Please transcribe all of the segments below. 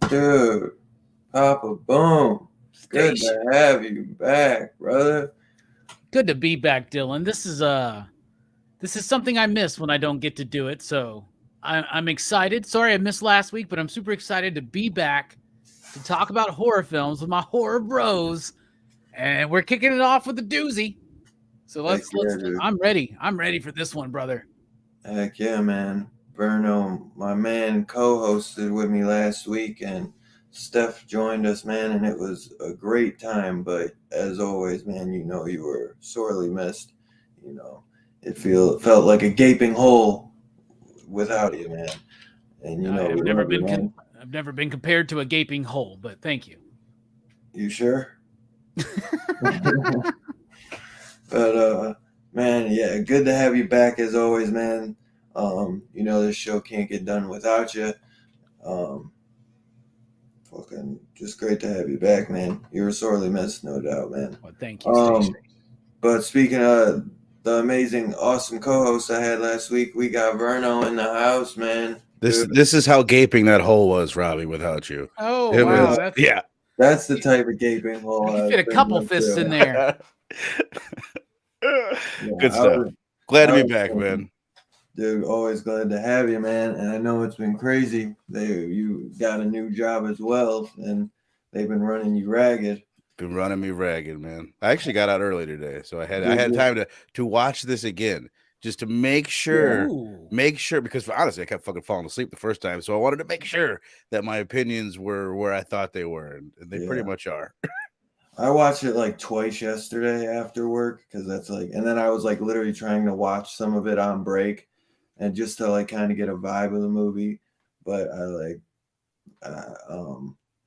Dude, Papa Boom. Good to have you back, brother. Good to be back, Dylan. This is something I miss when I don't get to do it. So I'm excited. Sorry I missed last week, but I'm super excited to be back to talk about horror films with my horror bros. And we're kicking it off with a doozy. So let's I'm ready. I'm ready for this one, brother. Heck yeah, man. Verno, my man, co-hosted with me last week, and Steph joined us, man, and it was a great time. But as always, man, you know you were sorely missed. You know, it felt like a gaping hole without you, man. And you know, I've never been compared to a gaping hole, but thank you. You sure? But man, yeah, good to have you back as always, man. You know, this show can't get done without you. Fucking just great to have you back, man. You were sorely missed, no doubt, man. Well, thank you. But speaking of the amazing, awesome co-host I had last week, we got Verno in the house, man. This is how gaping that hole was, Robbie, without you. Oh, wow. That's the type of gaping hole. You fit a couple fists in there. Good stuff. Glad to be back, man. Dude, always glad to have you, man. And I know it's been crazy. You got a new job as well, and they've been running you ragged. Been running me ragged, man. I actually got out early today, so I had time to watch this again, just to make sure, because honestly, I kept fucking falling asleep the first time, so I wanted to make sure that my opinions were where I thought they were, and they pretty much are. I watched it like twice yesterday after work, because that's like, and then I was like literally trying to watch some of it on break, and just to like kind of get a vibe of the movie. But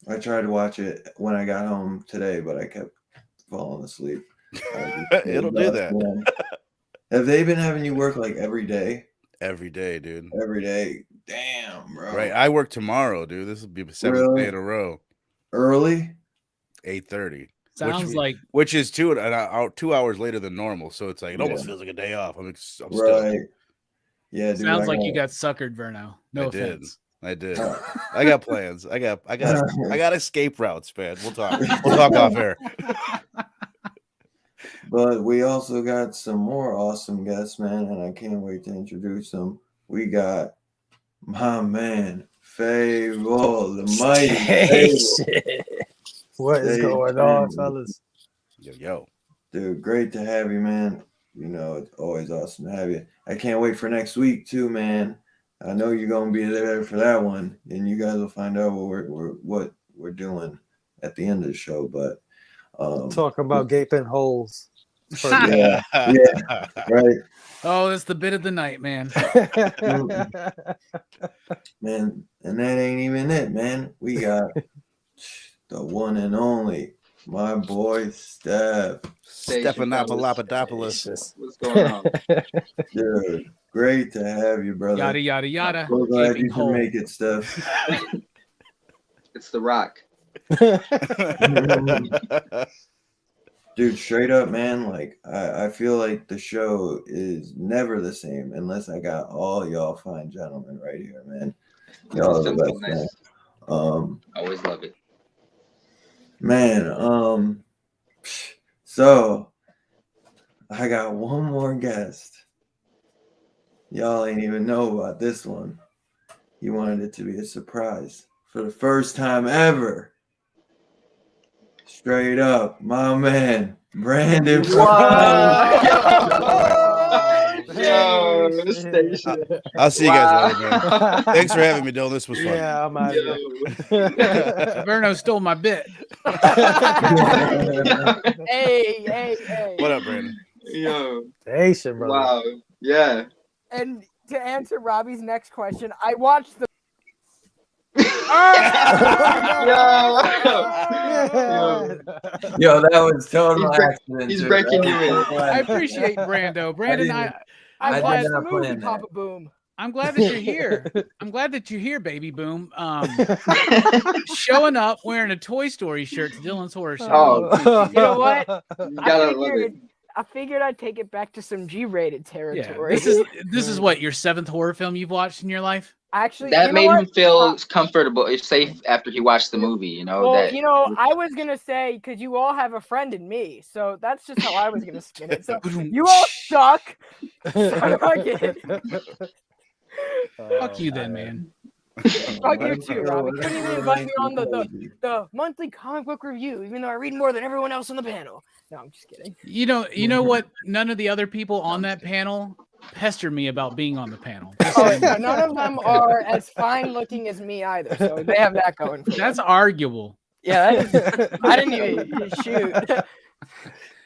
I tried to watch it when I got home today, but I kept falling asleep. It'll do that. Man. Have they been having you work like every day? Every day, dude. Every day. Damn, bro. Right. I work tomorrow, dude. This will be the 7th day in a row. Early? 8:30. Sounds which is 2 hours later than normal. So it's like it almost feels like a day off. I'm stoked. Right. Yeah, dude. Sounds like you got suckered, Verno. No offense. I did. I got plans. I got escape routes, man. We'll talk off air. But we also got some more awesome guests, man, and I can't wait to introduce them. We got my man, Fable, the mighty Fable. What is going on, fellas? Yo. Dude, great to have you, man. You know, it's always awesome to have you. I can't wait for next week, too, man. I know you're going to be there for that one, and you guys will find out what we're doing at the end of the show. But talk about gaping holes. Yeah, right. Oh, it's the bit of the night, man. Man, and that ain't even it, man. We got the one and only, my boy Steph. Stephanopoulos. What's going on? Dude, great to have you, brother. Yada yada yada. So glad Gaping you hole. can make it, Steph. It's The Rock. Dude, straight up, man, like I feel like the show is never the same unless I got all y'all fine gentlemen right here, man. Y'all are the best, man. Always love it. Man, so I got one more guest. Y'all ain't even know about this one. He wanted it to be a surprise for the first time ever. Straight up, my man, Brandon. Yo, station. I'll see you guys later, man. Thanks for having me, Dylan. This was fun. Yeah, I'm out of here. Verno stole my bit. Hey. What up, Brandon? Yo. Station, brother. Wow. Yeah. And to answer Robbie's next question, I watched the. Yo, that was total accident. He's dude. breaking you in. I appreciate Brando. Brandon, I did watched not the movie plan that. Papa Boom. I'm glad that you're here. I'm glad that you're here, baby boom. Showing up wearing a Toy Story shirt to Dylan's Horror Show. Oh, You know what? you gotta love it. I figured I'd take it back to some G-rated Yeah, territory. this is what, your 7th horror film you've watched in your life? Actually, That you know made what? him feel comfortable, safe after he watched the movie. You know Well, that. you know, I was gonna say because you all have a friend in me, so that's just how I was gonna spin it. So you all suck. Suck it. Fuck you then, man. Fuck you too, Robbie. Couldn't even invite me on the monthly comic book review, even though I read more than everyone else on the panel. No, I'm just kidding. You know what? None of the other people on that panel pester me about being on the panel. Oh, no, none of them are as fine looking as me either, so they have that going for them. That's arguable. Yeah, I didn't even shoot.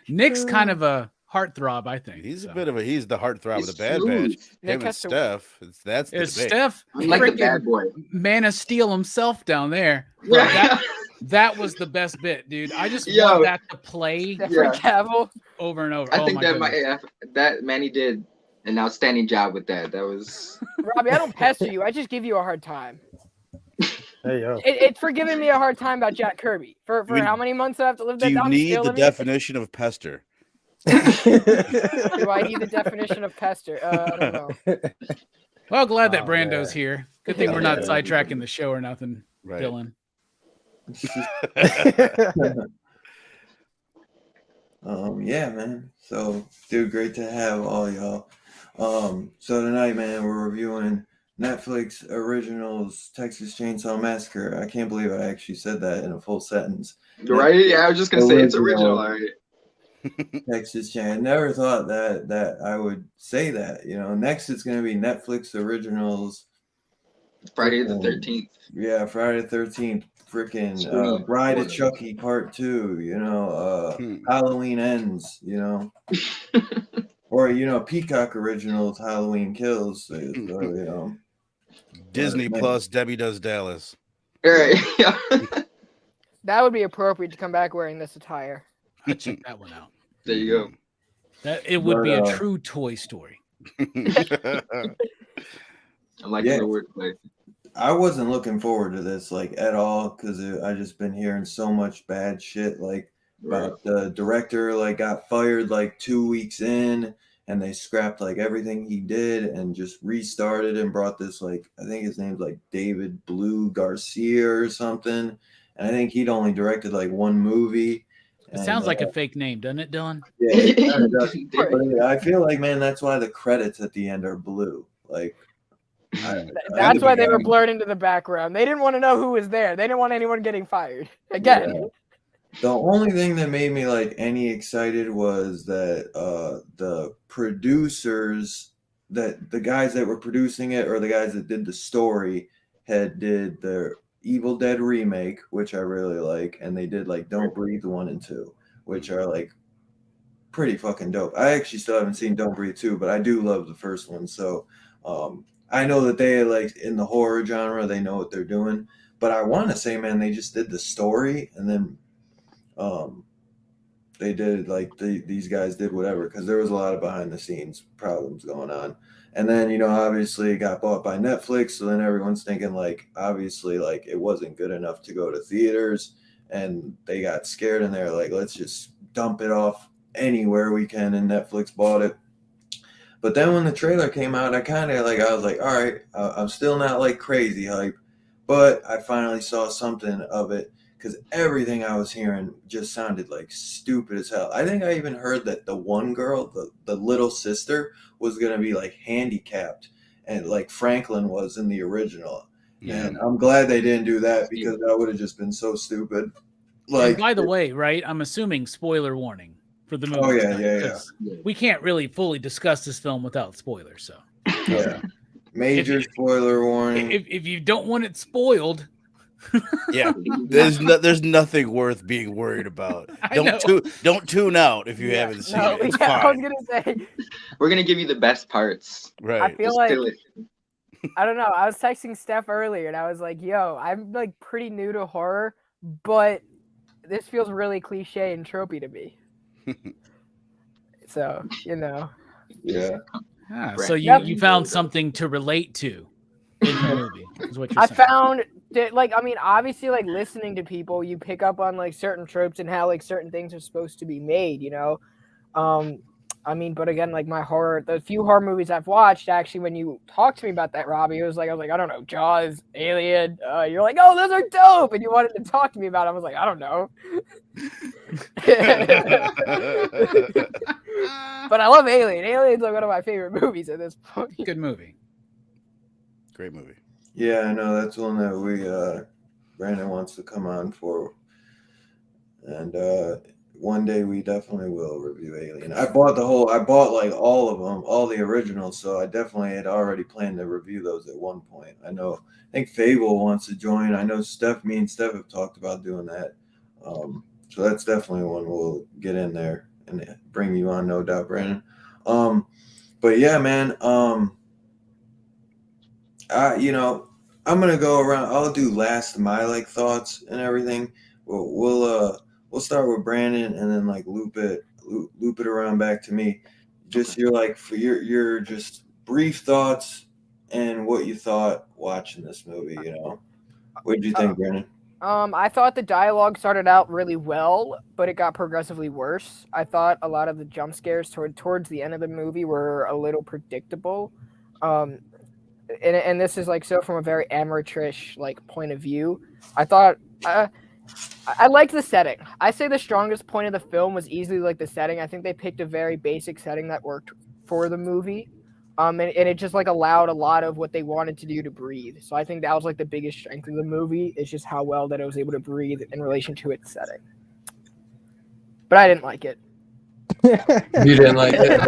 Nick's kind of a heartthrob, I think. He's he's the heartthrob of the Bad smooth. Batch. Nick Him and has to- Steph. That's the It's debate. Steph, I'm like the bad freaking boy. Man of Steel himself down there. Bro, that was the best bit, dude. I just want that to play Jeffrey Cavill over and over. I think my goodness. that Manny did an outstanding job with that. That was. Robbie, I don't pester you. I just give you a hard time. Hey, yo. It's for giving me a hard time about Jack Kirby. For how many months I have to live that Do you down? need the definition of pester? Do I need the definition of pester? I don't know. Well, glad that Brando's here. Good thing we're not Yeah. sidetracking the show or nothing, Right. Dylan. Yeah, man. So, dude, great to have all y'all. So tonight, man, we're reviewing Netflix originals Texas Chainsaw Massacre. I can't believe I actually said that in a full sentence. Right? Yeah, I was just gonna say it's original, all right. Texas Chainsaw. I never thought that I would say that. You know, next it's gonna be Netflix originals. Friday the 13th. Yeah, Friday the 13th. Freaking Bride of Chucky Part 2. You know, Halloween Ends. You know. Or, you know, Peacock Originals, Halloween Kills. So, you know. Disney Plus, Debbie Does Dallas. All right. Yeah. That would be appropriate to come back wearing this attire. I'd check that one out. There you go. It would be a true Toy Story. I like the wordplay. I wasn't looking forward to this, like, at all, because I just been hearing so much bad shit, like, about the director, like, got fired, like, 2 weeks in, and they scrapped, like, everything he did and just restarted and brought this, like, I think his name's, like, David Blue Garcia or something, and I think he'd only directed, like, one movie. It sounds like a fake name, doesn't it, Dylan? Yeah, it kind of does. But I feel like, man, that's why the credits at the end are blue. Like, that's why they were blurred into the background. They didn't want to know who was there. They didn't want anyone getting fired. Again. Yeah. The only thing that made me like any excited was that the producers, that the guys that were producing it or the guys that did the story did the Evil Dead remake, which I really like, and they did like Don't Breathe 1 and 2, which are like pretty fucking dope. I actually still haven't seen Don't Breathe 2, but I do love the first one. So I know that they like in the horror genre, they know what they're doing. But I want to say, man, they just did the story, and then they did like these guys did whatever, because there was a lot of behind the scenes problems going on. And then, you know, obviously it got bought by Netflix, so then everyone's thinking like obviously like it wasn't good enough to go to theaters, and they got scared and they're like, let's just dump it off anywhere we can, and Netflix bought it. But then when the trailer came out, I was like, all right, I'm still not like crazy hype, but I finally saw something of it, because everything I was hearing just sounded like stupid as hell. I think I even heard that the one girl, the little sister, was going to be like handicapped, and like Franklin was in the original. Yeah. And I'm glad they didn't do that, because that would have just been so stupid. Like, and by the way, right, I'm assuming spoiler warning for the movie. Oh, yeah, tonight, yeah. We can't really fully discuss this film without spoilers. So yeah, major spoiler warning. if you don't want it spoiled, yeah, there's nothing worth being worried about. Don't tune out if you haven't seen it. It's fine. I was gonna say we're gonna give you the best parts. Right. I feel like I don't know. I was texting Steph earlier, and I was like, "Yo, I'm like pretty new to horror, but this feels really cliche and tropey to me." So, you know. Yeah. So you found something to relate to in the movie, is what you're saying. I found that, like, I mean, obviously, like, listening to people, you pick up on like certain tropes and how like certain things are supposed to be made, you know. I mean, but again, like the few horror movies I've watched, actually, when you talked to me about that, Robbie, I was like, I don't know, Jaws, Alien. You're like, oh, those are dope, and you wanted to talk to me about it. I was like, I don't know. But I love Alien. Alien's like one of my favorite movies at this point. Good movie. Great movie. Yeah, I know, that's one that Brandon wants to come on for, and one day we definitely will review Alien. I bought like all of them, all the originals, so I definitely had already planned to review those at one point. I think Fable wants to join. I know me and Steph have talked about doing that. So that's definitely one we'll get in there and bring you on, no doubt, Brandon. But yeah, man, I'm gonna go around. I'll do last my like thoughts and everything. We'll start with Brandon and then like loop it around back to me. Just your just brief thoughts and what you thought watching this movie. You know, what did you think, Brandon? I thought the dialogue started out really well, but it got progressively worse. I thought a lot of the jump scares towards the end of the movie were a little predictable. And this is like so from a very amateurish like point of view. I thought I liked the setting. I say the strongest point of the film was easily like the setting. I think they picked a very basic setting that worked for the movie. And it just like allowed a lot of what they wanted to do to breathe. So I think that was like the biggest strength of the movie, is just how well that it was able to breathe in relation to its setting. But I didn't like it. You didn't like it?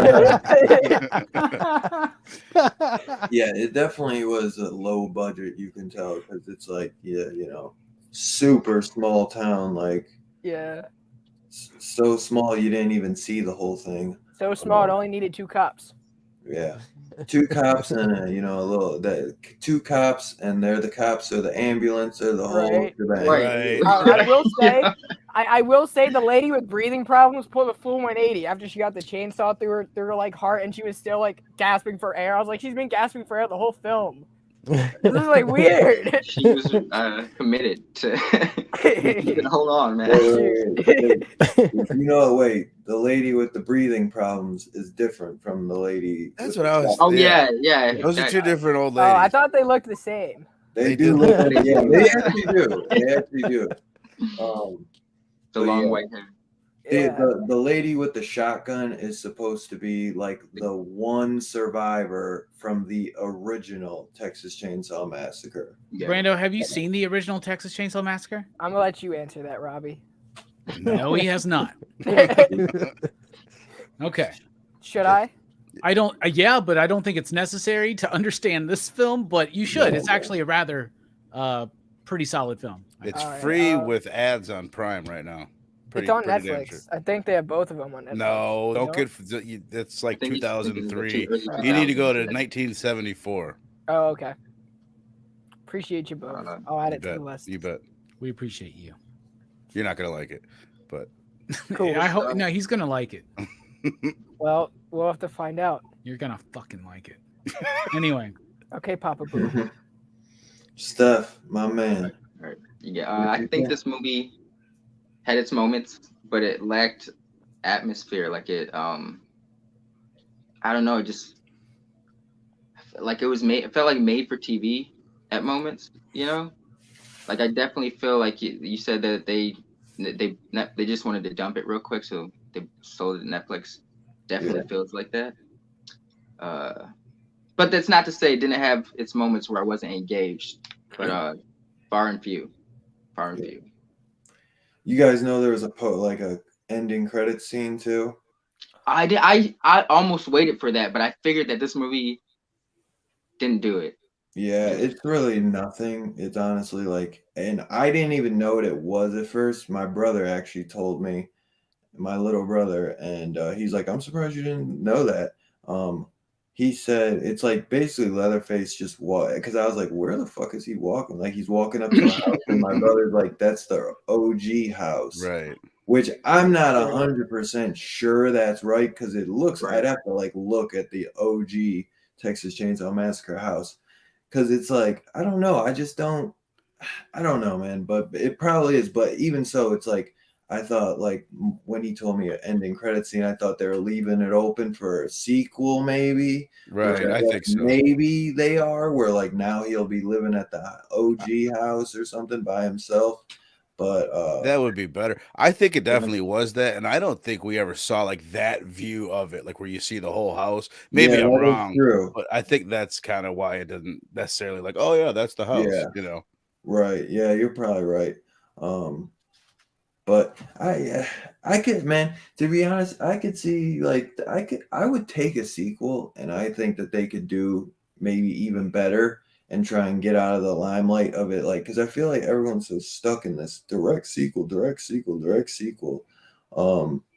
Yeah, it definitely was a low budget, you can tell, because it's like, super small town, like so small you didn't even see the whole thing. So small it only needed 2 cops. Yeah, 2 cops and two cops, and they're the cops or the ambulance or the whole shebang. Right. I will say the lady with breathing problems pulled a full 180 after she got the chainsaw through her like heart, and she was still like gasping for air. I was like, she's been gasping for air the whole film. This is like weird. She was committed to hold on, man. Wait, the lady with the breathing problems is different from the lady. That's what I was. Oh yeah. Those are 2 different old ladies. Oh, I thought they looked the same. They do look like, yeah, they actually do. They actually do. The long white hair. The lady with the shotgun is supposed to be like the one survivor from the original Texas Chainsaw Massacre. Yeah. Brando, have you seen the original Texas Chainsaw Massacre? I'm gonna let you answer that, Robbie. No, he has not. Okay. Should I? I don't. Yeah, but I don't think it's necessary to understand this film. But you should. It's actually a rather pretty solid film. It's free with ads on Prime right now. It's on pretty damn Netflix. sure. I think they have both of them on Netflix. No, don't No? get. That's like I think he's thinking of the 2003. early You need to go to 2000s. 1974. Oh, okay. Appreciate you both. I'll add You it to bet. the list. You bet. We appreciate you. You're not gonna like it, but Cool. I hope no, he's gonna like it. Well, we'll have to find out. You're gonna fucking like it. Anyway. Okay, Papa Boo. Steph, my man. All right. Yeah, I think this movie had its moments, but it lacked atmosphere. Like it, I don't know, it just like it was made. It felt like made for TV at moments. You know, like I definitely feel like you said that they just wanted to dump it real quick, so they sold it to Netflix. Definitely feels like that. But that's not to say it didn't have its moments where I wasn't engaged. But far and few. You guys know there was a ending credit scene too. I almost waited for that, but I figured that this movie didn't do it. Yeah, it's really nothing. It's honestly like, and I didn't even know what it was at first. My brother actually told me, my little brother, and he's like, "I'm surprised you didn't know that." He said it's like basically Leatherface just walk, because I was like, "Where the fuck is he walking?" Like he's walking up to a house, and my brother's like, "That's the OG house," right. Which I'm not 100% sure that's right, because it looks. Right. I'd have to like look at the OG Texas Chainsaw Massacre house, because it's like I don't know. I don't know, man. But it probably is. But even so, it's like I thought, like when he told me an ending credit scene, I thought they were leaving it open for a sequel, maybe. Right, I guess think so. Maybe they are, where like now he'll be living at the OG house or something by himself. But that would be better. I think it definitely was that, and I don't think we ever saw like that view of it, like where you see the whole house. Maybe I'm wrong, true. but I think that's kind of why it doesn't necessarily like, oh yeah, that's the house, you know. Right. Yeah, you're probably right. But I could, man, to be honest, I could see like I would take a sequel, and I think that they could do maybe even better and try and get out of the limelight of it, like, because I feel like everyone's so stuck in this direct sequel.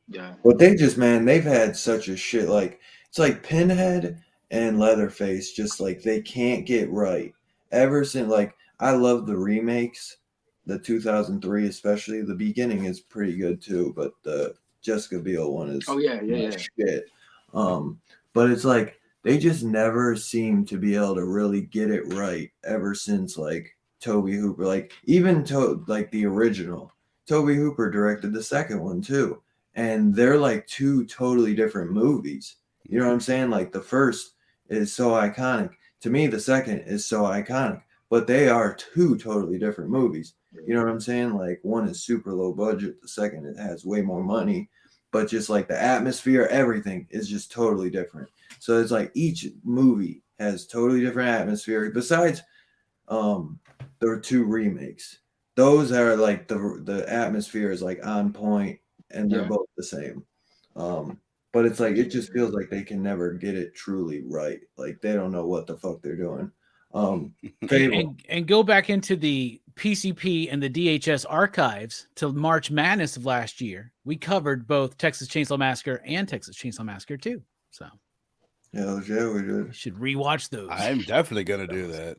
Yeah. But they just, man, they've had such a shit, like it's like Pinhead and Leatherface, just like they can't get right ever since. Like I love the remakes, the 2003 especially. The beginning is pretty good too, but the Jessica Biel one is shit. But it's like they just never seem to be able to really get it right ever since like Tobe Hooper. Like even like the original Tobe Hooper directed the second one too, and they're like two totally different movies. You know what I'm saying? Like the first is so iconic to me, the second is so iconic, but they are two totally different movies. You know what I'm saying? Like one is super low budget, the second it has way more money, but just like the atmosphere, everything is just totally different. So it's like each movie has totally different atmosphere. Besides there are two remakes. Those are like the atmosphere is like on point, and they're both the same. But it's like it just feels like they can never get it truly right. Like they don't know what the fuck they're doing. And go back into the PCP and the DHS archives to March Madness of last year. We covered both Texas Chainsaw Massacre and Texas Chainsaw Massacre 2. So yeah, we did. You should rewatch those. I'm definitely gonna do that.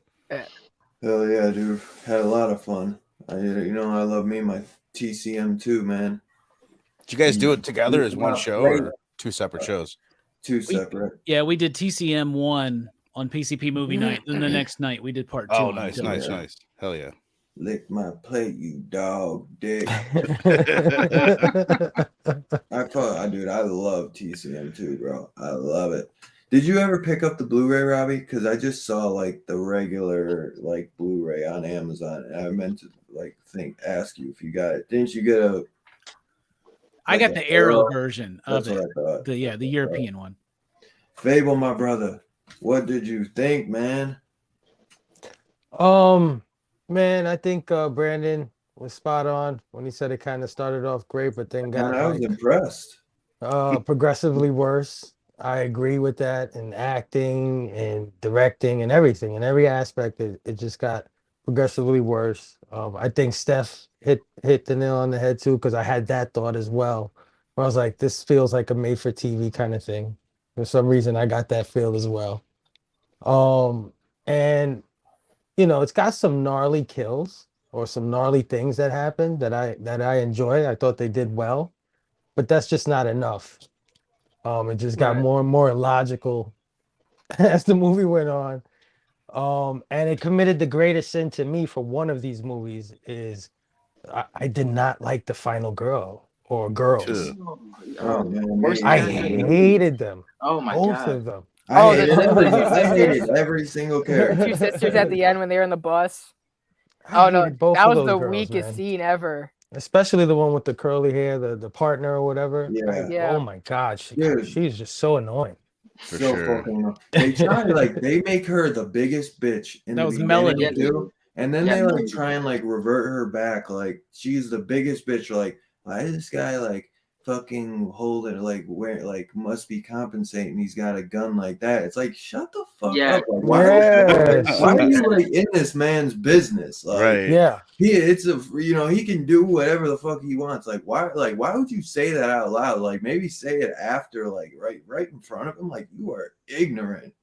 Hell yeah, dude. Had a lot of fun. I love me my TCM2, man. Did you guys do it together as one show or two separate shows? Two separate. We did TCM 1 on PCP movie night. Then the next night we did part 2. Oh, nice. Hell yeah. Lick my plate, you dog dick. Dude, I love TCM2, bro. I love it. Did you ever pick up the Blu-ray, Robbie? Because I just saw like the regular like Blu-ray on Amazon, and I meant to ask you if you got it. Didn't you get a? I got the Arrow version of it. The European one. Fable, my brother, what did you think, man? Man, I think Brandon was spot on when he said it kind of started off great, but then got I was impressed. Progressively worse. I agree with that, in acting and directing and everything, in every aspect. It just got progressively worse. I think Steph hit the nail on the head too, because I had that thought as well. Where I was like, this feels like a made for TV kind of thing. For some reason, I got that feel as well. And it's got some gnarly kills or some gnarly things that happen that I enjoy. I thought they did well, but that's just not enough. It just got Right. more and more illogical as the movie went on. And it committed the greatest sin to me for one of these movies is I did not like the final girl or girls. Too. Oh man, Worst I character in the movie. hated them, Oh my both god. of them. Oh, the I hated sisters? every single The character. two sisters at the end when they were in the bus. I Oh no, hated both that of was those the girls, weakest man. scene ever. Especially the one with the curly hair, the partner or whatever. Yeah. Yeah. Oh my God, Dude. she's just so annoying. For So sure. fucking annoying. They try like they make her the biggest bitch in That the was beginning Melody. too, and then Yeah, they like Melody. try and like revert her back. Like she's the biggest bitch. Like why is this guy like fucking holding like where like must be compensating? He's got a gun like that. It's like shut the fuck Yeah. up. Like why? Yes. Why are you like in this man's business? Like Right. Yeah. he can do whatever the fuck he wants. Like why would you say that out loud? Like maybe say it after, like right in front of him. Like you are ignorant.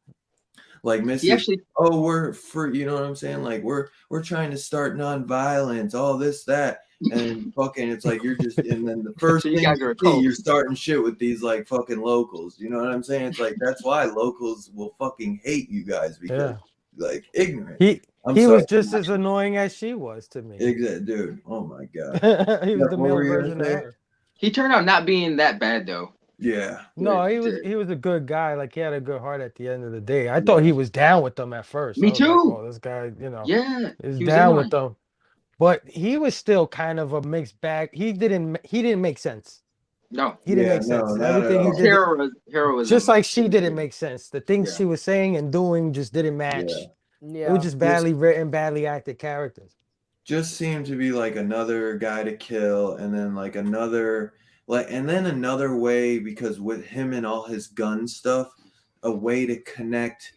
Like He Mrs. actually Oh, we're for you know what I'm saying? Like we're trying to start nonviolence, all this, that, and fucking it's like you're just and then the first So you thing guys you are a see, cult. you're starting shit with these like fucking locals. You know what I'm saying? It's like that's why locals will fucking hate you guys because like ignorant. He I'm he sorry. was just as annoying as she was to me. Exact, dude. Oh my god. He was Yeah, the what male were you gonna version of say? her. He turned out not being that bad though. Yeah. No, Dude. he was a good guy. Like he had a good heart at the end of the day. I thought he was down with them at first. Me I was like, too. oh, this guy, Yeah. is He was down in with them. But he was still kind of a mixed bag. He didn't make sense. No. He didn't Yeah, make sense. no, not Everything at he all. did, Heroism. just like she didn't make sense. The things Yeah. she was saying and doing just didn't match. Yeah. It was just badly written, badly acted characters. Just seemed to be like another guy to kill, and then like another and then another way, because with him and all his gun stuff, a way to connect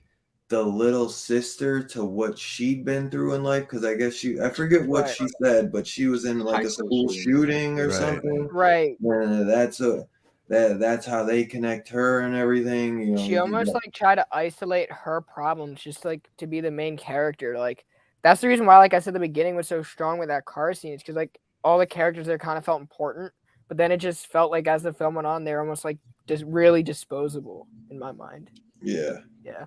the little sister to what she'd been through in life, because I guess I forget what Right. she said, but she was in like High a school school shooting or Right. something. Right. And that's how they connect her and everything. You know, She almost like tried to isolate her problems just like to be the main character. Like that's the reason why, like I said, the beginning was so strong with that car scene. It's because like all the characters there kind of felt important, but then it just felt like as the film went on, they were almost like just really disposable in my mind. Yeah. Yeah.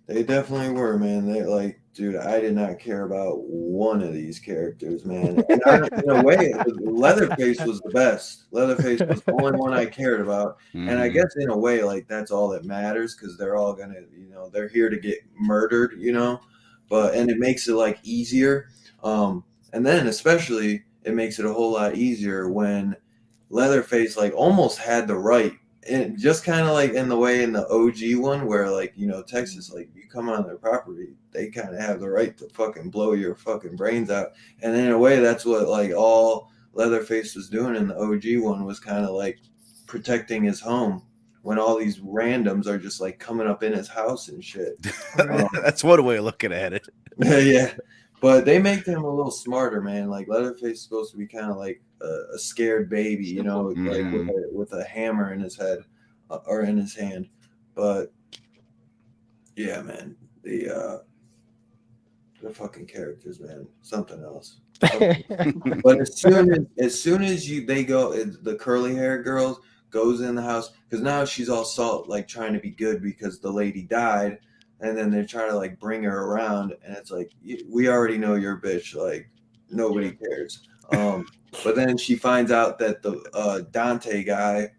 They definitely were, man. They like, dude, I did not care about one of these characters, man. And in a way, Leatherface was the best. Leatherface was the only one I cared about. Mm-hmm. And I guess in a way, like that's all that matters, because they're all gonna, they're here to get murdered, and it makes it like easier. And then especially it makes it a whole lot easier when Leatherface like almost had the right. And just kind of like in the way in the OG one where like, Texas, like you come on their property, they kind of have the right to fucking blow your fucking brains out. And in a way, that's what like all Leatherface was doing in the OG one, was kind of like protecting his home when all these randoms are just like coming up in his house and shit. That's one way of looking at it. Yeah. But they make him a little smarter, man. Like Leatherface is supposed to be kind of like a scared baby, like with a hammer in his head or in his hand. But yeah, man, the fucking characters, man, something else. But as soon as the curly hair girl goes in the house, because now she's all salt, like trying to be good because the lady died. And then they're trying to like bring her around, and it's like, we already know you're a bitch. Like nobody cares. But then she finds out that the Dante guy,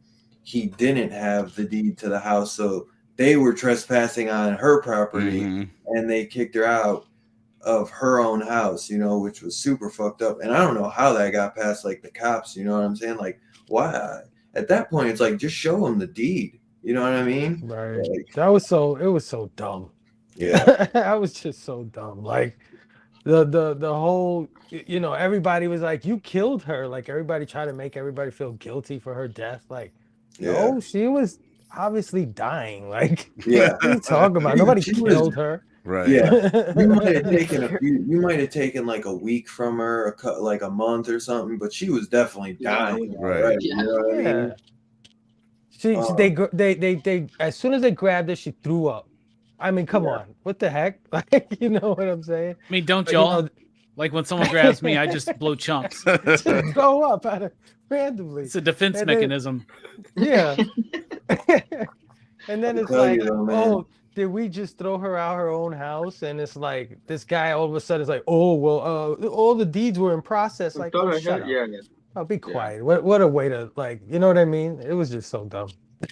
he didn't have the deed to the house, so they were trespassing on her property, and they kicked her out of her own house. Which was super fucked up. And I don't know how that got past like the cops. You know what I'm saying? Like why? At that point, it's like just show them the deed. You know what I mean? Right. Like, It was so dumb. Yeah. I was just so dumb. Like the whole, everybody was like, you killed her. Like everybody tried to make everybody feel guilty for her death. Like, no, she was obviously dying. Like, Yeah. what are you talking about? Nobody killed her. Right. Yeah, you might have taken you might have taken like a week from her, like a month or something, but she was definitely dying. Right. Right. You know what I Yeah. mean? They as soon as they grabbed her, she threw up. I mean, come on, what the heck? Like, you know what I'm saying? I mean, don't But, y'all? Like when someone grabs me, I just blow chunks. just throw up randomly. It's a defense And then- mechanism. Yeah. And then it's tell like, you though, man. oh, did we just throw her out her own house? And it's like this guy all of a sudden is like, oh well, all the deeds were in process. Like, oh, shut up. Yeah. Oh, be quiet. What a way to, like, you know what I mean? It was just so dumb.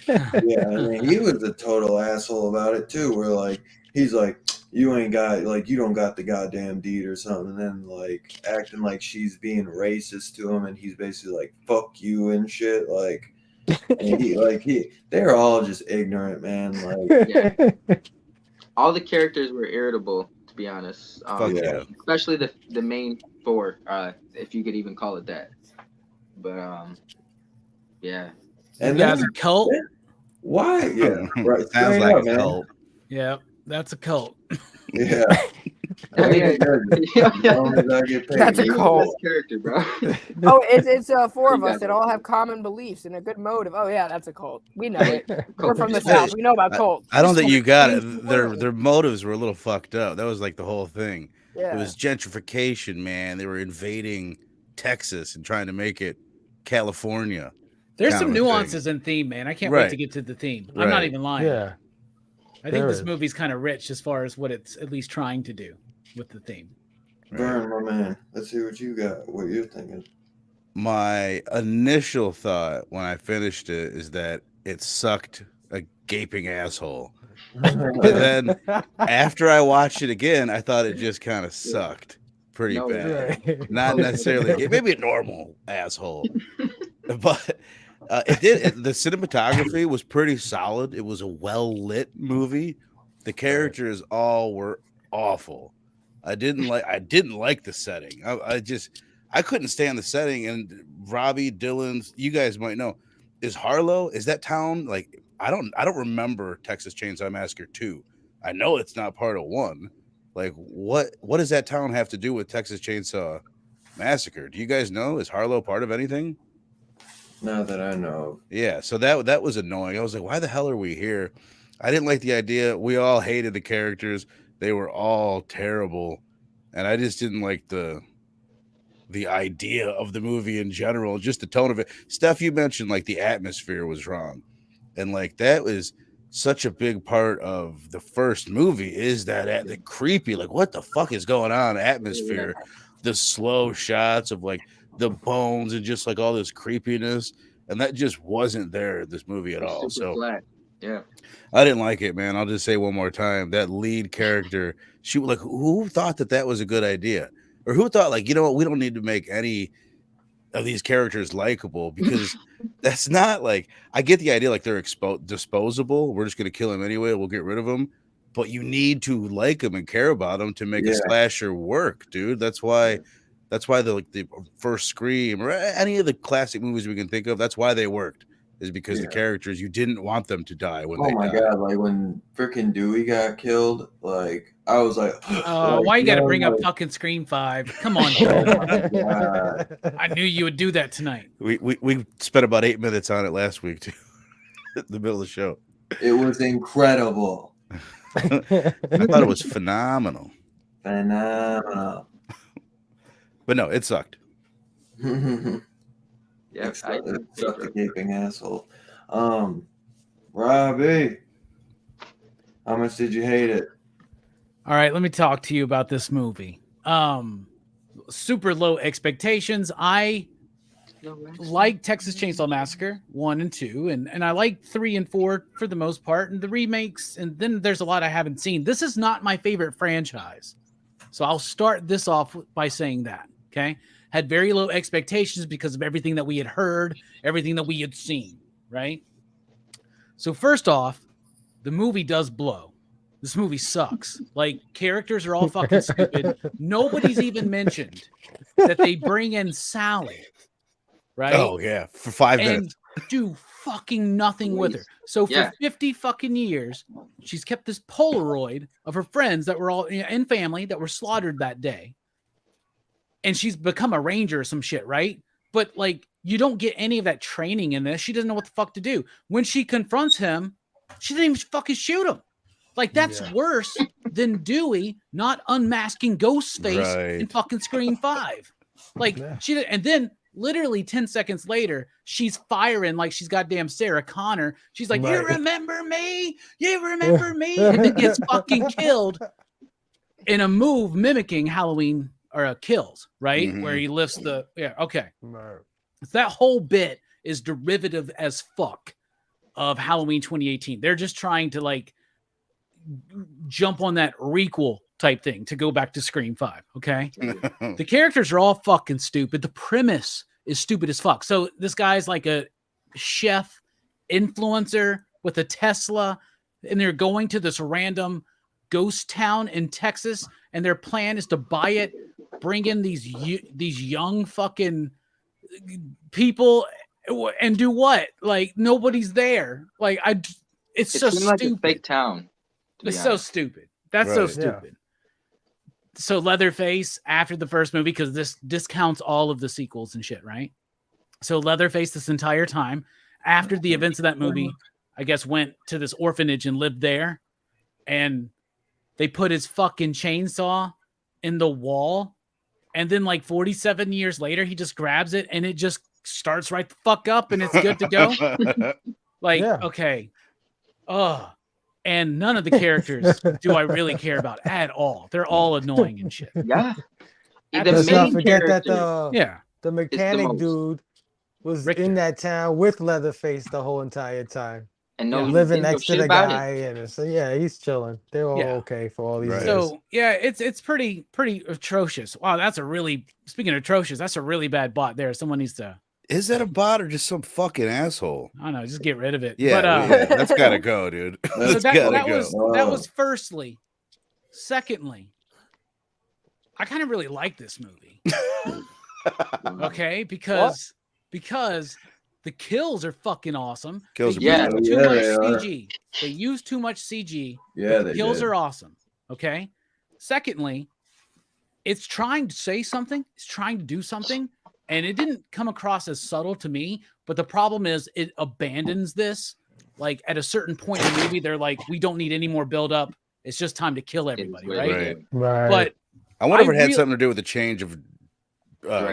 Yeah, I mean, he was a total asshole about it too. Where like he's like, you ain't got like you don't got the goddamn deed or something, and then like acting like she's being racist to him, and he's basically like, fuck you and shit. Like, and they're all just ignorant, man. Like, all the characters were irritable, to be honest. Fuck yeah. Especially the main four, if you could even call it that. But yeah. and That's then a cult. why? Yeah, right. Sounds straight like up, a man. cult. Yeah, that's a cult. Yeah. I mean, As long as I get paid. That's a He was cult. the best character, bro. Oh, it's four of You us got that it. all have common beliefs and a good motive. Oh yeah, that's a cult. We know it. We're Cult. from the Hey, South. We know about cults. I don't think you got it. Change the world. Their motives were a little fucked up. That was like the whole thing. Yeah. It was gentrification, man. They were invading Texas and trying to make it California. There's kind some of a thing. nuances in theme, man. I can't wait to Right. get to the theme. I'm not Right. even lying. Yeah. I think there this is. movie's kind of rich as far as what it's at least trying to do with the theme. Burn, my man. Let's see what you got. What you're thinking. My initial thought when I finished it is that it sucked a gaping asshole. But then after I watched it again, I thought it just kind of sucked pretty No, bad. Right. Not necessarily, maybe a normal asshole, but it did. The cinematography was pretty solid. It was a well lit movie. The characters all were awful. I didn't like the setting. I couldn't stand the setting. And Robbie, Dylan, you guys might know, is Harlow, is that town like, I don't remember Texas Chainsaw Massacre 2. I know it's not part of 1. Like, what does that town have to do with Texas Chainsaw Massacre? Do you guys know? Is Harlow part of anything? Not that I know. Yeah, so that was annoying. I was like, why the hell are we here? I didn't like the idea. We all hated the characters. They were all terrible. And I just didn't like the idea of the movie in general, just the tone of it. Steph, you mentioned like the atmosphere was wrong. And like that was such a big part of the first movie, is that the creepy, like what the fuck is going on atmosphere, the slow shots of like the bones and just like all this creepiness, and that just wasn't there in this movie at all. Super So flat. Yeah. I didn't like it, man. I'll just say one more time, that lead character, she like, who thought that was a good idea, or who thought like, you know what, we don't need to make any of these characters likable, because that's not like, I get the idea like they're disposable. We're just gonna kill him anyway. We'll get rid of them, but you need to like them and care about them to make a slasher work, dude. That's why the first Scream or any of the classic movies we can think of, that's why they worked, is because the characters, you didn't want them to die when they died. God, like when freaking Dewey got killed, like I was like, why you gotta bring up fucking Scream 5? Come on, I knew you would do that tonight. We spent about 8 minutes on it last week too. In the middle of the show. It was incredible. I thought it was phenomenal. Phenomenal. But no, it sucked. Yeah, It sucked a gaping asshole. Robbie, how much did you hate it? All right, let me talk to you about this movie. Super low expectations. I like Texas Chainsaw Massacre 1 and 2, and I like 3 and 4 for the most part, and the remakes, and then there's a lot I haven't seen. This is not my favorite franchise. So I'll start this off by saying that, okay? Had very low expectations because of everything that we had heard, everything that we had seen, right? So first off, the movie does blow. This movie sucks. Like, characters are all fucking stupid. Nobody's even mentioned that they bring in Sally, right? Oh, yeah, for 5 minutes. do fucking nothing with her. So for 50 fucking years, she's kept this Polaroid of her friends that were all in family that were slaughtered that day. And she's become a ranger or some shit, right? But like, you don't get any of that training in this. She doesn't know what the fuck to do. When she confronts him, she didn't even fucking shoot him. Like, that's worse than Dewey not unmasking Ghostface in fucking Scream 5. Like, and then literally 10 seconds later, she's firing like she's goddamn Sarah Connor. She's like, you remember me? You remember me? And then gets fucking killed in a move mimicking Halloween or Kills, right? Mm-hmm. Where he lifts the, So that whole bit is derivative as fuck of Halloween 2018. They're just trying to like jump on that requel type thing to go back to Scream 5, okay? The characters are all fucking stupid. The premise is stupid as fuck. So this guy's like a chef influencer with a Tesla, and they're going to this random ghost town in Texas, and their plan is to buy it, bring in these young fucking people, and do what? Like, nobody's there. Like, it's so stupid. Like a fake town. It's so stupid. That's so stupid. So Leatherface, after the first movie, because this discounts all of the sequels and shit, right? So Leatherface this entire time, after the events of that movie, I guess went to this orphanage and lived there. And they put his fucking chainsaw in the wall. And then like 47 years later, he just grabs it and it just starts right the fuck up and it's good to go. Okay. And none of the characters do I really care about at all. They're all annoying and shit. Yeah. Let's not forget that the mechanic dude was in that town with Leatherface the whole entire time. And living next to the guy, and so he's chilling. They're all okay for all these years. So it's pretty atrocious. Wow, speaking of atrocious, that's a really bad bot there. Someone needs to. Is that a bot or just some fucking asshole? I don't know. Just get rid of it. Yeah, that's gotta go, dude. That was firstly. Secondly, I kind of really like this movie. Okay, because the kills are fucking awesome. Kills They use too much CG. Yeah, the kills are awesome. Okay. Secondly, it's trying to say something. It's trying to do something. And it didn't come across as subtle to me, but the problem is it abandons this. Like at a certain point in the movie, they're like, we don't need any more build up. It's just time to kill everybody, right? But I wonder if it had something to do with the change of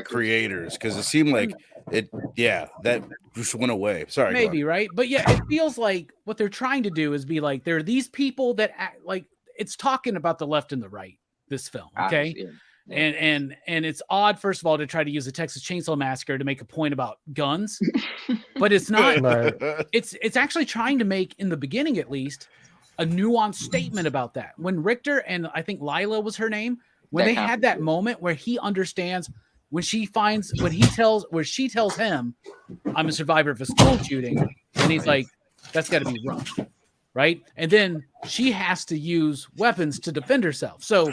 creators, because it seemed like that just went away. Sorry, maybe, right? But yeah, it feels like what they're trying to do is be like, there are these people that act like it's talking about the left and the right, this film, okay? And it's odd, first of all, to try to use the Texas Chainsaw Massacre to make a point about guns, but it's not. It's actually trying to make, in the beginning at least, a nuanced statement about that. When Richter and I think Lila was her name, when they had that moment where he understands, when she tells him, I'm a survivor of a school shooting, and he's like, that's got to be rough. Right. And then she has to use weapons to defend herself. So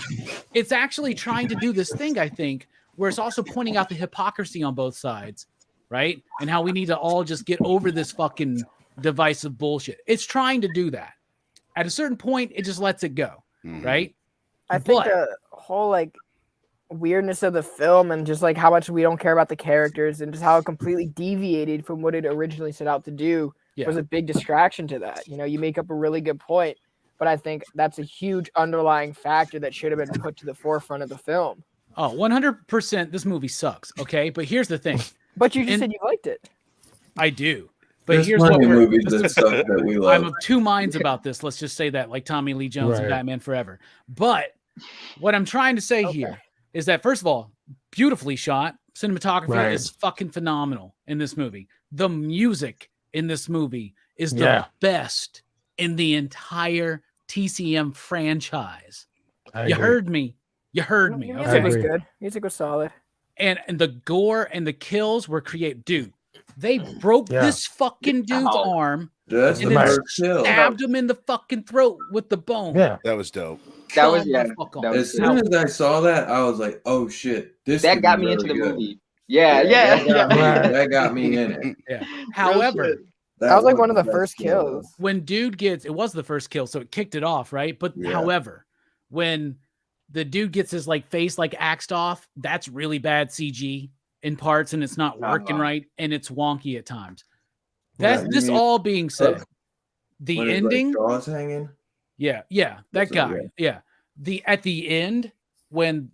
it's actually trying to do this thing, I think, where it's also pointing out the hypocrisy on both sides. Right. And how we need to all just get over this fucking divisive bullshit. It's trying to do that. At a certain point, it just lets it go. Right. I think the whole like weirdness of the film and just like how much we don't care about the characters and just how it completely deviated from what it originally set out to do was a big distraction to that. You know, you make up a really good point, but I think that's a huge underlying factor that should have been put to the forefront of the film. Oh, 100%. This movie sucks. Okay. But here's the thing. But you just said you liked it. I do. But There's here's what movies that suck that we love. I'm of two minds about this. Let's just say that, like Tommy Lee Jones and Batman Forever. But what I'm trying to say here is that, first of all, beautifully shot. Cinematography is fucking phenomenal in this movie. The music in this movie is the best in the entire TCM franchise. You heard me. Music was good. Music was solid. And the gore and the kills were created. Dude, they broke this fucking dude's arm and then stabbed him in the fucking throat with the bone. Yeah, that was dope. That was as soon as I saw that, I was like, "Oh shit!" That got me into the movie. Yeah, yeah, That got me in it. Yeah. However, that was like one of the best first kill. kills. when dude gets, it was the first kill, so it kicked it off, right? But Yeah. however, when the dude gets his like face like axed off, that's really bad CG in parts, and it's not working right, and it's wonky at times. That's you this mean- all being said, the when his, ending, like, jaw's hanging. yeah, that So, guy, yeah. At the end, when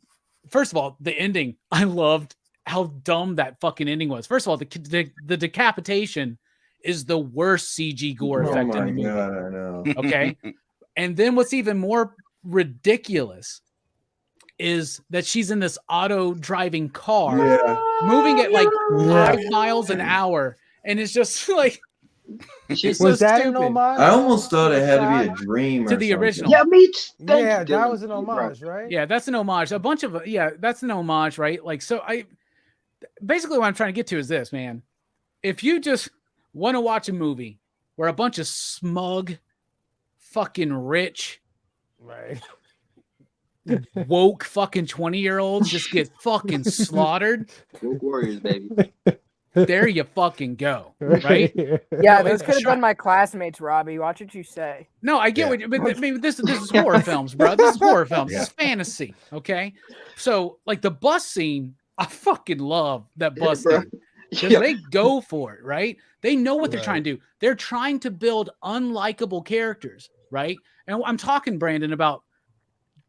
first of all, the ending, I loved how dumb that fucking ending was. First of all, the decapitation is the worst CG gore effect in the movie. God, I know. Okay. And then what's even more ridiculous is that she's in this auto driving car moving at like 5 miles an hour. And it's just like, it's Was so that stupid. an homage? I almost thought it had to be a dream To or the something. original. Yeah, me too. Yeah, that was an homage, right? Yeah, that's an homage. A bunch of, that's an homage, right? Like, so basically what I'm trying to get to is this, man. If you just want to watch a movie where a bunch of smug, fucking rich, Right. woke fucking 20-year-olds just get fucking slaughtered, Woke warriors, baby. there you fucking go, right? Yeah, No, those it's could have shot- been my classmates, Robbie. Watch what you say. No, I get what, but I mean, this is horror films, bro. This is horror films. This is fantasy, okay? So, like the bus scene, I fucking love that bus scene because they go for it, right? They know what they're trying to do. They're trying to build unlikable characters, right? And I'm talking, Brandon, about,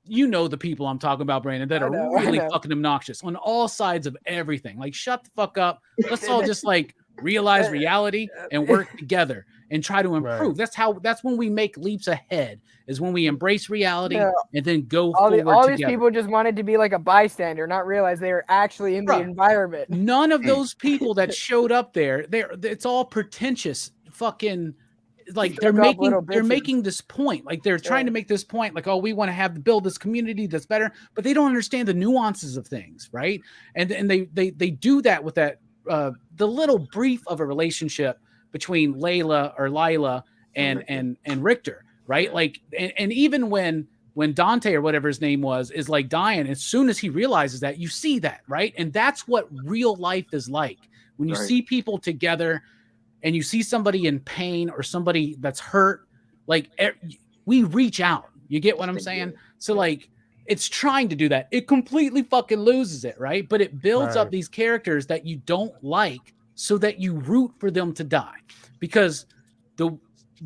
you know, the people I'm talking about, Brandon, that are really fucking obnoxious on all sides of everything. Like, shut the fuck up. Let's all just like realize reality and work together and try to improve. That's when we make leaps ahead, is when we embrace reality and then go forward all together. these people just wanted to be like a bystander, not realize they were actually in the environment. None of those people that showed up there, it's all pretentious fucking, like they're making this point, like they're trying to make this point, like, oh, we want to build this community that's better, but they don't understand the nuances of things, right? And they do that with that the little brief of a relationship between Lila and Richter, right? Like, and even when Dante or whatever his name was is like dying, as soon as he realizes that, you see that, right? And that's what real life is like when you see people together. And you see somebody in pain or somebody that's hurt, like we reach out. You get what I'm saying? So like, it's trying to do that. It completely fucking loses it, right? But it builds up these characters that you don't like so that you root for them to die. Because the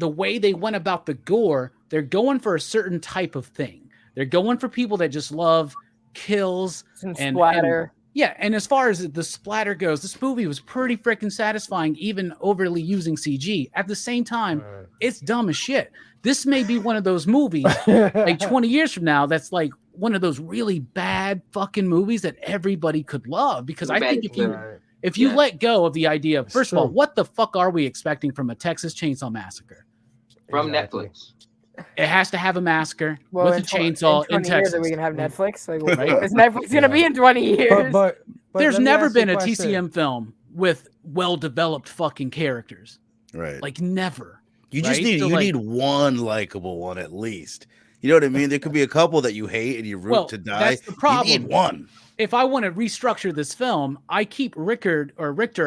way they went about the gore, they're going for a certain type of thing. They're going for people that just love kills and splatter. And as far as the splatter goes, this movie was pretty freaking satisfying, even overly using CG. At the same time, it's dumb as shit. This may be one of those movies, like 20 years from now, that's like one of those really bad fucking movies that everybody could love. Because I think if you let go of the idea of, first of all, what the fuck are we expecting from a Texas Chainsaw Massacre? From Netflix. It has to have a massacre with a chainsaw in Texas. Years, we can have Netflix. Like, right? Is Netflix going to be in 20 years? But there's never been a TCM film with well-developed fucking characters. Right. Like, never. You just need one likable one at least. You know what I mean? There could be a couple that you hate and you root to die. That's the problem. You need one. If I want to restructure this film, I keep Richter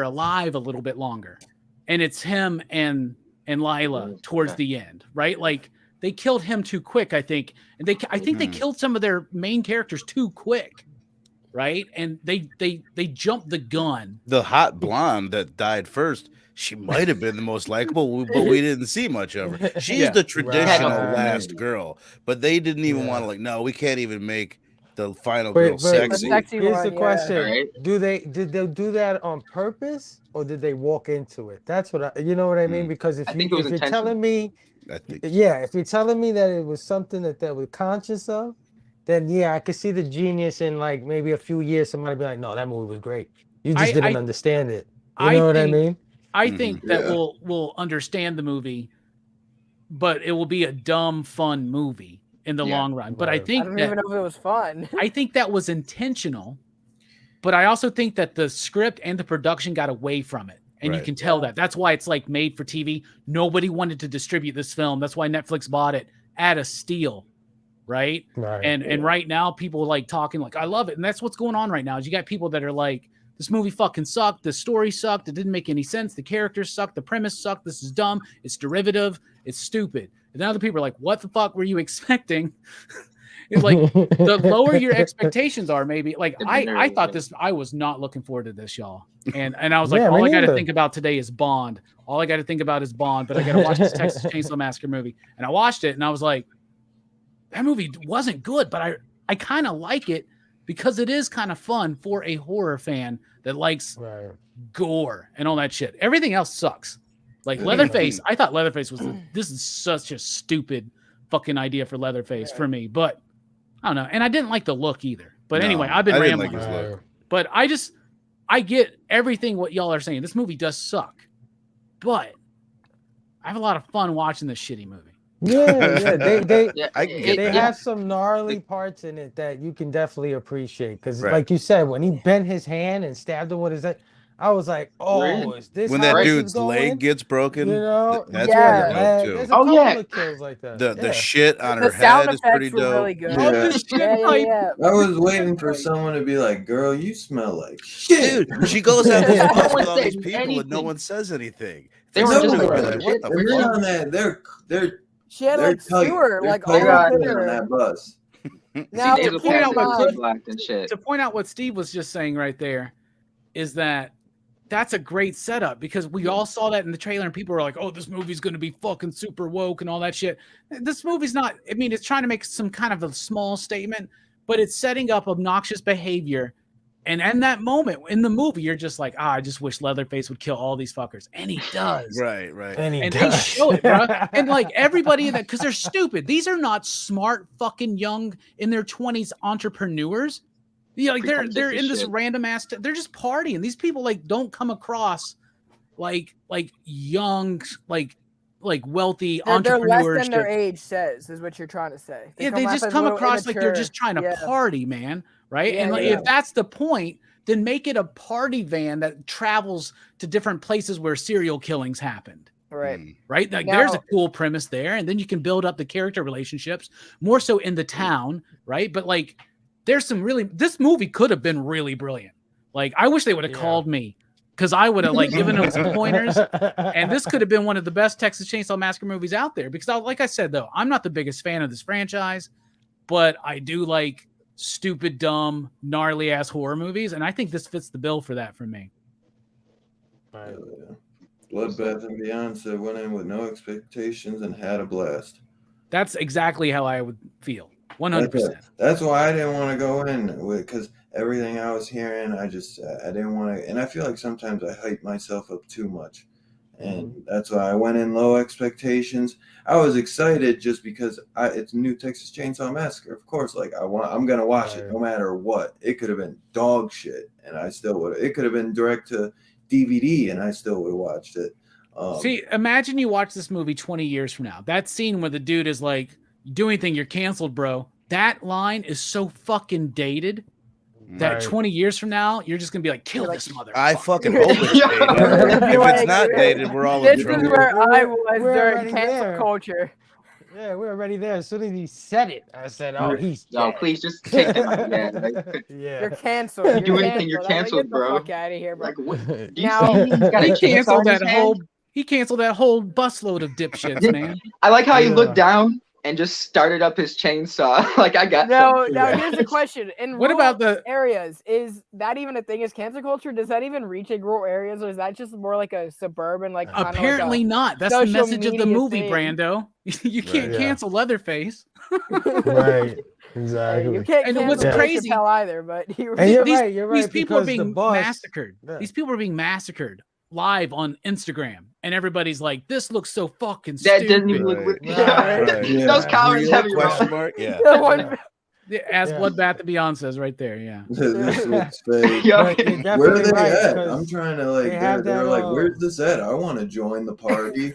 alive a little bit longer. And it's him and Lila towards the end, right? Like, they killed him too quick, I think. And I think they killed some of their main characters too quick, right? And they jumped the gun. The hot blonde that died first, she might have been the most likable, but we didn't see much of her. She's the traditional last girl, but they didn't even want to, like, no, we can't even make the final girl sexy. Here's the question: did they do that on purpose, or did they walk into it? That's what you know what I mean? Because if you're telling me, if you're telling me that it was something that they were conscious of, then I could see the genius in, like, maybe a few years somebody be like, no, that movie was great. You just didn't understand it. You know what I mean? I think that we'll understand the movie, but it will be a dumb, fun movie in the long run. But I think don't even know if it was fun. I think that was intentional, but I also think that the script and the production got away from it. And you can tell that. That's why it's like made for TV. Nobody wanted to distribute this film. That's why Netflix bought it at a steal. Right. And right now people are like talking like, I love it. And that's what's going on right now is you got people that are like this movie fucking sucked. The story sucked. It didn't make any sense. The characters sucked. The premise sucked. This is dumb. It's derivative. It's stupid. And then other people are like, what the fuck were you expecting? Like, the lower your expectations are, maybe. Like, I thought this, I was not looking forward to this, y'all. And I was like, Yeah, me all I got to neither. think about today is Bond. All I got to think about is Bond, but I got to watch this Texas Chainsaw Massacre movie. And I watched it, and I was like, that movie wasn't good, but I kind of like it because it is kind of fun for a horror fan that likes Right. gore and all that shit. Everything else sucks. Like Leatherface, I thought Leatherface was, this is such a stupid fucking idea for Leatherface for me, but I don't know. And I didn't like the look either. But No, anyway, I've been I didn't rambling. like his look. But I get everything what y'all are saying. This movie does suck, but I have a lot of fun watching this shitty movie. Yeah, they Yeah, have some gnarly parts in it that you can definitely appreciate. Because, Right. like you said, when he bent his hand and stabbed him with his head, I was like, "Oh, is this when how that this is dude's leg going?" gets broken, You know, that's Yeah. pretty dope too. There's a couple of kills like that. The shit on The her sound head is pretty effects were dope. really good. Yeah. Yeah. I was waiting for someone to be like, "Girl, you smell like shit." Dude, she goes out this bus one with all these said people and no anything. one says anything. They It's were like, just dude, like, like, what the And then fuck? on that, they're She had like tight. sewer, They're like all tight up in on her. that bus. Now, Days to of point out Past what were Cliff- blacked and shit. To point out what Steve was just saying right there is that that's a great setup because we all saw that in the trailer and people were like, oh, this movie's going to be fucking super woke and all that shit. This movie's not, I mean, it's trying to make some kind of a small statement, but it's setting up obnoxious behavior. And in that moment in the movie, you're just like, I just wish Leatherface would kill all these fuckers. And he does. Right. And They show it, bro. And like everybody in that, because they're stupid. These are not smart, fucking young in their 20s entrepreneurs. Yeah, like they're in this random ass. They're just partying. These people like don't come across like young, like wealthy They're entrepreneurs. less than their age says, is what you're trying to say. They just come across like they're just trying to party, man. Right? Yeah, And like, if that's the point, then make it a party van that travels to different places where serial killings happened. Right. Right? Like there's a cool premise there. And then you can build up the character relationships more so in the town, right? But like there's some really, this movie could have been really brilliant. Like I wish they would have called me because I would have like given them some pointers. And this could have been one of the best Texas Chainsaw Massacre movies out there. Because like I said, though, I'm not the biggest fan of this franchise, but I do like stupid, dumb, gnarly ass horror movies. And I think this fits the bill for that for me. Right. Bloodbath and Beyond said went in with no expectations and had a blast. That's exactly how I would feel. 100%. That's why I didn't want to go in with, because everything I was hearing, I didn't want to. And I feel like sometimes I hype myself up too much. And that's why I went in low expectations. I was excited just because it's new Texas Chainsaw Massacre. Of course, like I'm gonna watch it no matter what. It could have been dog shit, and I still would. It could have been direct to DVD, and I still would have watched it. See, imagine you watch this movie 20 years from now. That scene where the dude is like, "You do anything, you're canceled, bro." That line is so fucking dated. That 20 years from now, you're just gonna be like, kill this motherfucker. I fucking hope it's dated. If it's not dated, we're all in This trouble. is where I was We're during already cancel there. culture. Yeah, we're already there. As soon as he said it, I said, "Oh, he's No, dead." please just take them out. Yeah, like, You're canceled. You're do anything, you're canceled. canceled, Get the bro. fuck out of here, bro. like what? Do you Now- see he's got a He chainsaw canceled in his that hand? whole. He canceled that whole busload of dipshits, man. I like how he Yeah. looked down and just started up his chainsaw. Like I got No, something. now here's the question. In What rural about the? areas, is that even a thing? Is cancel culture? Does that even reach in rural areas, or is that just more like a suburban, like kinda like Apparently a- not. That's the social message of the media movie, thing? Brando. You can't Yeah. cancel Leatherface. Right. Hey, Exactly. you can't And cancel what's Dave crazy- Chappelle either, but he And you're these, right. You're These right. people are because the being bus- massacred. Yeah. These people are being massacred live on Instagram, and everybody's like, "This looks so fucking That stupid." doesn't even look. Right. Right. Yeah. Those cowards Real have you question wrong. mark? Yeah. The one- Yeah, Ask Yeah. Bloodbath and Beyond says right there. Yeah. This looks fake. Yeah. But you're Where are definitely they right, at? because I'm trying to like. they have They're that, like, where's this at? I want to join the party.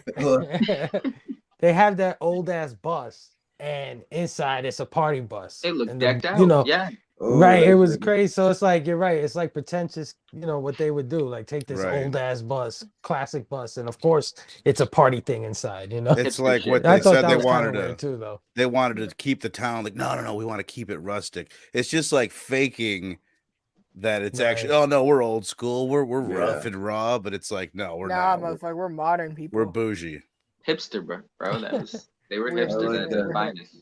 they have that old ass bus, and inside it's a party bus. It looked And decked out. You know, Yeah. Oh, right? It that's was like- crazy. So it's like you're right. It's like pretentious. You know what they would do? Like take this Right. old ass bus, classic bus, and of course it's a party thing inside. You know. It's like what I they thought said that they was kinda wanted weird to. too, though. They wanted to keep the town like, no, we want to keep it rustic. It's just like faking that it's Right. actually, oh no, we're old school, we're rough and raw, but it's like, no, we're not. motherfucker, we're modern people. We're bougie. Hipster, bro. They were We're hipsters like at their that. finest.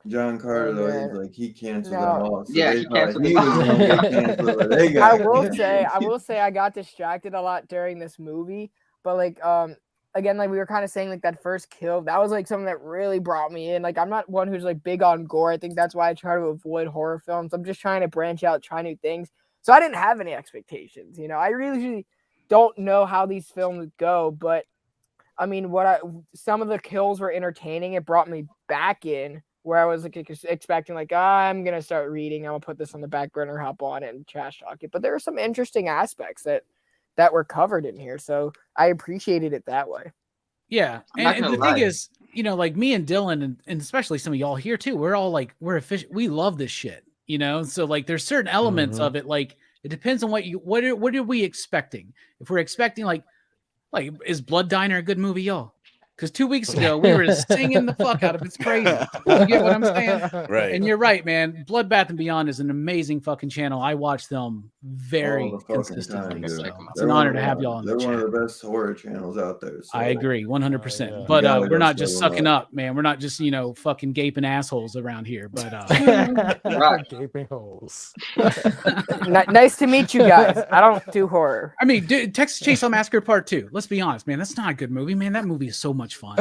John Carter, Oh, though, man. he's like, he canceled No. them all. So Yeah, they he thought canceled he them was all. going to get canceled, but they got I will say I got distracted a lot during this movie, but like again, like we were kind of saying, like that first kill, that was like something that really brought me in. Like I'm not one who's like big on gore. I think that's why I try to avoid horror films. I'm just trying to branch out, try new things. So I didn't have any expectations, you know. I really don't know how these films go, but I mean, some of the kills were entertaining. It brought me back in where I was like expecting, like, I'm gonna start reading. I'm gonna put this on the back burner, hop on it, and trash talk it. But there were some interesting aspects that were covered in here, so I appreciated it that way. Yeah, and the thing is, you know, like me and Dylan, and especially some of y'all here too, we're all like, we're efficient. We love this shit, you know. So like, there's certain elements of it. Like, it depends on what are we expecting. If we're expecting like is Blood Diner a good movie, y'all? Because 2 weeks ago we were singing the fuck out of It's Crazy. You get what I'm saying? Right. And you're right, man. Bloodbath and Beyond is an amazing fucking channel. I watch them very consistently. So it's an honor to have y'all on the channel. They're one of the best horror channels out there. So. I agree 100%. But we're not just sucking up, man. We're not just, you know, fucking gaping assholes around here. But gaping holes. Nice to meet you guys. I don't do horror. I mean, Texas Chainsaw Massacre Part 2. Let's be honest, man. That's not a good movie, man. That movie is so much fun.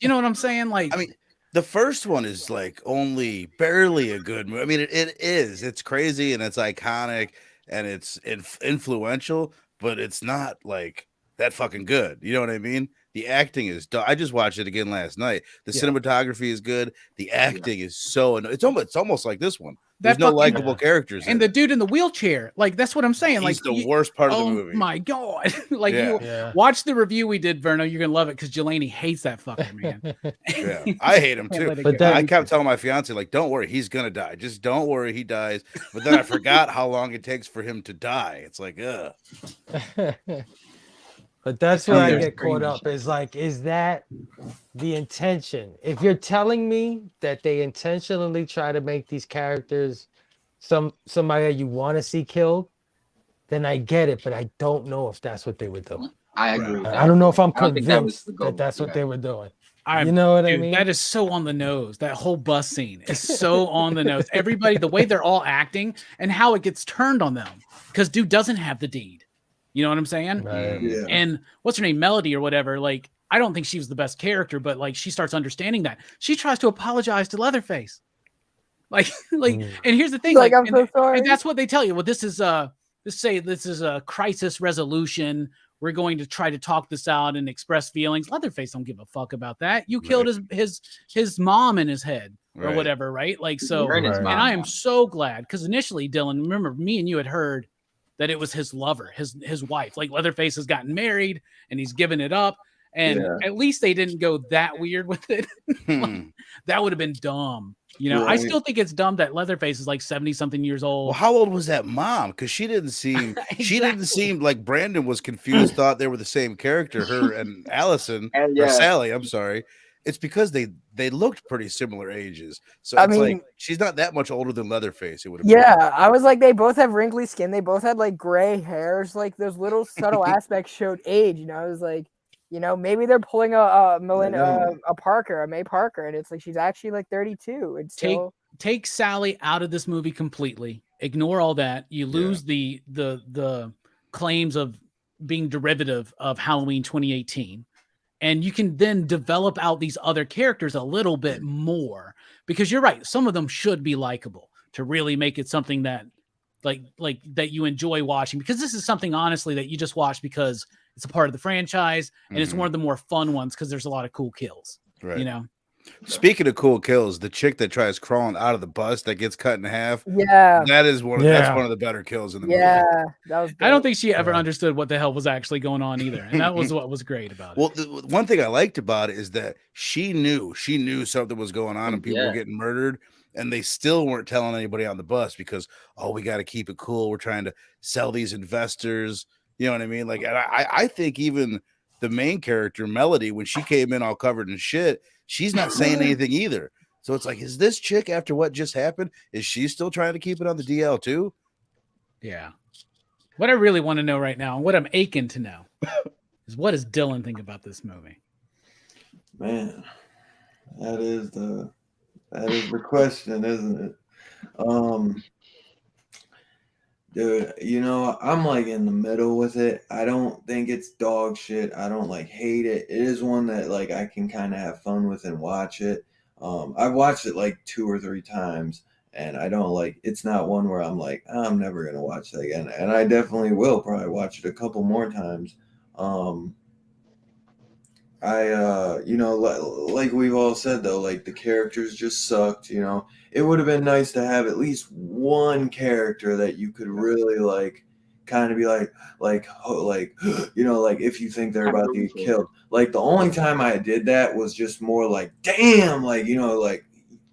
You know what I'm saying? Like, I mean, the first one is like only barely a good movie. I mean, it is. It's crazy and it's iconic and it's influential, but it's not like that fucking good. You know what I mean? The acting is. I just watched it again last night. The cinematography is good. The acting is so. It's almost like this one. There's no likable characters. And the dude in the wheelchair, like that's what I'm saying. He's like the worst part of the movie. Oh my god! Like you watch the review we did, Verno. You're gonna love it because Jelani hates that fucker, man. Yeah, I hate him too. But I kept telling my fiance, like, don't worry, he's gonna die. Just don't worry, he dies. But then I forgot how long it takes for him to die. It's like, ugh. But that's where I get caught up. Is like, is that the intention? If you're telling me that they intentionally try to make these characters somebody you want to see killed, then I get it. But I don't know if that's what they were doing. I agree. I don't know if I'm convinced that that's what they were doing. You know what I mean? That is so on the nose. That whole bus scene is so on the nose. Everybody, the way they're all acting and how it gets turned on them, because dude doesn't have the deed. You know what I'm saying? Right. Yeah. And what's her name, Melody or whatever? Like, I don't think she was the best character, but like she starts understanding that. She tries to apologize to Leatherface. And here's the thing, like I'm so sorry. And that's what they tell you. Well, this is a crisis resolution. We're going to try to talk this out and express feelings. Leatherface don't give a fuck about that. You killed his mom in his head or whatever, right? Like so. And I am so glad because initially, Dylan, remember me and you had heard that it was his lover, his wife. Like Leatherface has gotten married and he's given it up. And at least they didn't go that weird with it. That would have been dumb. You know, I still think it's dumb that Leatherface is like 70-something years old. Well, how old was that mom? Because she didn't seem she didn't seem like Brandon was confused, thought they were the same character, her and Allison or Sally. I'm sorry. It's because they looked pretty similar ages. So it's like she's not that much older than Leatherface. It would have been. I was like, they both have wrinkly skin. They both had like gray hairs. Like those little subtle aspects showed age. You know, I was like, you know, maybe they're pulling a May Parker, and it's like she's actually like 32. And still take Sally out of this movie completely. Ignore all that. You lose the claims of being derivative of Halloween 2018. And you can then develop out these other characters a little bit more because you're right. Some of them should be likable to really make it something that like that you enjoy watching, because this is something honestly that you just watch because it's a part of the franchise and it's one of the more fun ones because there's a lot of cool kills, you know? Speaking of cool kills, the chick that tries crawling out of the bus that gets cut in half. Yeah, that is that's one of the better kills in the movie. Yeah, that was. I don't think she ever understood what the hell was actually going on either, and that was what was great about it. Well, the one thing I liked about it is that she knew something was going on and people were getting murdered, and they still weren't telling anybody on the bus because we got to keep it cool. We're trying to sell these investors. You know what I mean? Like, I think even the main character Melody, when she came in all covered in shit, she's not saying anything either. So it's like, is this chick, after what just happened, is she still trying to keep it on the DL too? Yeah. What I really want to know right now, and what I'm aching to know, is what does Dylan think about this movie? Man, that is the question, isn't it? Dude, I'm like in the middle with it. I don't think it's dog shit. I don't like hate it. It is one that like I can kind of have fun with and watch it. I've watched it like 2 or 3 times, and I don't like. It's not one where I'm like, I'm never gonna watch that again. And I definitely will probably watch it a couple more times. Like we've all said though, like the characters just sucked. It would have been nice to have at least one character that you could really like, kind of be like, like if you think they're about to get killed. Like the only time I did that was just more like, damn, like like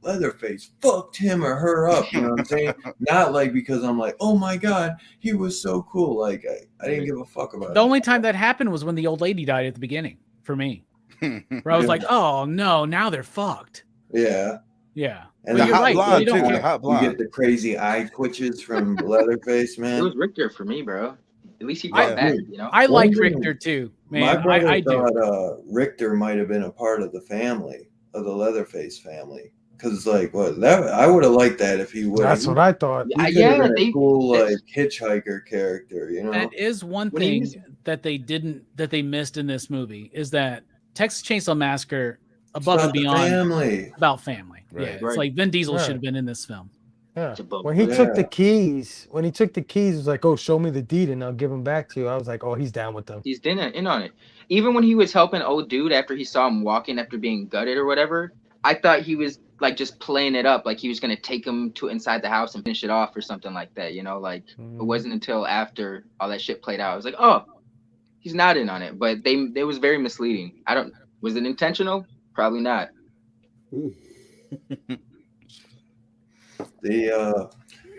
Leatherface fucked him or her up. You know what I'm saying? Not like because I'm like, oh my god, he was so cool. Like I didn't give a fuck about it. The only time that happened was when the old lady died at the beginning for me. Where I was like, oh no, now they're fucked. Yeah. Yeah. And the hot blonde too. The hot blonde. You get the crazy eye twitches from Leatherface, man. It was Richter for me, bro. At least he brought back, I like Richter too, man. My brother I thought Richter might have been a part of the family, of the Leatherface family. Because like I would have liked that if he would. That's what I thought. He could have been a cool like hitchhiker character, That is one thing that they missed in this movie is that Texas Chainsaw Massacre above and beyond about family. Right. Yeah, it's like Vin Diesel should have been in this film. Yeah. When he took the keys, it was like, oh, show me the deed and I'll give him back to you. I was like, oh, he's down with them. He's in on it. Even when he was helping old dude after he saw him walking after being gutted or whatever, I thought he was like just playing it up, like he was gonna take him to inside the house and finish it off or something like that. Like it wasn't until after all that shit played out I was like, oh, he's not in on it. But they was very misleading. Was it intentional? Probably not.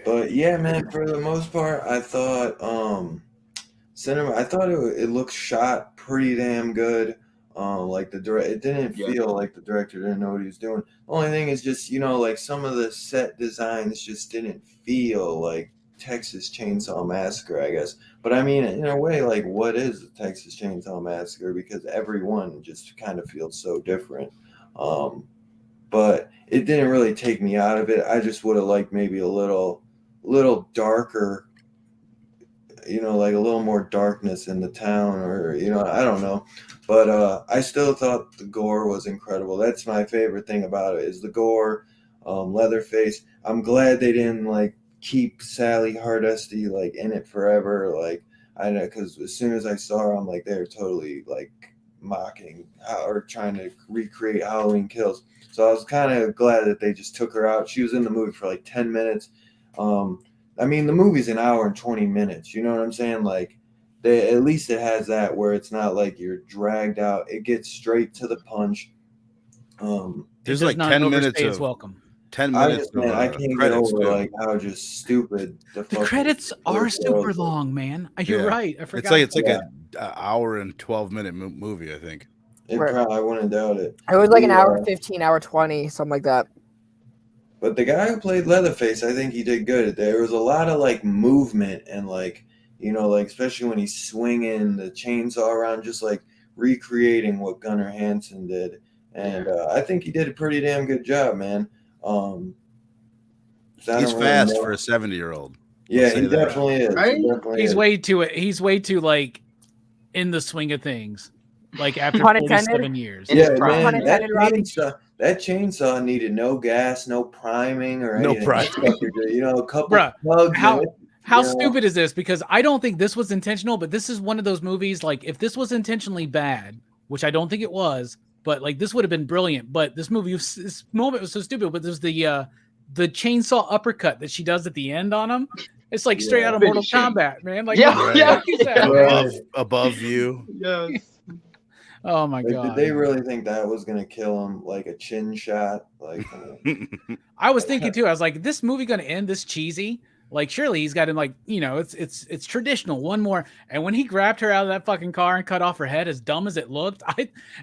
But yeah, man, for the most part, I thought it looked shot pretty damn good. Like it didn't feel like the director didn't know what he was doing. The only thing is just like some of the set designs just didn't feel like Texas Chainsaw Massacre, I guess. But I mean, in a way, like what is the Texas Chainsaw Massacre? Because every one just kind of feels so different. But it didn't really take me out of it. I just would have liked maybe a little darker, like a little more darkness in the town, or I don't know. But I still thought the gore was incredible. That's my favorite thing about it is the gore. Leatherface. I'm glad they didn't like keep Sally Hardesty like in it forever. Like I know, because as soon as I saw her, I'm like they're totally like mocking or trying to recreate Halloween Kills. So I was kind of glad that they just took her out. She was in the movie for like 10 minutes. I mean, the movie's an hour and 20 minutes. You know what I'm saying? Like, at least it has that where it's not like you're dragged out. It gets straight to the punch. There's like 10 minutes of welcome. 10 minutes. I can't get over like how just stupid the credits are super long, man. You're right. I forgot. It's like an hour and 12-minute movie, I think. I wouldn't doubt it. It was like an hour 15, hour 20, something like that. But the guy who played Leatherface, I think he did good. There was a lot of like movement and like, like especially when he's swinging the chainsaw around, just like recreating what Gunnar Hansen did. And I think he did a pretty damn good job, man. He's fast for a 70-year-old. Yeah, he definitely is. Right? He's way too like in the swing of things. Like after 47 years. Yeah, man, that chainsaw needed no gas, no priming or anything. No priming. A couple of plugs. How stupid is this? Because I don't think this was intentional, but this is one of those movies, like if this was intentionally bad, which I don't think it was, but like this would have been brilliant. But this moment was so stupid. But there's the chainsaw uppercut that she does at the end on him. It's like straight out of Mortal Kombat, man. Like above you. Yes. Oh my god! Did they really think that was gonna kill him? Like a chin shot? Like I was thinking too. I was like, this movie gonna end this cheesy? Like surely he's got him like it's traditional. One more, and when he grabbed her out of that fucking car and cut off her head, as dumb as it looked,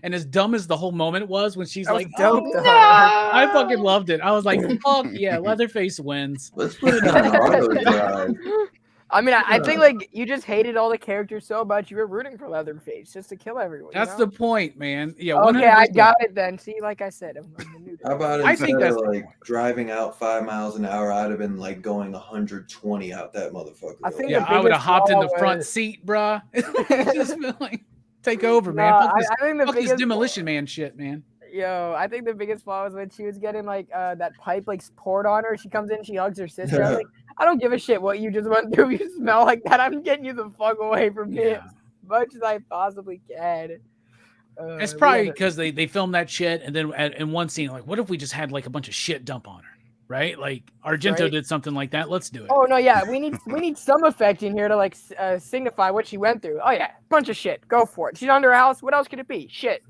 and as dumb as the whole moment was when she's like, dope. Oh, no! I fucking loved it. I was like, fuck yeah, Leatherface wins. Let's put it on auto drive. I mean, I think like you just hated all the characters so much you were rooting for Leatherface just to kill everyone. That's the point, man. Yeah. Okay, 100%. I got it then. See, like I said, I'm the new. How about I instead think that's of the like point. driving out 5 miles an hour, I'd have been like going 120 out that motherfucker. I think Yeah, the I would have biggest hopped in flaw the front was- seat, bruh. Just been like, take over, man. No, Fuck this, I think the fuck this biggest Demolition Man shit, man. Yo, I think the biggest flaw was when she was getting like that pipe like poured on her. She comes in, she hugs her sister. I was like, I don't give a shit what you just went through. You smell like that. I'm getting you the fuck away from me as much as I possibly can. It's probably because they filmed that shit, and then in one scene, like, what if we just had like a bunch of shit dump on her, right? Like Argento did something like that. Let's do it. Oh no, yeah, we need some effect in here to like signify what she went through. Oh yeah, bunch of shit. Go for it. She's under her house. What else could it be? Shit.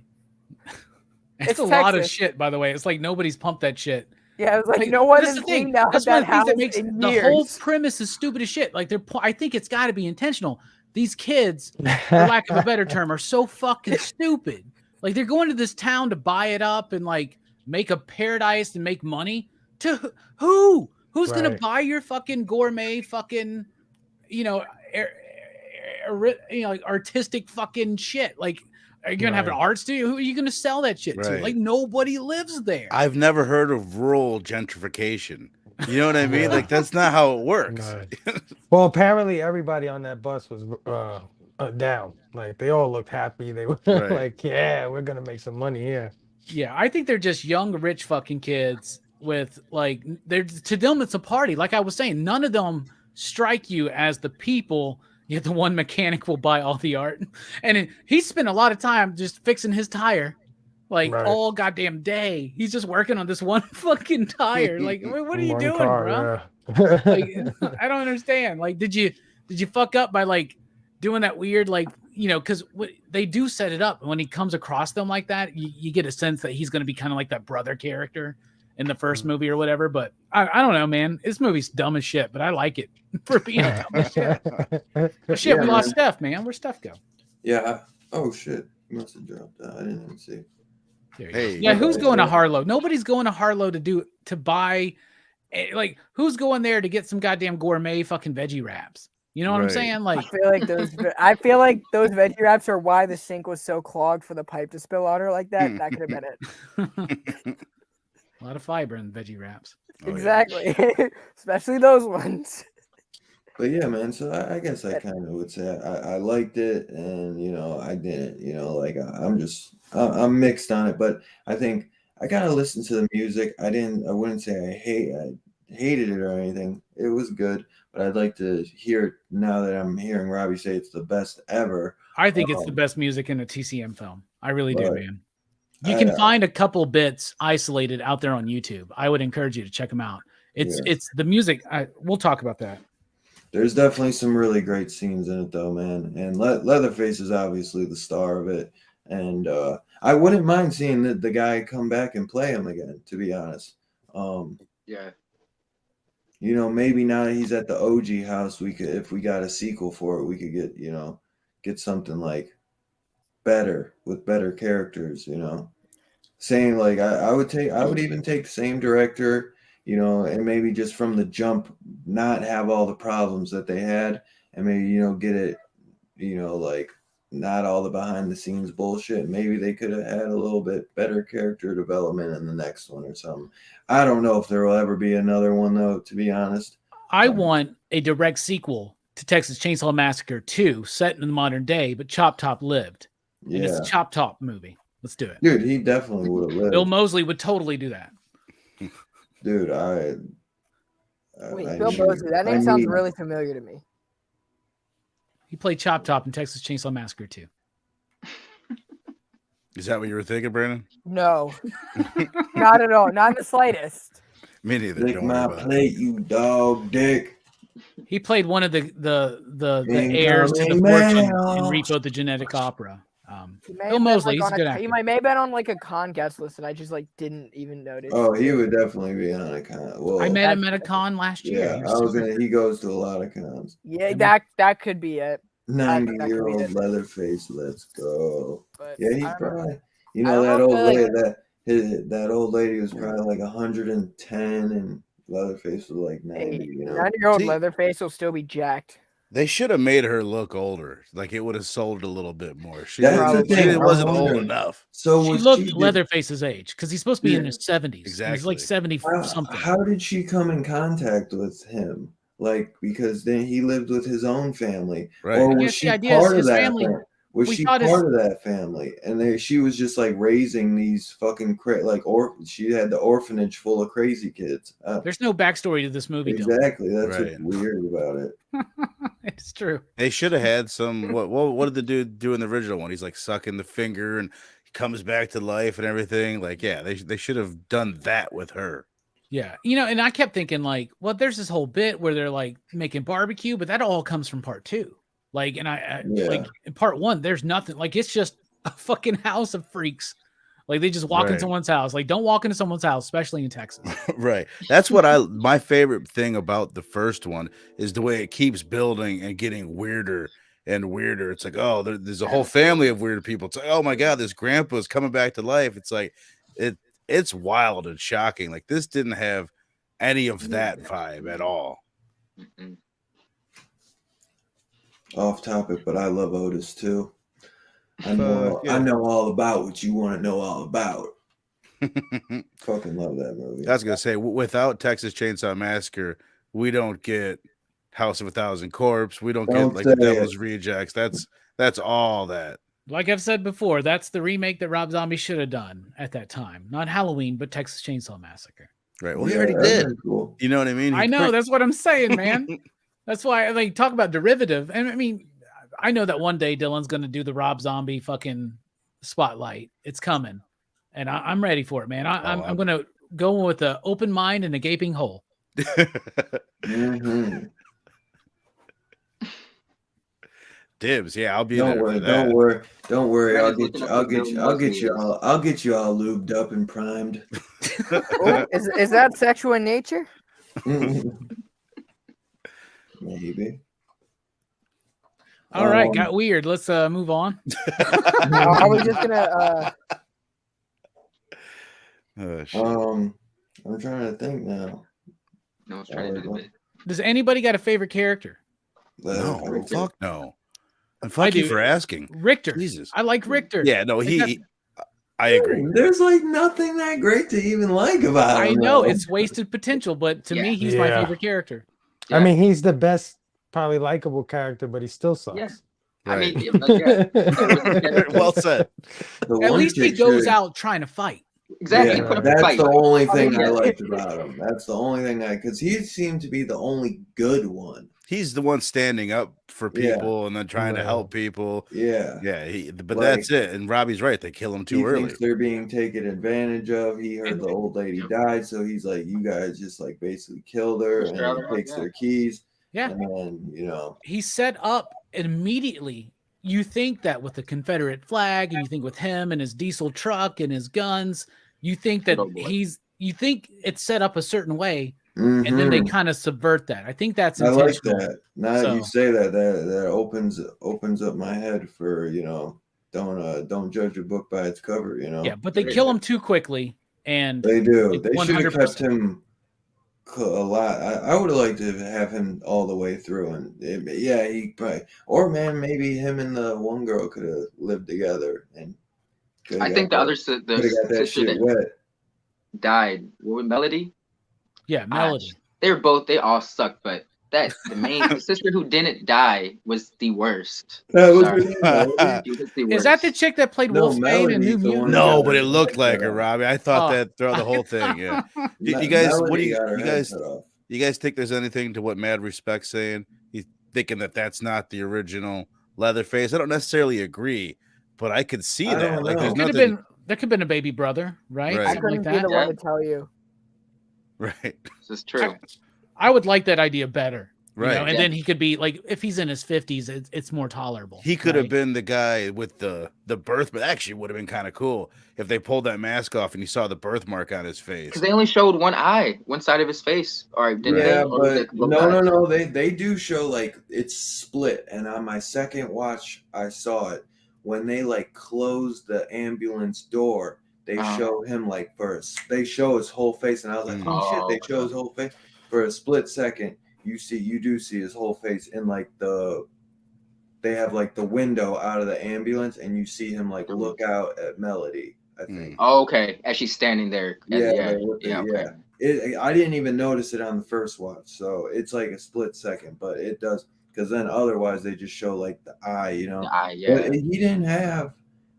It's a lot of shit, by the way. It's like nobody's pumped that shit. Yeah, it's like no one that's has the thing. cleaned out That's one that of the things house that makes in the years. whole premise is stupid as shit. Like I think it's got to be intentional. These kids, for lack of a better term, are so fucking stupid. Like they're going to this town to buy it up and like make a paradise and make money. To who? Who's gonna buy your fucking gourmet fucking, like artistic fucking shit? Like, are you gonna have an art studio? Who are you gonna sell that shit to? Like nobody lives there. I've never heard of rural gentrification. You know what I mean? Like that's not how it works. Well, apparently everybody on that bus was down. Like they all looked happy. They were like, "Yeah, we're gonna make some money here." Yeah, I think they're just young, rich fucking kids with like to them it's a party. Like I was saying, none of them strike you as the people. Yet the one mechanic will buy all the art, and he spent a lot of time just fixing his tire, like all goddamn day. He's just working on this one fucking tire. Like, what are you doing, bro? Like, I don't understand. Like, did you fuck up by like doing that weird, like, because they do set it up when he comes across them like that, you get a sense that he's going to be kind of like that brother character in the first movie or whatever. But I don't know, man. This movie's dumb as shit, but I like it for being dumb as shit. But shit, we lost Steph, man. Where'd Steph go? Yeah. Oh shit. You must have dropped out. I didn't even see. Hey. Yeah, who's going to Harlow? Nobody's going to Harlow to buy. Like, who's going there to get some goddamn gourmet fucking veggie wraps? You know what I'm saying? Like, I feel like those veggie wraps are why the sink was so clogged for the pipe to spill on her like that. That could have been it. A lot of fiber in veggie wraps. Exactly. Especially those ones. But yeah, man, so I guess I kind of would say I liked it, and I didn't. Like I'm mixed on it, but I think I gotta listen to the music. I wouldn't say I hated it or anything. It was good, but I'd like to hear it now that I'm hearing Robbie say it's the best ever. I think it's the best music in a TCM film. I really do, man. You can find a couple bits isolated out there on YouTube. I would encourage you to check them out. It's the music. We'll talk about that. There's definitely some really great scenes in it, though, man. And Leatherface is obviously the star of it. And I wouldn't mind seeing the guy come back and play him again, to be honest. Yeah. Maybe now that he's at the OG house, we could, if we got a sequel for it, we could get something like better with better characters, saying like I would even take the same director, and maybe just from the jump not have all the problems that they had, and maybe get it, like not all the behind the scenes bullshit. Maybe they could have had a little bit better character development in the next one or something. I don't know if there will ever be another one, though, to be honest. I want a direct sequel to Texas Chainsaw Massacre 2 set in the modern day, but Chop Top lived. Yeah. And it's a Chop Top movie. Let's do it. Dude, he definitely would have lived. Bill Moseley would totally do that. Dude, Wait, Bill Moseley. That name sounds really familiar to me. He played Chop Top in Texas Chainsaw Massacre 2. Is that what you were thinking, Brandon? No. Not at all. Not in the slightest. Me neither. Lick my plate, you dog dick. He played one of the heirs to the fortune in Repo the Genetic Opera. Bill Moseley, he's a good actor. He may have been on like a con guest list, and I just like didn't even notice. Oh, he would definitely be on a con. Well, I met him at a con last year. Yeah, he goes to a lot of cons. Yeah, that could be it. 90-year-old Leatherface, let's go. But yeah, he's probably that old lady was probably like 110, and Leatherface was like 90. 90-year-old Leatherface will still be jacked. They should have made her look older. Like it would have sold a little bit more. She That's the Probably. thing. she I'm wasn't old wondering. enough. So She was looked she? Leatherface's age because he's supposed to be in Yeah. his 70s. He's like Exactly. 70 something. How did she come in contact with him? Like, because then he lived with his own family, Right. or I was guess she the idea is part of his that family. family? Was we she thought his- part of that family? And she was just like raising these fucking she had the orphanage full of crazy kids. There's no backstory to this movie. Dylan. Exactly. That's Right. what's weird about it. It's true. They should have had some. What did the dude do in the original one? He's like sucking the finger and he comes back to life and everything. Like, yeah, they should have done that with her. Yeah, and I kept thinking like, well, there's this whole bit where they're like making barbecue, but that all comes from part 2. Like, and like in part 1, there's nothing. Like, it's just a fucking house of freaks. Like, they just walk in someone's house. Like, don't walk into someone's house, especially in Texas. Right. That's what my favorite thing about the first one is the way it keeps building and getting weirder and weirder. It's like, oh, there's a whole family of weird people. It's like, oh my God, this grandpa's coming back to life. It's like it's wild and shocking. Like this didn't have any of that vibe at all. Mm-mm. Off topic, but I love Otis too. I know all about what you want to know all about. Fucking love that movie. I was gonna say, without Texas Chainsaw Massacre, we don't get House of a Thousand Corpse. We don't get like the Devil's Rejects. That's all that. Like I've said before, that's the remake that Rob Zombie should have done at that time. Not Halloween, but Texas Chainsaw Massacre. Right. Well, he already did. Cool. You know what I mean? I know. That's what I'm saying, man. That's why I talk about derivative. And I mean, I know that one day Dylan's going to do the Rob Zombie fucking spotlight. It's coming. And I'm ready for it, man. I'm going to go with an open mind and a gaping hole. Mm-hmm. Dibs, yeah, I'll be there. Don't worry. I'll get you all lubed up and primed. Is that sexual in nature? Maybe. All right, got weird. Let's move on. I was just gonna. I'm trying to think now. No one's trying to do it. Does anybody got a favorite character? No, fuck no. And fuck you for asking. Richter. Jesus. I like Richter. Yeah, no, I agree. There's like nothing that great to even like about him. I know it's wasted potential, but to me, he's my favorite character. Yeah. I mean, he's the best, probably likable character, but he still sucks. Yeah. Right. I mean, well said. At least he goes out trying to fight. Exactly. Yeah, that's the only thing I liked about him. That's the only thing because he seemed to be the only good one. He's the one standing up for people and then trying to help people. Yeah. Yeah. But that's it. And Robbie's right. They kill him too early. Thinks they're being taken advantage of. He heard the old lady died. So he's like, you guys just like basically killed her and he takes their keys. Yeah. And then, He's set up immediately. You think that with the Confederate flag and you think with him and his diesel truck and his guns, you think that you think it's set up a certain way. Mm-hmm. And then they kind of subvert that. I think that's intentional. I like that. Now that you say that opens up my head for don't judge a book by its cover. Yeah, but they kill him too quickly, and they do. They should have kept him a lot. I would have liked to have him all the way through, and he probably maybe him and the one girl could have lived together. And I think the other sister that died. What was Melody? Yeah, Melody. They all sucked, but the sister who didn't die was the worst. That was the worst. Is that the chick that played Wolfsbane in New Mutants? No, but it looked like her, Robbie. I thought that throughout the whole thing. Yeah. You guys think there's anything to what Mad Respect's saying? He's thinking that's not the original Leatherface. I don't necessarily agree, but I could see that. Like, there's nothing. There could have been a baby brother, right? I couldn't be the one to tell you. Right. This is true. I would like that idea better. Right. And then he could be like, if he's in his 50s, it's more tolerable. He could have been the guy with the birthmark. Actually, would have been kind of cool if they pulled that mask off and you saw the birthmark on his face. Because they only showed one side of his face. Or didn't they? But no. They do show like it's split. And on my second watch, I saw it when they like closed the ambulance door. They show him like they show his whole face, and I was like, "Oh shit!" They show his whole face for a split second. you do see his whole face in like they have like the window out of the ambulance, and you see him like look out at Melody, I think. Oh, okay. As she's standing there. Yeah, Okay. I didn't even notice it on the first watch, so it's like a split second, but it does, because then otherwise they just show like the eye, you know. The eye, yeah. But he didn't have.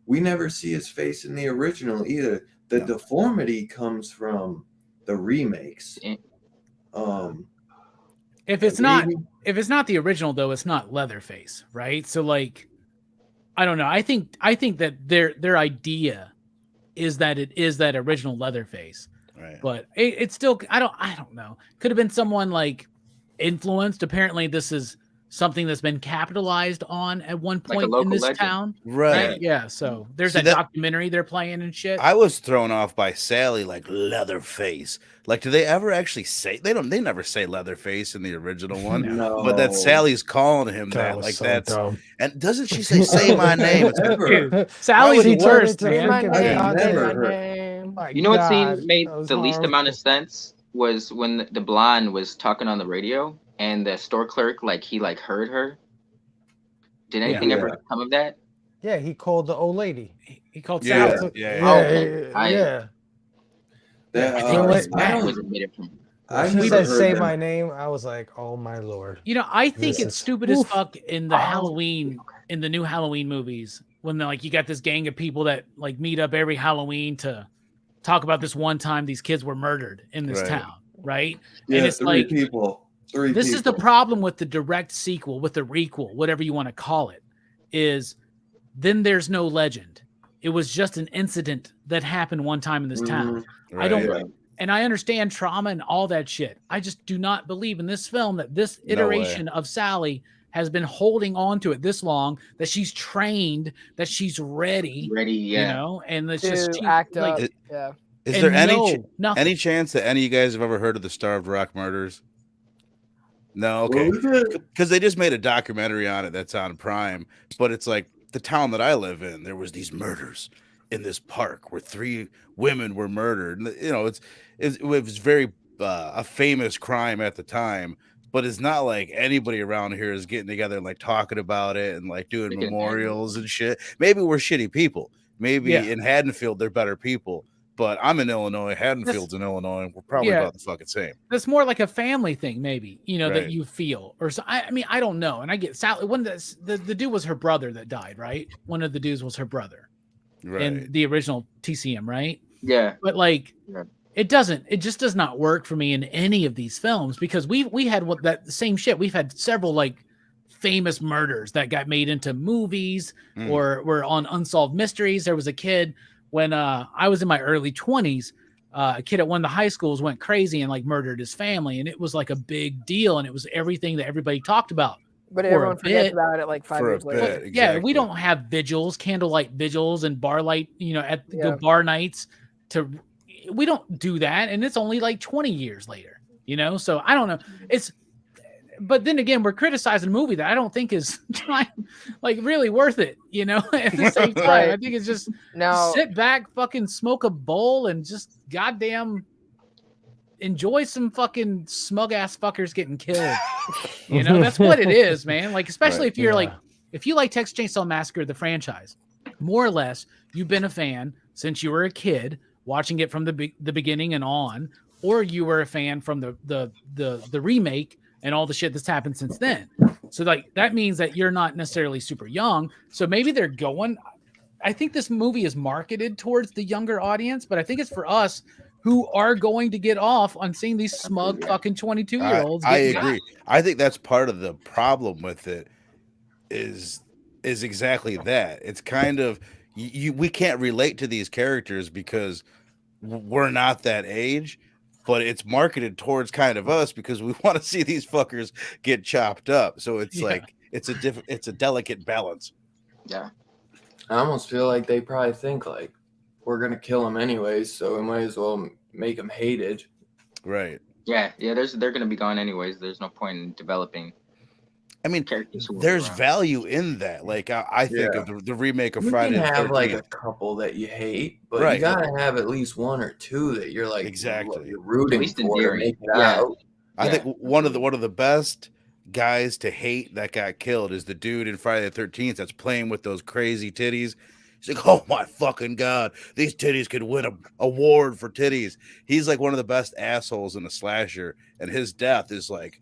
We never see his face in the original either. The deformity comes from the remakes. If it's not the original though, it's not Leatherface, right? So like, I don't know. I think that their idea is that it is that original Leatherface, right? But it's still I don't know. Could have been someone like influenced. Apparently, this is something that's been capitalized on at one point in this town, right? Yeah. So there's that documentary they're playing and shit. I was thrown off by Sally, like Leatherface. Like, do they ever actually say they never say Leatherface in the original one? No. But that Sally's calling him that, like, so that's dumb. And doesn't she say my name? Sally's the worst, man. You know what scene made the least amount of sense was when the blonde was talking on the radio and the store clerk, like, he like heard her. Did anything ever come of that? Yeah, he called the old lady. He called Sally. Yeah. She said, "Say my name." I was like, "Oh my lord!" You know, I think it's stupid as fuck in the Halloween, in the new Halloween movies, when like you got this gang of people that like meet up every Halloween to talk about this one time these kids were murdered in this town, right? Yeah, and it's three like people. This is the problem with the direct sequel, with the requel, whatever you want to call it, is then there's no legend. It was just an incident that happened one time in this town. Right. I don't, and I understand trauma and all that shit. I just do not believe in this film that this iteration of Sally has been holding on to it this long, that she's trained, that she's ready, you know, and it's just act up. Is there any chance that any of you guys have ever heard of the Starved Rock murders? No, okay, because they just made a documentary on it that's on Prime, but it's like the town that I live in, there was these murders in this park where 3 women were murdered. You know, it was very a famous crime at the time, but it's not like anybody around here is getting together and like talking about it and like doing memorials and shit. Maybe we're shitty people. Maybe in Haddonfield they're better people. But I'm in Illinois. Haddonfield's in Illinois. We're probably about the fucking same. That's more like a family thing, maybe, you know, that you feel. Or so, I mean, I don't know. And I get Sally. The dude was her brother that died, right? One of the dudes was her brother in the original TCM, right? Yeah. But like, it just does not work for me in any of these films, because we had that same shit. We've had several like famous murders that got made into movies or were on Unsolved Mysteries. There was a kid when I was in my early 20s, a kid at one of the high schools went crazy and like murdered his family, and it was like a big deal, and it was everything that everybody talked about. But everyone forgets about it like 5 years later. Exactly. Yeah, we don't have vigils, candlelight vigils, and bar light, you know, at the bar nights. We don't do that, and it's only like 20 years later, you know. So I don't know. But then again, we're criticizing a movie that I don't think is like really worth it, you know. At the same time, I think it's just sit back, fucking smoke a bowl, and just goddamn enjoy some fucking smug ass fuckers getting killed. You know, that's what it is, man. Like, especially if you're like, if you like Texas Chainsaw Massacre, the franchise, more or less, you've been a fan since you were a kid, watching it from the beginning and on, or you were a fan from the remake and all the shit that's happened since then. So like that means that you're not necessarily super young. So maybe they're going. I think this movie is marketed towards the younger audience, but I think it's for us who are going to get off on seeing these smug fucking 22-year-olds. I agree. I think that's part of the problem with it is exactly that. It's kind of we can't relate to these characters because we're not that age. But it's marketed towards kind of us because we want to see these fuckers get chopped up. So it's like it's a delicate balance. Yeah, I almost feel like they probably think like we're gonna kill them anyways, so we might as well make them hated. Right. Yeah. They're gonna be gone anyways. There's no point in developing. I mean, there's value in that. Like I think of the remake of Friday. You can have like a couple that you hate, but you gotta have at least one or two that you're like exactly you're rooting for to make it out. I think one of the best guys to hate that got killed is the dude in Friday the 13th that's playing with those crazy titties. He's like, oh my fucking God, these titties could win an award for titties. He's like one of the best assholes in a slasher, and his death is like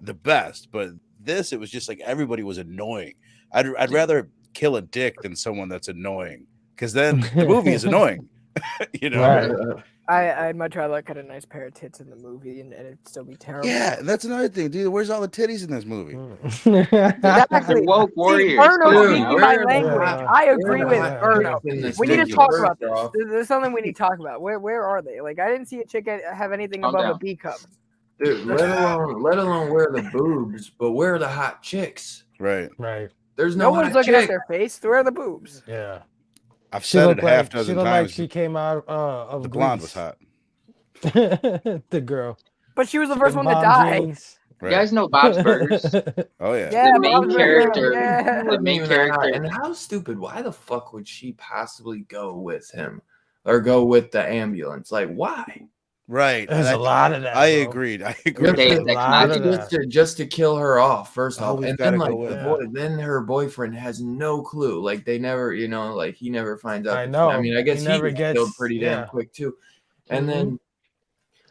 the best. But this, it was just like everybody was annoying. I'd rather kill a dick than someone that's annoying, because then the movie is annoying. You know? Right. I'd much rather look at a nice pair of tits in the movie and it'd still be terrible. Yeah, and that's another thing, dude. Where's all the titties in this movie? Exactly. Woke warriors. Berno's Dude, speaking where my are the language. hot- I where agree are the with hot Berno. chicks in this We need to movie? talk First about this. off, There's something we need to talk about. Where are they? Like, I didn't see a chick have anything Calm above a down. B cup. Dude, let alone where the boobs, but where are the hot chicks? Right. Right. There's No no one's hot looking at chick. their face. Where are the boobs? Yeah. I've She said it looked a half like dozen times. she came out of the blonde was Grease. hot. The girl. But she was the first Them one to bomb die. jeans. You Right. guys know Bob's Burgers? Oh yeah. Yeah, The main Bob's Burgers, character. yeah. The main Even that hot. character. And how stupid? Why the fuck would she possibly go with him or go with the ambulance? Like, why? Right. There's And a lot of that. I bro. agreed. I Just agreed. They- to, Tex a lot Mex. of that. just to kill her off, first off. Always And gotta then, go like, with the that. boy, then her boyfriend has no clue. Like, they never, like, he never finds out. I that know. I mean, I guess He he never gets killed gets- pretty yeah. damn quick, too. And Mhm. then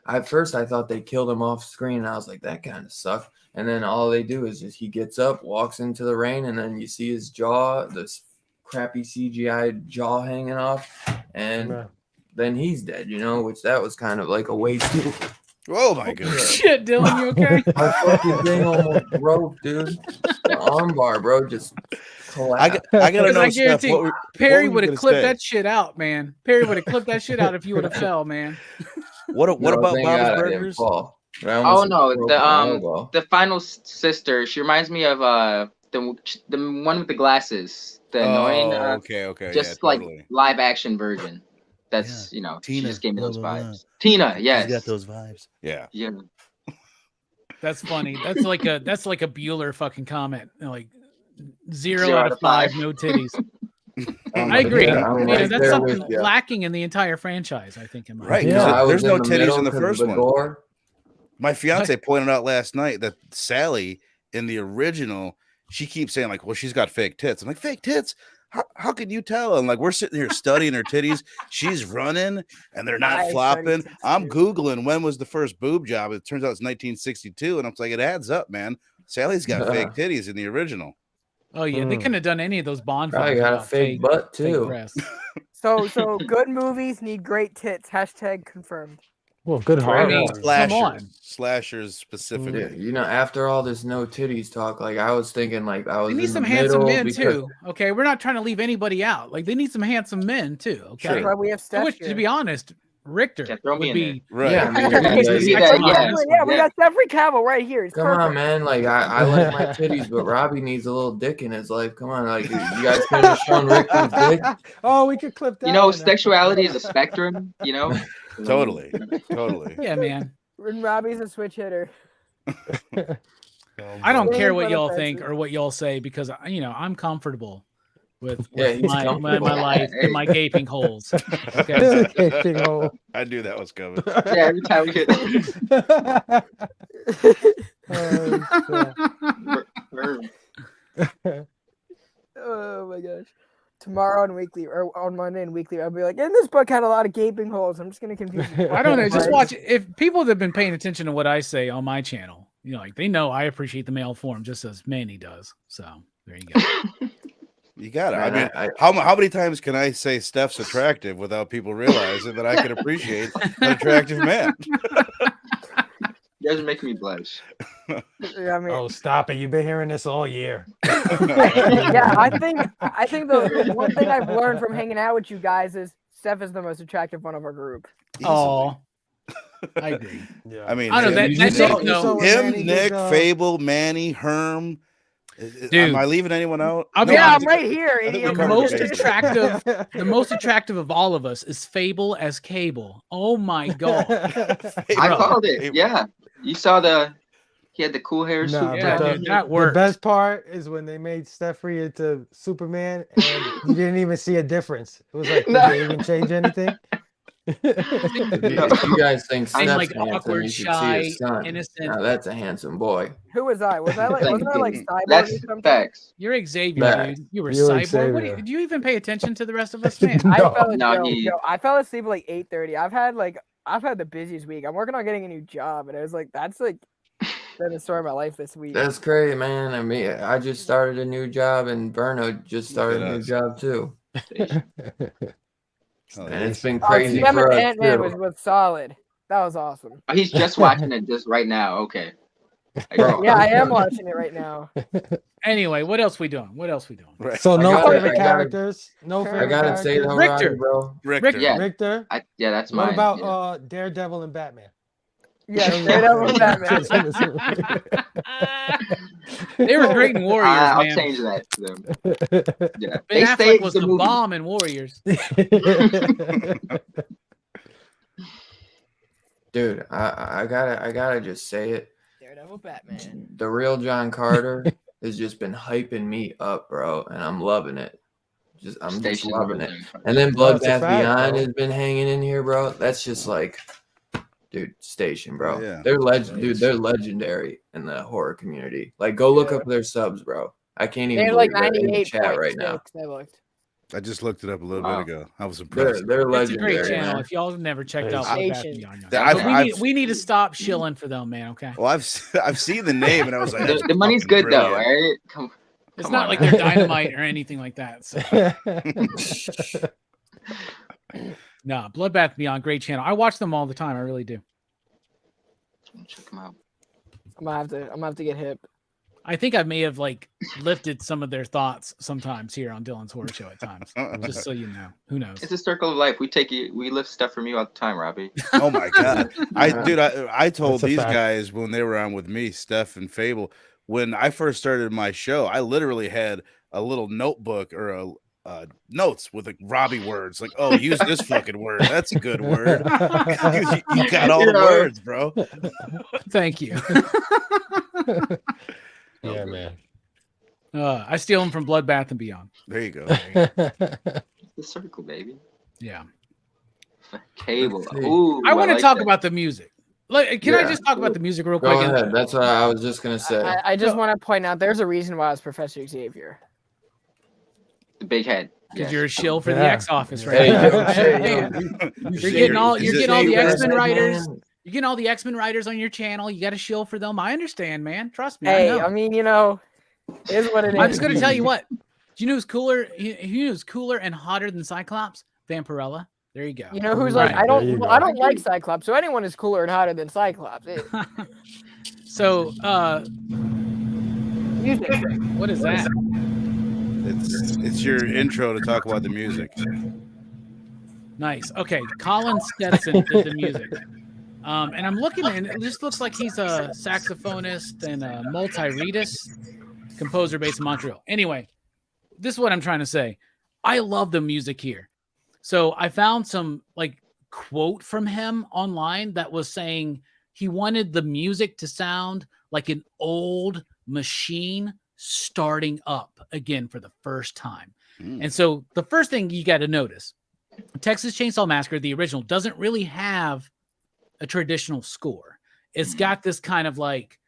at first I thought they killed him off screen, and I was like, that kind of sucked. And then all they do is just he gets up, walks into the rain, and then you see his jaw, this crappy CGI jaw hanging off, and Yeah. then he's dead, which that was kind of like a waste. Oh my goodness. Shit, Dylan, you okay? My fucking thing almost broke, dude. The armbar, bro, just collapsed. I gotta Because know, I Steph. guarantee What Perry were you would have gonna clipped say? that shit out, man. Perry would have clipped that shit out if you would have fell, man. What No, about thank Bob's God I didn't Burgers? fall. I Oh almost no, broke my elbow. the final sister. She reminds me of the one with the glasses, the annoying, Oh, okay, just yeah, like totally. live action version. That's she Tina, just gave me those blah, blah, vibes. Tina, yes, She's got those vibes. Yeah. yeah. That's funny. That's like a Bueller fucking comment. Like 0 0 out of 5, no titties. I agree. I'm right That's there something with ya. lacking in the entire franchise, I think. In my Right. opinion. Yeah. I was There's no the titties middle in the 'cause of first one. Gore. My fiance pointed out last night that Sally in the original, she keeps saying like, well, she's got fake tits. I'm like, fake tits? How can you tell? And like, we're sitting here studying her titties. She's running and they're not I flopping. studied tits, I'm too. Googling when was the first boob job. It turns out it's 1962. And I'm like, it adds up, man. Sally's got fake titties in the original. Oh yeah, they couldn't have done any of those Bond Probably films got a without fake butt, fake too. breasts. So good movies need great tits. # confirmed. Well, good I horror. mean, movies. Come on. Slashers specifically. Yeah, after all this no titties talk, like I was thinking, like I was They need in some the handsome middle men because- too. Okay, we're not trying to leave anybody out. Like they need some handsome men too. Okay, That's why we have Steph which, here. to be honest, Richter Yeah, throw me would in be. Right. Yeah, I mean, Yeah. We got Jeffrey Cavill right here. He's Come perfect. on, man. Like I like my titties, but Robbie needs a little dick in his life. Come on, like you guys could have shown Richard's dick. Oh, we could clip that. You know, one. sexuality is a spectrum. Totally. Yeah, man. And Robbie's a switch hitter. I don't Yeah, care what but y'all offensive. think or what y'all say because I'm comfortable with Yeah, he's my comfortable. life and my gaping holes. Okay. Gaping hole. I knew that was coming. Yeah, every time we get Oh my gosh. Tomorrow on Weekly or on Monday and Weekly, I'll be like, and this book had a lot of gaping holes. I'm just gonna confuse you. I don't know. Just Right? watch. If people that have been paying attention to what I say on my channel, like they know I appreciate the male form just as Manny does. So there you go. You got it. I Man, mean, how many times can I say Steph's attractive without people realizing that I can appreciate an attractive man? You guys are making me blush. Yeah, I mean, Oh, stop it! You've been hearing this all year. yeah, I think the one thing I've learned from hanging out with you guys is Steph is the most attractive one of our group. Oh, I agree. Yeah. I mean, I don't know, him, that saw- Nick, you saw no. what Manny him, did, Nick, Fable, Manny, Herm. Dude. Am I leaving anyone out? I'll be Yeah, honest. I'm right here. I think idiot. we The covered most bases. attractive, the most attractive of all of us is Fable as Cable. Oh my god! I Bro. called it. Yeah, you saw he had the cool hair. Nah, suit. Yeah, but dude, that the worked. best part is when they made Steph-Free into Superman, and you didn't even see a difference. It was like, did No. they even change anything? If you guys think Seemed Steph's like handsome, awkward, you should see shy, his son. innocent. Now that's a handsome boy. Who was I? Was I like wasn't I like cyborg That's or something? facts. You're Xavier, Facts. dude. You were You were cyborg. What Xavier. did you even pay attention to the rest of us, man? I No. fell No, I fell asleep at like 8:30. I've had the busiest week. I'm working on getting a new job, and I was like, that's like been the story of my life this week. That's great, man. I mean, I just started a new job, and Berno just started a new job too. And it's been crazy TM for and us Ant-Man too. was solid. That was awesome. Oh, he's just watching it just right now. Okay. Bro, Yeah, I am watching it right now. Anyway, what else we doing? Right. So no gotta- favorite I gotta- characters. No I favorite I gotta say characters. though, Richter. Robbie, bro. Richter. Yeah. Richter. Yeah, that's What mine. about yeah. Daredevil and Batman? Yeah, Those are Daredevil my and favorite Batman. characters in this movie. They were great in Warriors, I'll man. change that to them. Yeah. Ben They Affleck stayed was the the movie. bomb in Warriors. Dude, I gotta just say it. Daredevil, Batman. The real John Carter has just been hyping me up, bro, and I'm loving it. I'm just Station loving it. Level. And then No, it's a Bloodbath fact, Beyond bro. has been hanging in here, bro. That's just like, dude, Station, bro. Yeah. They're they're legendary in the horror community. Like, go look up their subs, bro. I can't They even had like believe they're in the 98 chat right now. I looked. I just looked it up a little Wow. bit ago. I was impressed. They're It's a great legendary, channel. man. If y'all have never checked out Station. Bloodbath Beyond, I've- we need to stop shilling for them, man. Okay, Well, I've seen the name and I was like, that's The money's fucking good though, brilliant. right? Come it's Come not on, like man. they're dynamite or anything like that. So. No, Bloodbath Beyond, great channel. I watch them all the time. I really do. check them out. I'm gonna have to get hip. I think I may have like lifted some of their thoughts sometimes here on Dylan's Horror Show at times. Just so you know, who knows? It's a circle of life. We lift stuff from you all the time, Robbie. Oh my god, I told That's a these fact. guys when they were on with me, Steph and Fable, when I first started my show, I literally had a little notebook or a notes with like Robbie words, like, oh, use this fucking word. That's a good word. you got all the words, bro. Thank you. Yeah, man. I steal them from Bloodbath and Beyond. There you go. The circle, baby. Yeah. Cable. Let's see. Ooh, I want to like talk that. about the music. Like, can I Yeah. just talk about the music real Go quick? ahead. That's what I was just gonna say. I just want to point out there's a reason why I was Professor Xavier. the big head. Because Yes. you're a shill for the Yeah. X Office right Hey, now. yo, Hey, You're getting all Is you're it- getting all the Xavier, X-Men man. writers. You're getting all the X-Men writers on your channel. You got a shill for them. I understand, man. Trust me. I Hey, know. I mean, you know, it is what it is. I'm just gonna tell you what. Do you know who's cooler? You know who's cooler and hotter than Cyclops? Vampirella. There you go. You know who's Right. like There you I go. don't like Cyclops, so anyone is cooler and hotter than Cyclops. So, Music. what is that? It's your intro to talk about the music. Nice. Okay, Colin Stetson did the music. And I'm looking and it just looks like he's a saxophonist and a multi-reedist composer based in Montreal. Anyway, this is what I'm trying to say. I love the music here. So I found some like quote from him online that was saying he wanted the music to sound like an old machine starting up again for the first time. And so the first thing you got to notice, Texas Chainsaw Massacre, the original, doesn't really have a traditional score. It's got this kind of like,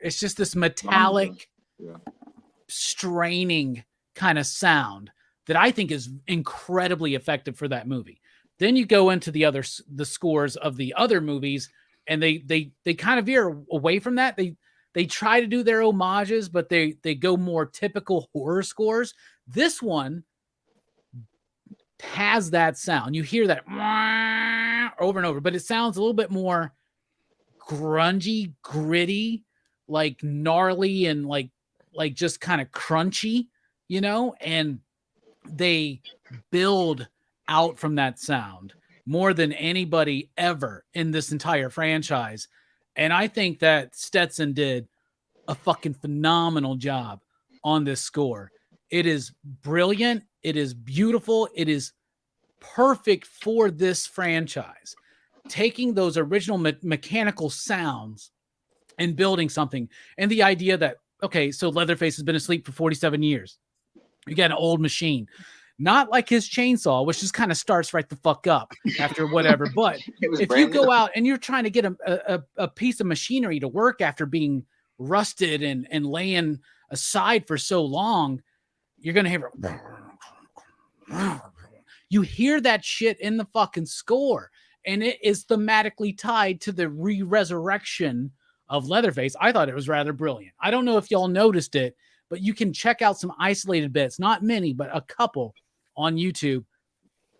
it's just this metallic, straining kind of sound that I think is incredibly effective for that movie. Then you go into the scores of the other movies, and they kind of veer away from that. They try to do their homages, but they go more typical horror scores. This one has that sound. You hear that over and over, but it sounds a little bit more grungy, gritty, like gnarly, and like just kind of crunchy, you know? And they build out from that sound more than anybody ever in this entire franchise. And I think that Stetson did a fucking phenomenal job on this score. It is brilliant. It is beautiful. It is perfect for this franchise. Taking those original mechanical sounds and building something. And the idea that, okay, so Leatherface has been asleep for 47 years. You got an old machine. Not like his chainsaw, which just kind of starts right the fuck up after whatever. But if you go out and you're trying to get a piece of machinery to work after being rusted and laying aside for so long, you're going to hear it. You hear that shit in the fucking score, and it is thematically tied to the resurrection of Leatherface. I thought it was rather brilliant. I don't know if y'all noticed it, but you can check out some isolated bits, not many, but a couple on YouTube.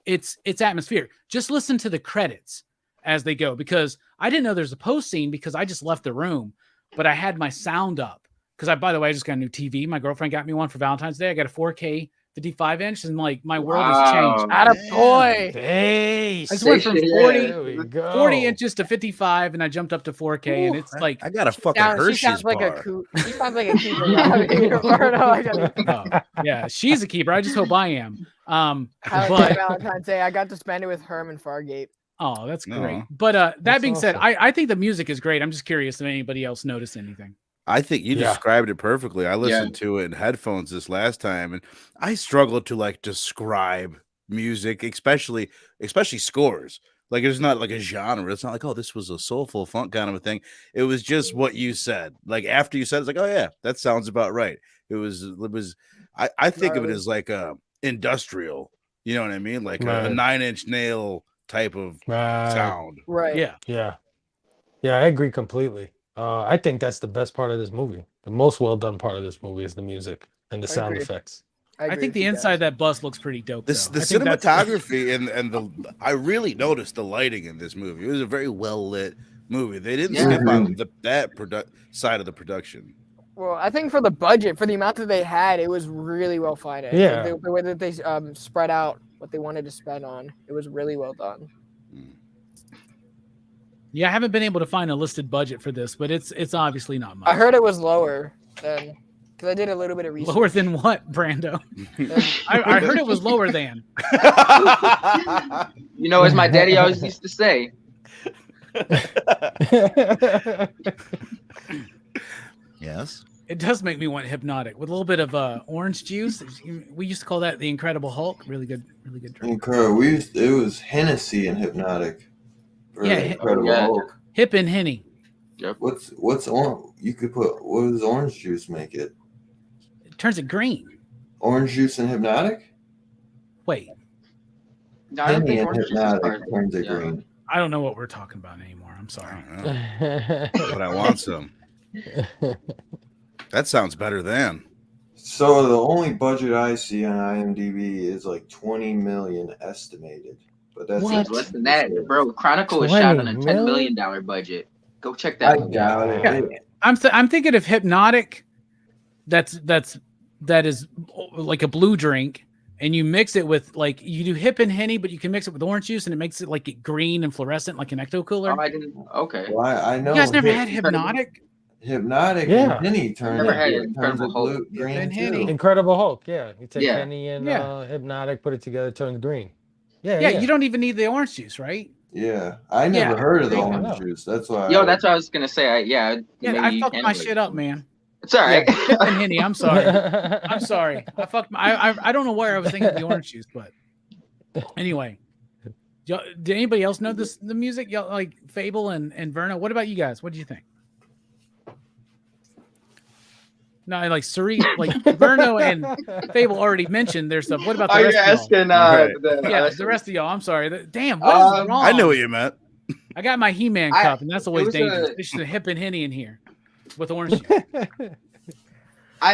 It's atmospheric. Just listen to the credits as they go, because I didn't know there's a post scene because I just left the room, but I had my sound up because by the way, I just got a new TV. My girlfriend got me one for Valentine's Day. I got a 4K 55-inch, and like my world has changed. Attaboy. Hey, I just went from 40 inches inches to 55, and I jumped up to 4K, and it's like I got a fucking Hershey's she sounds like bar. She sounds like a keeper. Yeah, she's a keeper. I just hope I am. But Valentine's Day, I got to spend it with Herman Fargate. Oh, that's great. But that being said, I think the music is great. I'm just curious if anybody else noticed anything. I think you described it perfectly. I listened to it in headphones this last time, and I struggled to like describe music, especially scores. Like it's not like a genre. It's not like, oh, this was a soulful funk kind of a thing. It was just what you said. Like after you said, it's like, oh yeah, that sounds about right. It was. I think of it as like a industrial. You know what I mean? Like a 9-inch nail type of sound. Right. Yeah. I agree completely. I think that's the best part of this movie. The most well done part of this movie is the music and the sound effects. I think the inside of that bus looks pretty dope. The cinematography and the I really noticed the lighting in this movie. It was a very well lit movie. They didn't skip on that side of the production. Well, I think for the budget, for the amount that they had, it was really well financed. Yeah. The way that they spread out what they wanted to spend on, it was really well done. Yeah, I haven't been able to find a listed budget for this, but it's obviously not much. I heard it was lower than, because I did a little bit of research. Lower than what, Brando? I heard it was lower than. You know, as my daddy always used to say. Yes. It does make me want Hypnotic with a little bit of orange juice. We used to call that the Incredible Hulk. Really good drink. Incredible. It was Hennessy and Hypnotic. Incredible Hulk. Hip and Henny. Yep. What's on? You could put, what does orange juice make it? It turns it green. Orange juice and Hypnotic? Wait. No, I don't think orange juice turns it green. I don't know what we're talking about anymore. I'm sorry. But I want some. That sounds better than. So the only budget I see on IMDb is like 20 million estimated. But that's less than that, bro. Chronicle was shot on a $10 million budget. Go check that. I doubt it. Yeah. I'm thinking of Hypnotic. That is like a blue drink, and you mix it with like you do Hip and Henny, but you can mix it with orange juice, and it makes it like green and fluorescent, like an Ecto Cooler. Oh, I didn't. Okay. Well, I know. You guys never had Hypnotic? Hypnotic and Henny turns Incredible Hulk. Green too. Incredible Hulk. Yeah, you take Yeah. Henny and Hypnotic, put it together, turns green. Yeah. You don't even need the orange juice, right? Yeah, I never heard of the orange juice. That's why. That's what I was gonna say. I fucked my shit up, man. It's all right. Hip and Henny. I'm sorry. I fucked. I don't know where I was thinking of the orange juice, but anyway. Did anybody else know the music? Y'all like Fable and Verna? What about you guys? What do you think? No, like Suri, like Verno and Fable already mentioned their stuff. What about the rest of y'all? Asking, the rest of y'all. I'm sorry. Damn, what is wrong? I know what you meant. I got my He-Man cup, and that's always dangerous. There's a Hip and Henny in here with orange juice.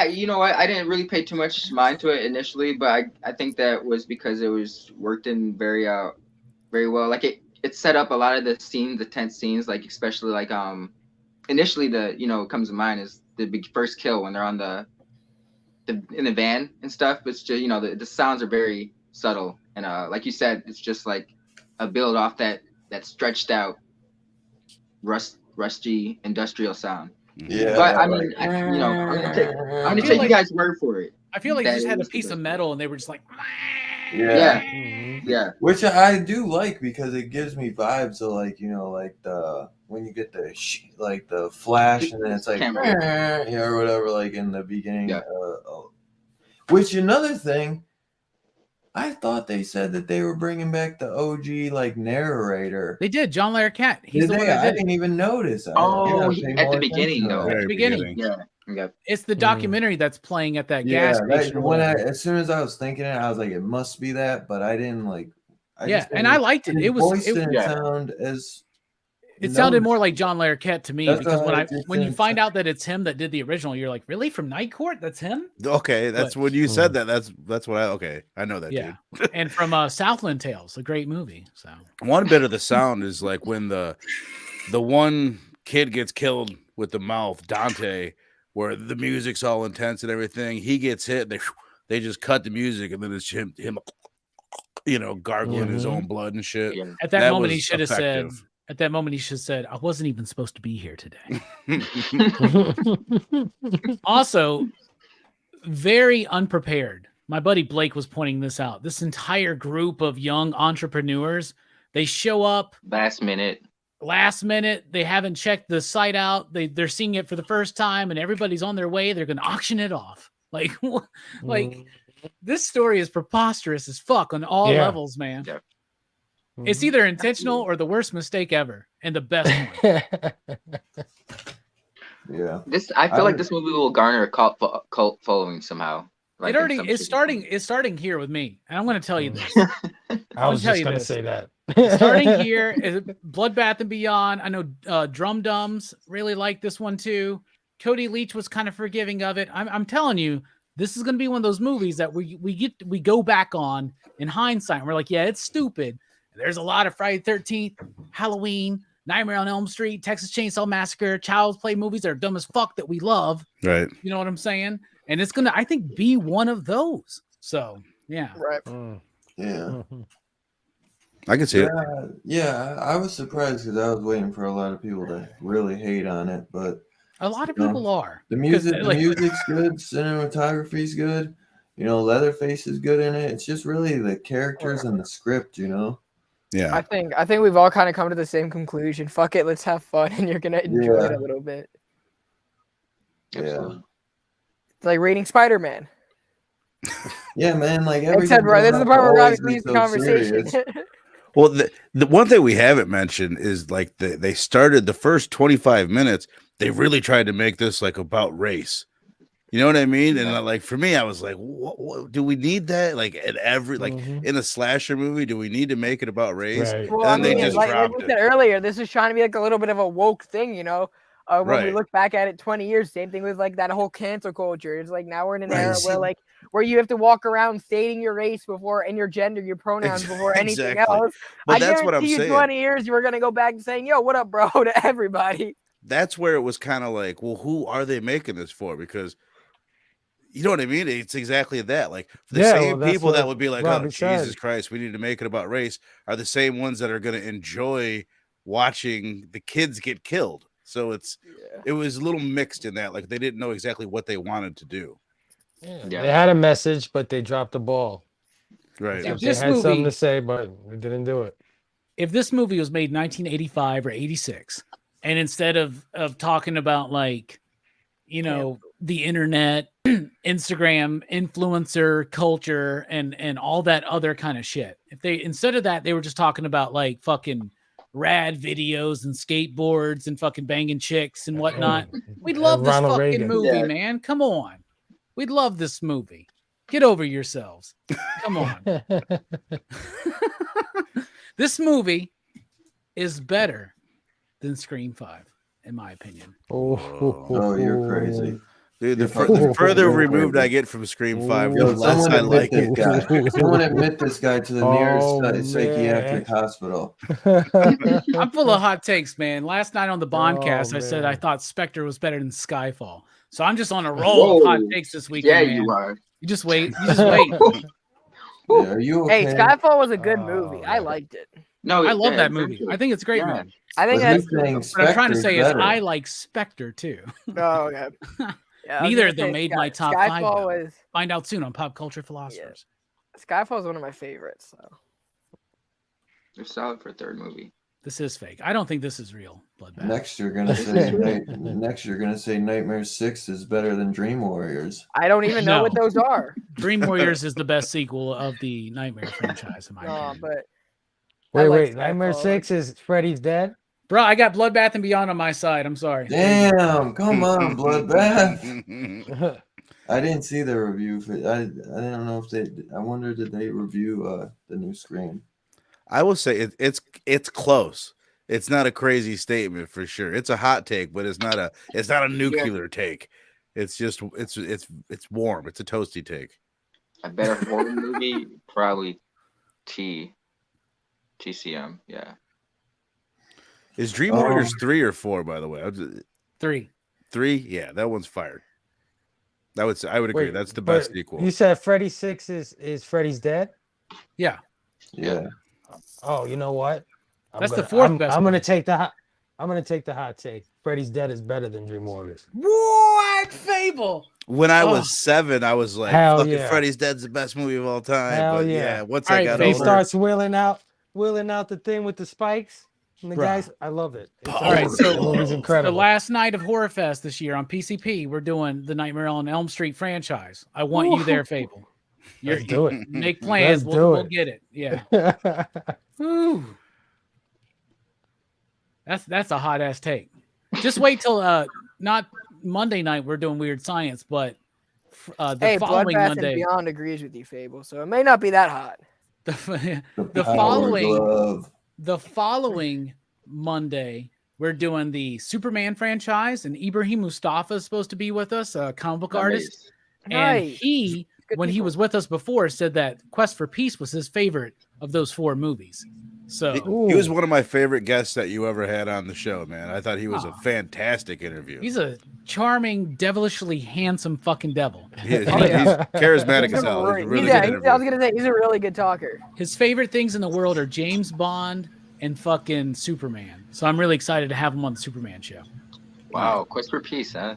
You know what? I didn't really pay too much mind to it initially, but I think that was because it was worked in very well. Like it set up a lot of the scenes, the tense scenes, like especially like initially what comes to mind is the big first kill when they're on in the van and stuff. It's just the sounds are very subtle, and like you said, it's just like a build off that stretched out rusty industrial sound. Yeah, but I mean, I'm gonna take you guys' word for it. I feel like you just had a piece of metal and they were just like, yeah. Which I do like because it gives me vibes of like like the when you get the flash and then it's like or whatever, like in the beginning. Yeah. Which another thing, I thought they said that they were bringing back the OG like narrator. They did. John Larroquette. He's Did the one they? that I did didn't it. even notice. I Oh, gotta pay at more the beginning attention to though. that. Very beginning. Yeah. Yeah. It's the documentary that's playing at that gas station. Or when whatever. as soon as I was thinking it, I was like, it must be that, but I didn't like. Yeah, and I liked it. His It was. voice didn't Yeah. sound as. It sounded more like noticeable. John Larroquette to me That's because what when you find out that it's him that did the original, you're like, really, from Night Court? That's him? Okay, that's But- when you said that. That's what I know that. Yeah, dude. and from Southland Tales, a great movie. So One bit of the sound is like when the one kid gets killed with the mouth, Dante, where the music's all intense and everything. He gets hit. They just cut the music, and then it's him gargling his own blood and shit. Yeah. at that moment, he was should have said. effective. At that moment, he should have said, "I wasn't even supposed to be here today." Also, very unprepared. My buddy Blake was pointing this out. This entire group of young entrepreneurs, they show up Last minute. They haven't checked the site out. They're seeing it for the first time, and everybody's on their way. They're going to auction it off. Like this story is preposterous as fuck on all levels, man. Yeah. It's either intentional or the worst mistake ever, and the best one. Yeah. I feel like this movie will garner a cult following somehow. Like It's starting here with me, and I'm going to tell you this. I was tell just you going to this. say that. Starting here is Bloodbath and Beyond. I know Drum Dums really like this one too. Cody Leach was kind of forgiving of it. I'm telling you, this is going to be one of those movies that we go back on in hindsight. And we're like, yeah, it's stupid. There's a lot of Friday the 13th, Halloween, Nightmare on Elm Street, Texas Chainsaw Massacre, Child's Play movies that are dumb as fuck that we love. Right. You know what I'm saying? And it's going to, I think, be one of those. So, yeah. Right. Yeah. I can see it. Yeah, I was surprised because I was waiting for a lot of people to really hate on it, but a lot of people are. The music's good, cinematography's good. Leatherface is good in it. It's just really the characters and the script, Yeah. I think we've all kind of come to the same conclusion. Fuck it, let's have fun, and you're gonna enjoy it a little bit. Yeah. It's like reading Spider-Man. Yeah, man. Like Except, right, this is the part where Robbie leaves the conversation. Well, the one thing we haven't mentioned is like they started the first 25 minutes. They really tried to make this like about race. You know what I mean? And like for me, I was like, what do we need that? Like at every in a slasher movie, do we need to make it about race? Right. Well, And then they just like dropped we it. said earlier, this is trying to be like a little bit of a woke thing, when we look back at it 20 years, same thing with like that whole cancel culture. It's like now we're in an era where you have to walk around stating your race before and your gender, your pronouns before anything else. But that's what I'm saying. 20 years, you were gonna go back and saying, "Yo, what up, bro?" to everybody. That's where it was kind of like, well, who are they making this for? Because you know what I mean? It's exactly that. Like the same people that would be like, Robbie, "Oh, Jesus Christ, we need to make it about race," are the same ones that are going to enjoy watching the kids get killed. So it was a little mixed in that. Like they didn't know exactly what they wanted to do. Yeah. They had a message, but they dropped the ball. Right. If They this had movie, something to say, but they didn't do it. If this movie was made 1985 or 86, and instead of talking about like, the internet, Instagram, influencer culture, and all that other kind of shit, if they instead of that they were just talking about like fucking rad videos and skateboards and fucking banging chicks and whatnot, we'd love this Ronald fucking Reagan. movie, man. Come on, we'd love this movie. Get over yourselves. Come on. This movie is better than Scream 5, in my opinion. Oh, you're crazy. Dude, the further removed I get from Scream 5, the less I like it. Someone admit this guy to the nearest psychiatric hospital. I'm full of hot takes, man. Last night on the Bondcast, I said I thought Spectre was better than Skyfall. So I'm just on a roll of hot takes this weekend. Yeah, you are. You just wait. You just wait. Are you okay? Hey, Skyfall was a good movie. I liked it. No, I love that movie. I think it's a great movie. I think that's what I'm trying to say is I like Spectre too. Oh, okay. Yeah, neither of them made my top Skyfall 5. Find out soon on Pop Culture Philosophers. Yeah. Skyfall is one of my favorites. So They're solid for a third movie. This is fake. I don't think this is real. Bloodbath. Next you're gonna say Nightmare 6 is better than Dream Warriors. I don't even know what No. those are. Dream Warriors is the best sequel of the Nightmare franchise, in my opinion. But I Wait, like Nightmare Skyfall. 6 is Freddy's dead? Bro, I got Bloodbath and Beyond on my side. I'm sorry. Damn, come on, Bloodbath. I didn't see the review. I don't know if they. I wonder did they review the new Scream? I will say it's close. It's not a crazy statement for sure. It's a hot take, but it's not a nuclear take. It's just it's warm. It's a toasty take. A better horror movie, probably TCM. Yeah. Is Dream Warriors 3 or 4? By the way, 3. 3. Yeah, that one's fired. I would agree. Wait, That's the best sequel. You said Freddy 6 is Freddy's dead? Yeah. Yeah. Oh, you know what? That's the fourth best. I'm gonna take the hot take. Freddy's Dead is better than Dream Warriors. What? Fable. When I was 7, I was like, Hell "Fucking yeah. Freddy's Dead's the best movie of all time." Hell but yeah. once All I right, got Fable. He older, starts wheeling out the thing with the spikes and the Bruh. guys. I love it. It's All right, awesome. so the movie's the incredible. last night of Horror Fest this year on PCP, we're doing the Nightmare on Elm Street franchise. I want you there, Fable. Let's do it. Make plans. Let's do We'll it. get it. Yeah. Ooh. That's a hot ass take. Just wait till not Monday night we're doing Weird Science, but the following Bloodbath Monday. and Beyond agrees with you, Fable, so it may not be that hot. The following Monday we're doing the Superman franchise, and Ibrahim Mustafa is supposed to be with us, a comic book artist. And he, when he was with us before, said that Quest for Peace was his favorite of those 4 movies. So he was one of my favorite guests that you ever had on the show, man. I thought he was a fantastic interview. He's a charming, devilishly handsome fucking devil. He's charismatic as hell. He's a really good interview. I was gonna say he's a really good talker. His favorite things in the world are James Bond and fucking Superman. So I'm really excited to have him on the Superman show. Wow, Quest for Peace, huh?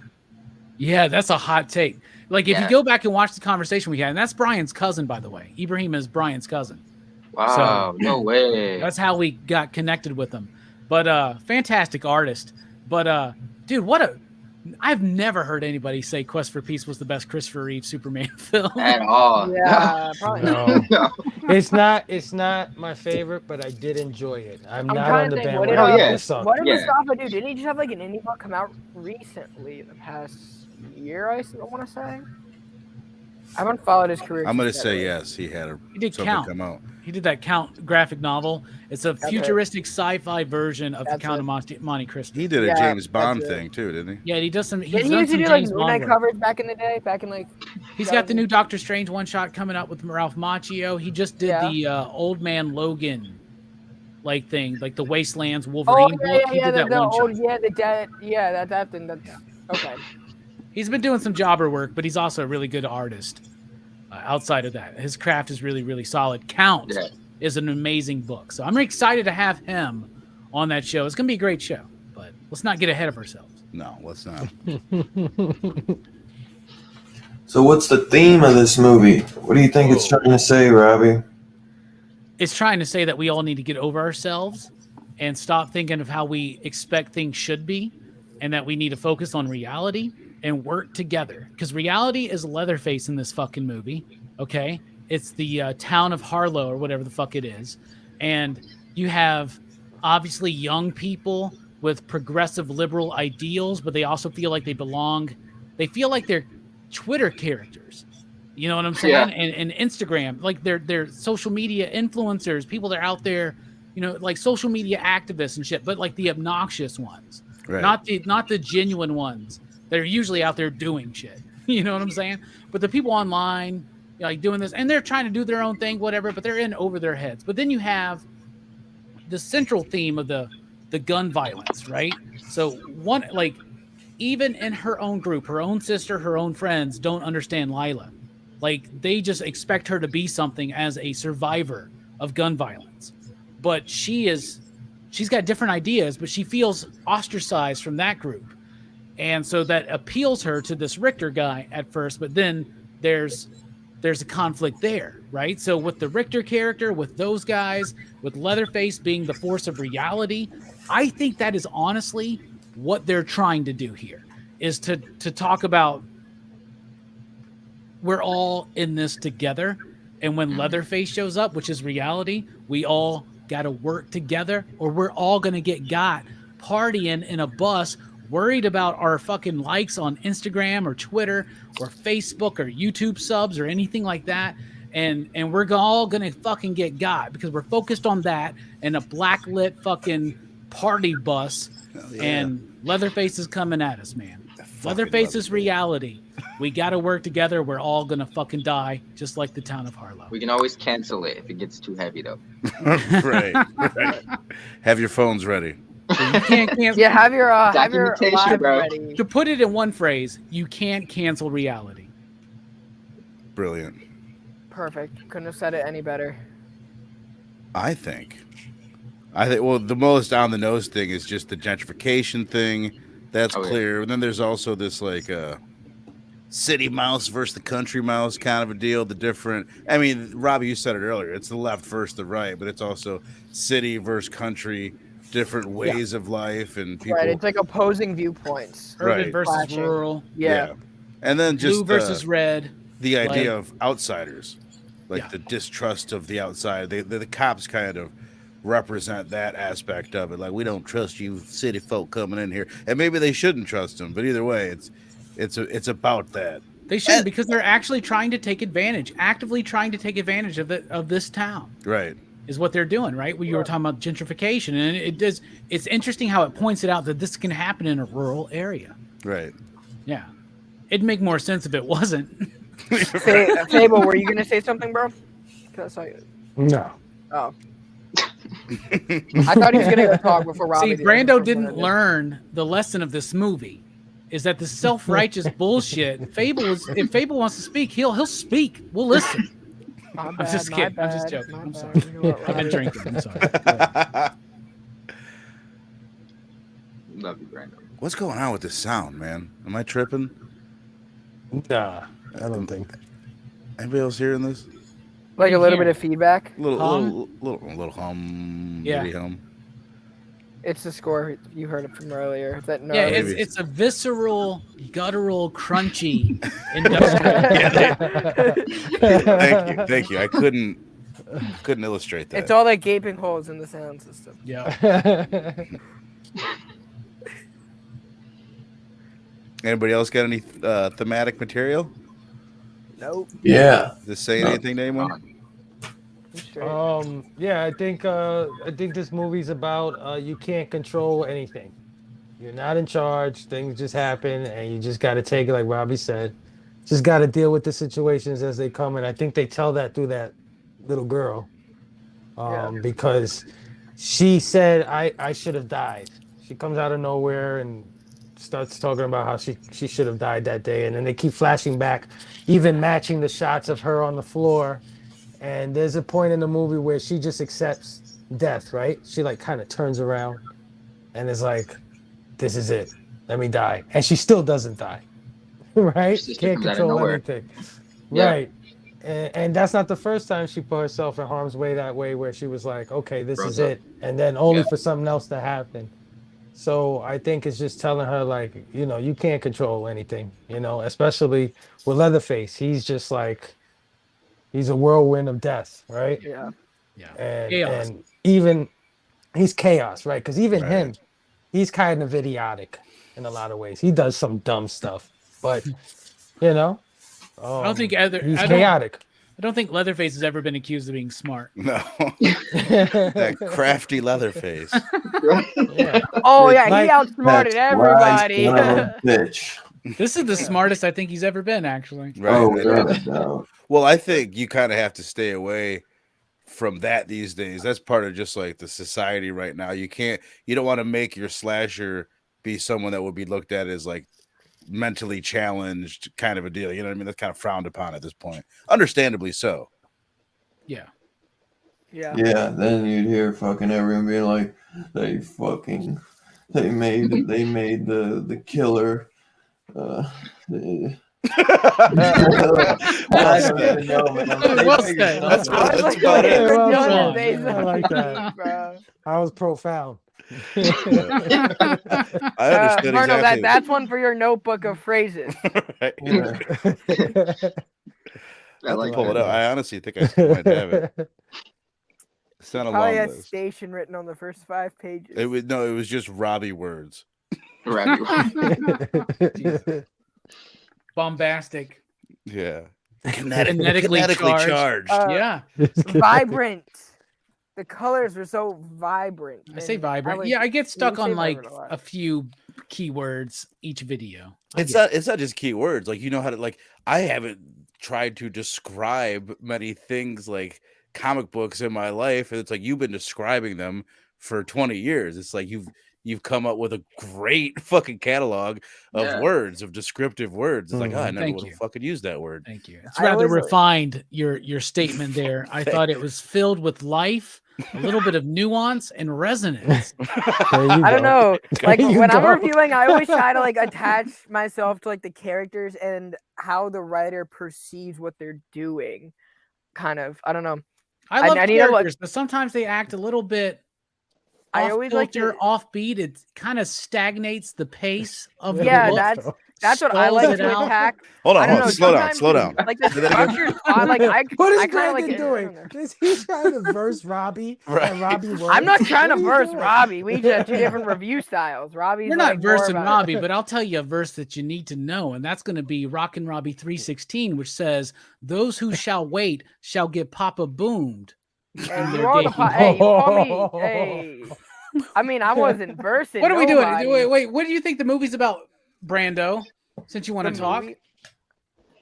Yeah, that's a hot take. Like, if you go back and watch the conversation we had, and that's Brian's cousin, by the way. Ibrahim is Brian's cousin. Wow, no way. That's how we got connected with him. But fantastic artist. But dude, I've never heard anybody say Quest for Peace was the best Christopher Reeve Superman film At all. Yeah, probably not. No. It's not my favorite, but I did enjoy it. I'm not on the bandwagon. What did Mustafa do? Didn't he just have like an indie book come out recently in the past year? I want to say. I haven't followed his career. I'm gonna say yes. He had something come out. He did that Count graphic novel. It's a futuristic sci-fi version of the Count of Monte Cristo. He did a James Bond thing too, didn't he? Yeah, he does some. He used to do like Moonlight covers back in the day. He's got the new Doctor Strange one-shot coming out with Ralph Macchio. He just did the Old Man Logan thing, like the Wastelands Wolverine book. He did that one-shot. That thing. Okay. He's been doing some jobber work, but he's also a really good artist. Outside of that, his craft is really, really solid. Count is an amazing book, so I'm excited to have him on that show. It's gonna be a great show, but let's not get ahead of ourselves. No, let's not. So, what's the theme of this movie? What do you think it's trying to say, Robbie? It's trying to say that we all need to get over ourselves and stop thinking of how we expect things should be, and that we need to focus on reality and work together, because reality is Leatherface in this fucking movie. Okay, it's the town of Harlow or whatever the fuck it is, and you have obviously young people with progressive liberal ideals, but they also feel like they belong. They feel like they're Twitter characters. You know what I'm saying? Yeah. And Instagram, like they're social media influencers, people that are out there, you know, like social media activists and shit, but like the obnoxious ones, not the genuine ones. They're usually out there doing shit. You know what I'm saying? But the people online, like doing this, and they're trying to do their own thing, whatever, but they're in over their heads. But then you have the central theme of the gun violence, right? So one, like, even in her own group, her own sister, her own friends don't understand Lila. Like, they just expect her to be something as a survivor of gun violence. But she's got different ideas, but she feels ostracized from that group. And so that appeals her to this Richter guy at first, but then there's there's a conflict there, right? So with the Richter character, with those guys, with Leatherface being the force of reality, I think that is honestly what they're trying to do here, is to talk about we're all in this together. And when Leatherface shows up, which is reality, we all got to work together or we're all going to get got partying in a bus, worried about our fucking likes on Instagram or Twitter or Facebook or YouTube subs or anything like that. And we're all going to fucking get got because we're focused on that and a blacklit fucking party bus. Yeah. And Leatherface is coming at us, man. Leatherface is reality. We got to work together. We're all going to fucking die, just like the town of Harlow. We can always cancel it if it gets too heavy, though. right. Have your phones ready. So you can't cancel. Yeah, have your Documentation, live bro. ready. To put it in one phrase, you can't cancel reality. Brilliant. Perfect. Couldn't have said it any better. I think, well, the most on the nose thing is just the gentrification thing. That's clear. Yeah. And then there's also this like city mouse versus the country mouse kind of a deal. The different, I mean, Robbie, you said it earlier. It's the left versus the right, but it's also city versus country, different ways of life, and people. Right, it's like opposing viewpoints. Urban versus rural. Yeah. And then just blue versus red. The idea of outsiders, like the distrust of the outside. The cops kind of represent that aspect of it. Like, we don't trust you city folk coming in here, and maybe they shouldn't trust them. But either way, it's about that. They shouldn't, because they're actually trying to take advantage, actively trying to take advantage of this town. Right. Is what they're doing, right? You were talking about gentrification, and it's interesting how it points it out that this can happen in a rural area. Right. Yeah. It'd make more sense if it wasn't. Fable, were you going to say something, bro? Because I saw you. No. Oh. I thought he was going to go talk before Robbie. See, Brando didn't learn the lesson of this movie, is that the self-righteous bullshit. If Fable wants to speak, he'll speak. We'll listen. I'm just kidding. I'm just joking. I'm sorry. I've been drinking. I'm sorry. Love you, Brando. What's going on with this sound, man? Am I tripping? Nah, I don't think. Anybody else hearing this? Like a little bit of feedback? Little hum. Yeah. Hum. It's the score you heard it from earlier. That it's a visceral, guttural, crunchy industrial. Thank you. I couldn't illustrate that. It's all like gaping holes in the sound system. Yeah. Anybody else got any thematic material? Nope. Yeah. Just saying anything to anyone? Yeah, I think this movie's about you can't control anything. You're not in charge. Things just happen, and you just got to take it, like Robbie said. Just got to deal with the situations as they come, and I think they tell that through that little girl, because she said, "I should have died." She comes out of nowhere and starts talking about how she should have died that day, and then they keep flashing back, even matching the shots of her on the floor. And there's a point in the movie where she just accepts death, right? She like kind of turns around and is like, "This is it. Let me die." And she still doesn't die, right? Can't control anything. Yeah. Right. And that's not the first time she put herself in harm's way that way, where she was like, "Okay, this is it." And then only for something else to happen. So I think it's just telling her, like, you can't control anything, especially with Leatherface. He's just like, he's a whirlwind of death, right? Yeah. Yeah. And even he's chaos, right? Because even him, he's kind of idiotic in a lot of ways. He does some dumb stuff, but I don't think he's chaotic. I don't think Leatherface has ever been accused of being smart. No. That crafty Leatherface. Yeah. Oh yeah, he outsmarted everybody. Bitch. This is the smartest I think he's ever been, actually. Right. No. Well, I think you kind of have to stay away from that these days. That's part of just like the society right now. You don't want to make your slasher be someone that would be looked at as like mentally challenged kind of a deal. You know what I mean? That's kind of frowned upon at this point. Understandably so. Yeah. Yeah. Yeah, then you'd hear fucking everyone being like, they made the killer I don't even know, man. Well They said. figured That's something out. That's about it. Yeah, well Come said. on. I like that. Bro. I was profound. I understood Bruno, exactly. that's one for your notebook of phrases. Right. Yeah. I like Pull it that. up. I honestly think I still might have it. It's not a Probably long has list. station written on the first 5 pages. It was just Robbie words. Robbie. Bombastic. Yeah. Kinetically charged. Yeah. Vibrant. The colors were so vibrant. I say and vibrant. like- Yeah, I get stuck say on like vibrant a lot. a few keywords each video. It's not just keywords. Like, you know how to, like, I haven't tried to describe many things like comic books in my life. And it's like, you've been describing them for 20 years. It's like you've come up with a great fucking catalog of Yeah. words, of descriptive words. It's like, I never Thank would you. have fucking used that word. Thank you. It's I rather always like- refined, your statement there. I thought it was filled with life, a little bit of nuance and resonance. I don't know. Like There you when I'm go. reviewing, I always try to like attach myself to like the characters and how the writer perceives what they're doing. Kind of. I don't know. I love I need to look- characters, but sometimes they act a little bit I always like off-kilter, to- offbeat. It kind of stagnates the pace of the Yeah, book. that's what I stalls like it to out. attack. Hold I on, don't hold on. know, Slow down, sometimes- slow down. Like the Say that again. structure's fine. Like What is I kinda like Brandon it- doing? Is he trying to verse Robbie? Right. And Robbie words? I'm not trying to What are you verse doing? Robbie. We just have 2 different review styles. Robbie's We're not like more versing about- Robbie, but I'll tell you a verse that you need to know, and that's going to be Rockin' Robbie 3:16, which says, "Those who shall wait shall get Papa boomed." Hey, in you their are the gaping hey, you call hole. me. Hey, I mean, I wasn't versing. What are we doing? nobody. Wait. What do you think the movie's about, Brando? Since you want The to talk, movie?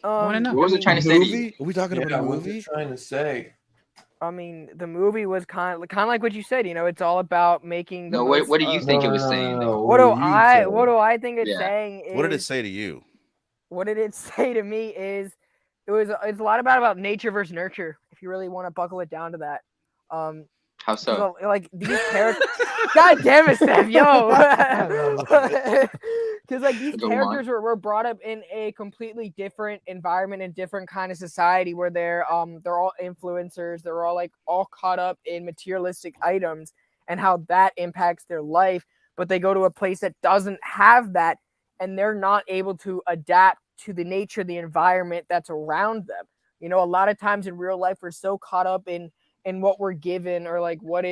wanna know. What was it trying to say to you? Movie? Are we talking about Yeah, a what's movie? it trying to say? I mean, the movie was kind of like what you said. You know, it's all about making the No, most, what do you think it was saying? No, What do you I? said? What do I think it's Yeah. saying? Is, What did it say to you? What did it say to me? Is it's a lot about nature versus nurture. If you really want to buckle it down to that. How so? Like these characters. God damn it, Steph, yo. Because like these Go characters were brought up in a completely different environment and different kind of society where they're all influencers. They're all caught up in materialistic items and how that impacts their life. But they go to a place that doesn't have that, and they're not able to adapt to the nature of the environment that's around them. You know, a lot of times in real life, we're so caught up in what we're given or like what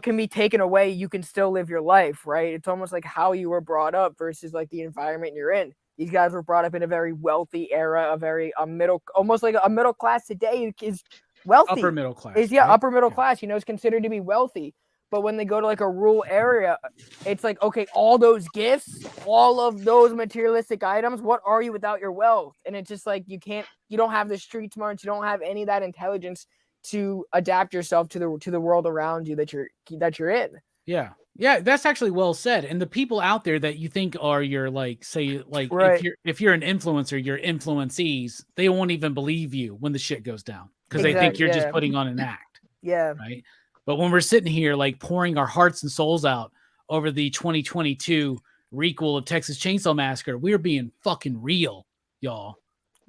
can be taken away. You can still live your life, right? It's almost like how you were brought up versus like the environment you're in. These guys were brought up in a very wealthy era, almost like a middle class today is wealthy. upper middle class. Is right? upper middle class, is considered to be wealthy. But when they go to like a rural area, it's like, okay, all those gifts, all of those materialistic items, what are you without your wealth? And it's just like you don't have the street smarts, you don't have any of that intelligence to adapt yourself to the world around you that you're in. Yeah, that's actually well said. And the people out there that you think are your right. if you're an influencer, your influencees, they won't even believe you when the shit goes down because they think you're just putting on an act. Yeah. Right. But when we're sitting here like pouring our hearts and souls out over the 2022 requel of Texas Chainsaw Massacre, we're being fucking real, y'all.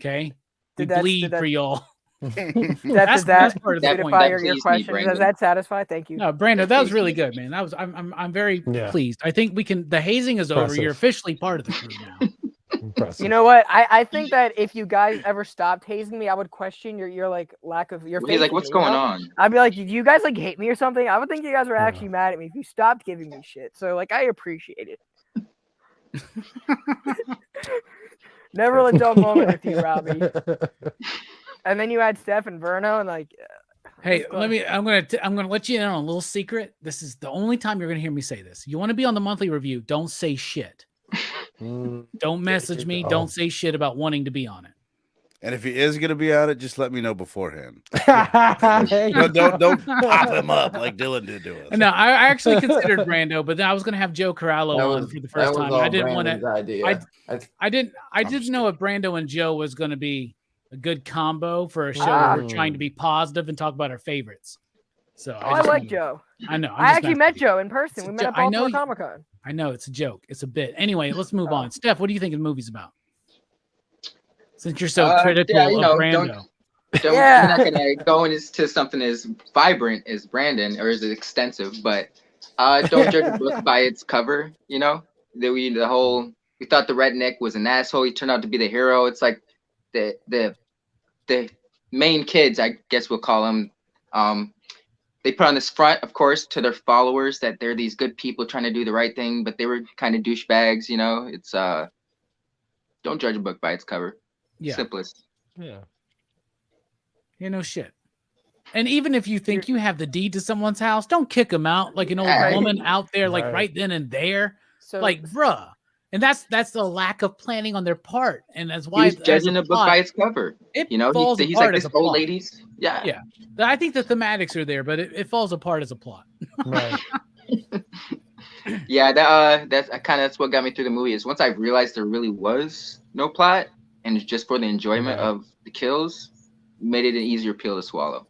Okay, we bleed for y'all. That's part of the point. Your question. Does that satisfy? Thank you. No, Brando, that was really good, man. I'm very pleased. I think the hazing is over. You're officially part of the crew now. You know what? I think that if you guys ever stopped hazing me, I would question your like lack of your. He's like, what's going on? I'd be like, do you guys like hate me or something? I would think you guys were actually mad at me if you stopped giving me shit. So like, I appreciate it. Never a dull moment with you, Robbie. And then you had Steph and Verno, and like, hey, I'm gonna let you in on a little secret. This is the only time you're gonna hear me say this. You want to be on the monthly review? Don't say shit. Don't message me. Don't say shit about wanting to be on it. And if he is going to be on it, just let me know beforehand. don't pop him up like Dylan did to us. No, I actually considered Brando, but then I was going to have Joe Corallo on for the first time. I didn't want to. I didn't know if Brando and Joe was going to be a good combo for a show where we're trying to be positive and talk about our favorites. So I like Joe. I know. I actually met Joe in person. We met at Baltimore Comic Con. I know it's a joke. It's a bit. Anyway, let's move on. Steph, what do you think the movie's about? Since you're so critical yeah, of Brando. We're not gonna go into something as vibrant as Brandon or as extensive, but don't judge a book by its cover. You know, we thought the redneck was an asshole. He turned out to be the hero. It's like the main kids, I guess we'll call them. They put on this front, of course, to their followers that they're these good people trying to do the right thing, but they were kind of douchebags. You know, it's don't judge a book by its cover. Yeah. Simplest. Yeah. You know, shit. And even if you think you have the deed to someone's house, don't kick them out like an old woman out there, like right then and there. So, like, bruh. And that's the lack of planning on their part. And that's why he's judging a book by its cover. It you know, falls he's apart like as this a old plot. ladies. Yeah. Yeah. I think the thematics are there, but it falls apart as a plot. Right. Yeah, that's what got me through the movie is once I realized there really was no plot and it's just for the enjoyment of the kills, made it an easier pill to swallow.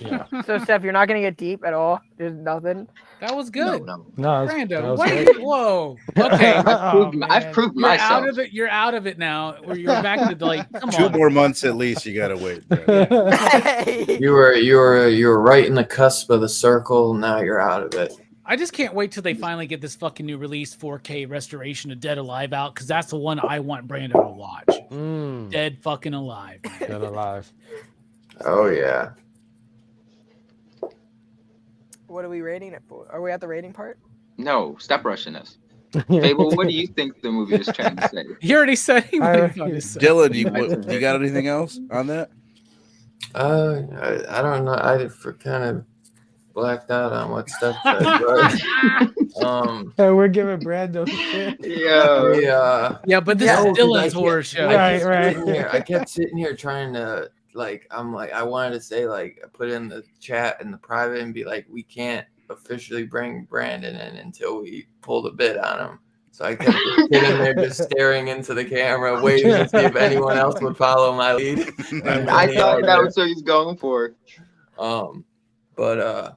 Yeah. So Steph, you're not gonna get deep at all. There's nothing. That was good. No. Brando, what are you? Whoa. Okay. I've proved You're myself. out of it. You're out of it now. Or you're back to like, come on. 2 more months at least. You gotta wait. You were right in the cusp of the circle. Now you're out of it. I just can't wait till they finally get this fucking new release 4K restoration of Dead Alive out because that's the one I want Brando to watch. Dead fucking Alive. Dead Alive. Oh yeah. What are we rating it for? Are we at the rating part? No, stop rushing us. Fable, what do you think the movie is trying to say? He already said he was trying to say. Dylan, you got anything else on that? I don't know. I kind of blacked out on what Steph said, but we're giving Brando shit. Yeah, but this is Dylan's horror show. Right. I kept sitting here trying to I wanted to say put in the chat in the private and be like, we can't officially bring Brandon in until we pull the bid on him. So I kept sitting there just staring into the camera, waiting to see if anyone else would follow my lead. I thought that was what he's going for. But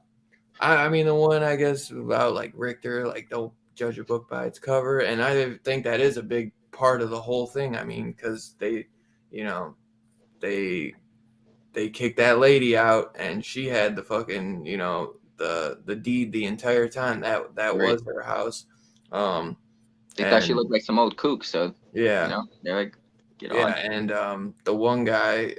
I mean the one I guess about Richter, don't judge a book by its cover, and I think that is a big part of the whole thing. I mean, because they kicked that lady out, and she had the fucking the deed the entire time. That was her house. They thought she looked like some old kook, so they're like, get on. Yeah, and the one guy,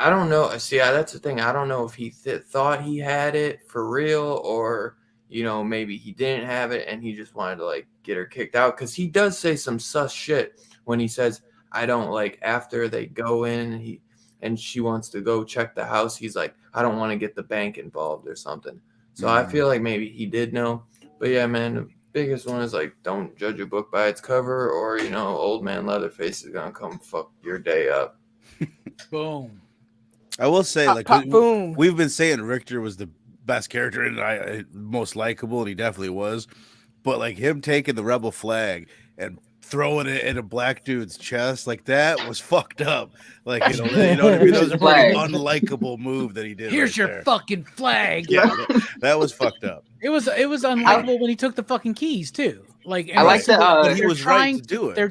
I don't know. See, that's the thing. I don't know if he thought he had it for real, or maybe he didn't have it, and he just wanted to get her kicked out. Because he does say some sus shit when he says, "I don't after they go in." And she wants to go check the house. He's like, I don't want to get the bank involved or something. So I feel like maybe he did know. But yeah, man, the biggest one is don't judge a book by its cover, or old man Leatherface is gonna come fuck your day up. Boom. I will say, boom. We've been saying Richter was the best character and most likable, and he definitely was. But him taking the rebel flag and throwing it in a black dude's chest, that was fucked up. You know what I mean? That was a pretty unlikable move that he did. Here's your fucking flag. Yeah, that was fucked up. It was unlikable when he took the fucking keys too. I like that he was trying to do it. They're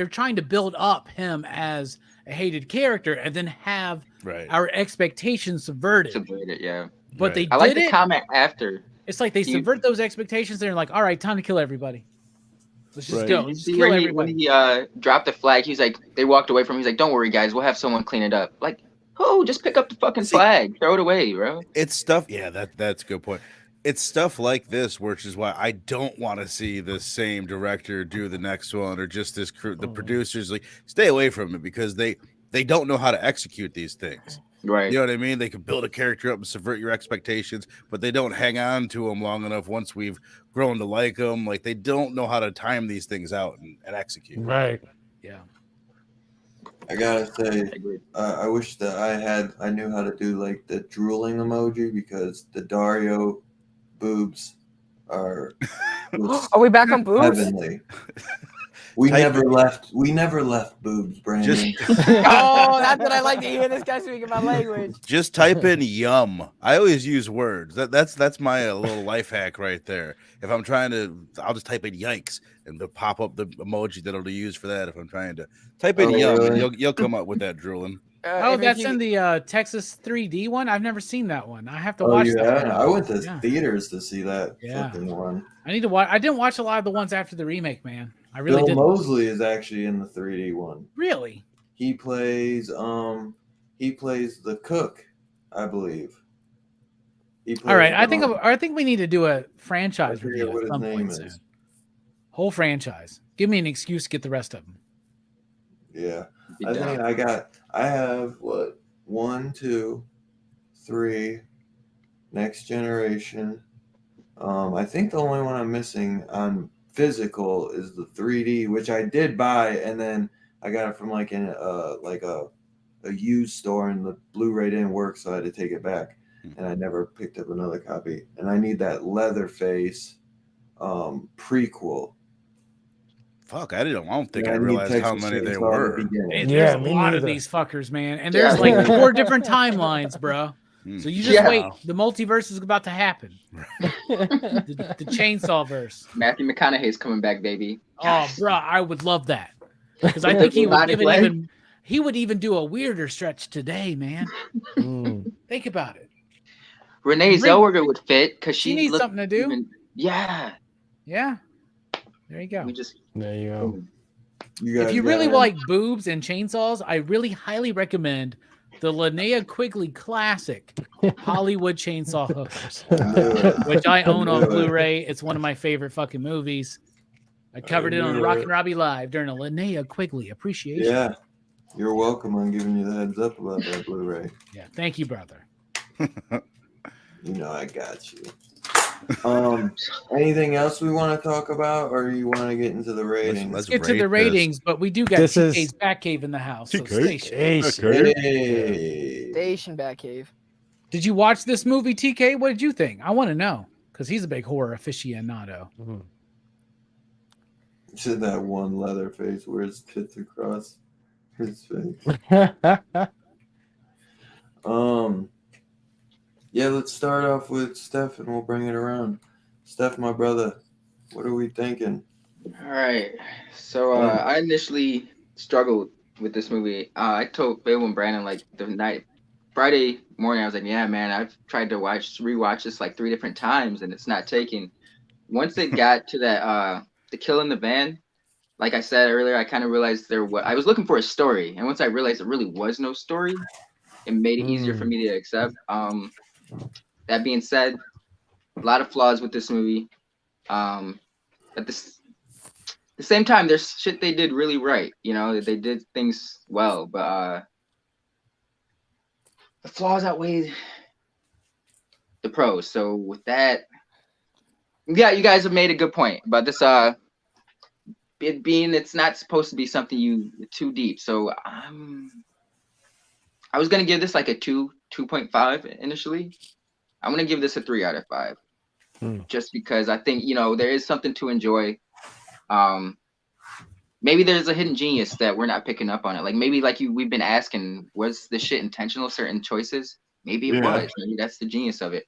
trying to build up him as a hated character and then have our expectations subverted. Yeah. But they did I like the comment after. It's like they subvert those expectations. They're like, all right, time to kill everybody. Let's just go. Let's See, kill when everybody. he dropped the flag, he's like, they walked away from him. He's like, don't worry, guys. We'll have someone clean it up. Just pick up the fucking flag. Throw it away, bro. It's stuff. Yeah, that's a good point. It's stuff like this, which is why I don't want to see the same director do the next one, or just this crew. The producers stay away from it because they don't know how to execute these things. Right. You know what I mean? They can build a character up and subvert your expectations, but they don't hang on to them long enough once we've grown to like them. They don't know how to time these things out and execute. Right. Yeah. I gotta say, I wish that I knew how to do the drooling emoji, because the Dario boobs are we back on boobs? heavenly. We Type never left boobs, Brandon. Oh, that's what I like to hear. This guy speaking my language. Just type in yum. I always use words. That's my little life hack right there. If I'm trying to, I'll just type in yikes and they'll pop up the emoji that I'll use for that. If I'm trying to type in Oh, yum, really? and you'll come up with that drooling. Oh, If that's you- in the Texas 3D one. I've never seen that one. I have to Oh watch yeah, that one. I went to Yeah. theaters to see that Yeah. fucking one. I need to watch. I didn't watch a lot of the ones after the remake, man. I really Bill didn't. Moseley is actually in the 3D one. Really? He plays the cook, I believe. He plays, All right. I think we need to do a I franchise forget review what at his some name point is. soon. Whole franchise. Give me an excuse to get the rest of them. Yeah. Be I down. think I have what 1, 2, 3, Next Generation. I think the only one I'm missing on physical is the 3D, which I did buy, and then I got it from like a used store, and the Blu-ray didn't work, so I had to take it back, and I never picked up another copy. And I need that Leatherface prequel. Fuck, I don't think And I need realized how Texas many there Chainsaw at the were. beginning. There's Yeah, a me lot of neither. these fuckers, man. And Yeah, there's like man. 4 different timelines, bro. So you just Yeah. wait. The multiverse is about to happen. The chainsaw verse. Matthew McConaughey's coming back, baby. Oh, bro, I would love that. Because I think he would Robotic give it leg? even. He would even do a weirder stretch today, man. Mm. Think about it. Renee And Rick- Zellweger would fit because She she needs looked something to do. even- yeah. Yeah. There you go. We just There you go. You guys If you really gotta- like boobs and chainsaws, I really highly recommend the Linnea Quigley classic, Hollywood Chainsaw Hookers, do it. which I own on Do it. Blu-ray. It's one of my favorite fucking movies. I covered it on do Rock it. and Robbie Live during a Linnea Quigley appreciation. Yeah, you're welcome on giving you the heads up about that Blu-ray. Yeah, thank you, brother. You know I got you. Anything else we want to talk about, or you want to get into the ratings? Let's get to the rate this. ratings, but we do got This is- TK's Batcave in the house. So TK? stay sharp. Okay. Hey. Station Batcave. Did you watch this movie, TK? What did you think? I want to know because he's a big horror aficionado. Mhm. To that one Leatherface where his tits across his face. Yeah, let's start off with Steph and we'll bring it around. Steph, my brother, what are we thinking? all right. So I initially struggled with this movie. I told Bill and Brandon like the night Friday morning, I was like, yeah, man, I've tried to rewatch this like 3 different times and it's not taking. Once it got to that the kill in the van, like I said earlier, I kind of realized I was looking for a story, and once I realized there really was no story, it made it easier for me to accept. That being said, a lot of flaws with this movie. At the same time, there's shit they did really right. You know, they did things well, but the flaws outweighed the pros. So with that, yeah, you guys have made a good point about this. It being it's not supposed to be something too deep. So I was gonna give this like a 2.5 initially. I'm gonna give this a 3 out of 5. Just because I think, you know, there is something to enjoy. Maybe there's a hidden genius that we're not picking up on it. Like maybe we've been asking, was this shit intentional, certain choices? Maybe it was. Maybe that's the genius of it.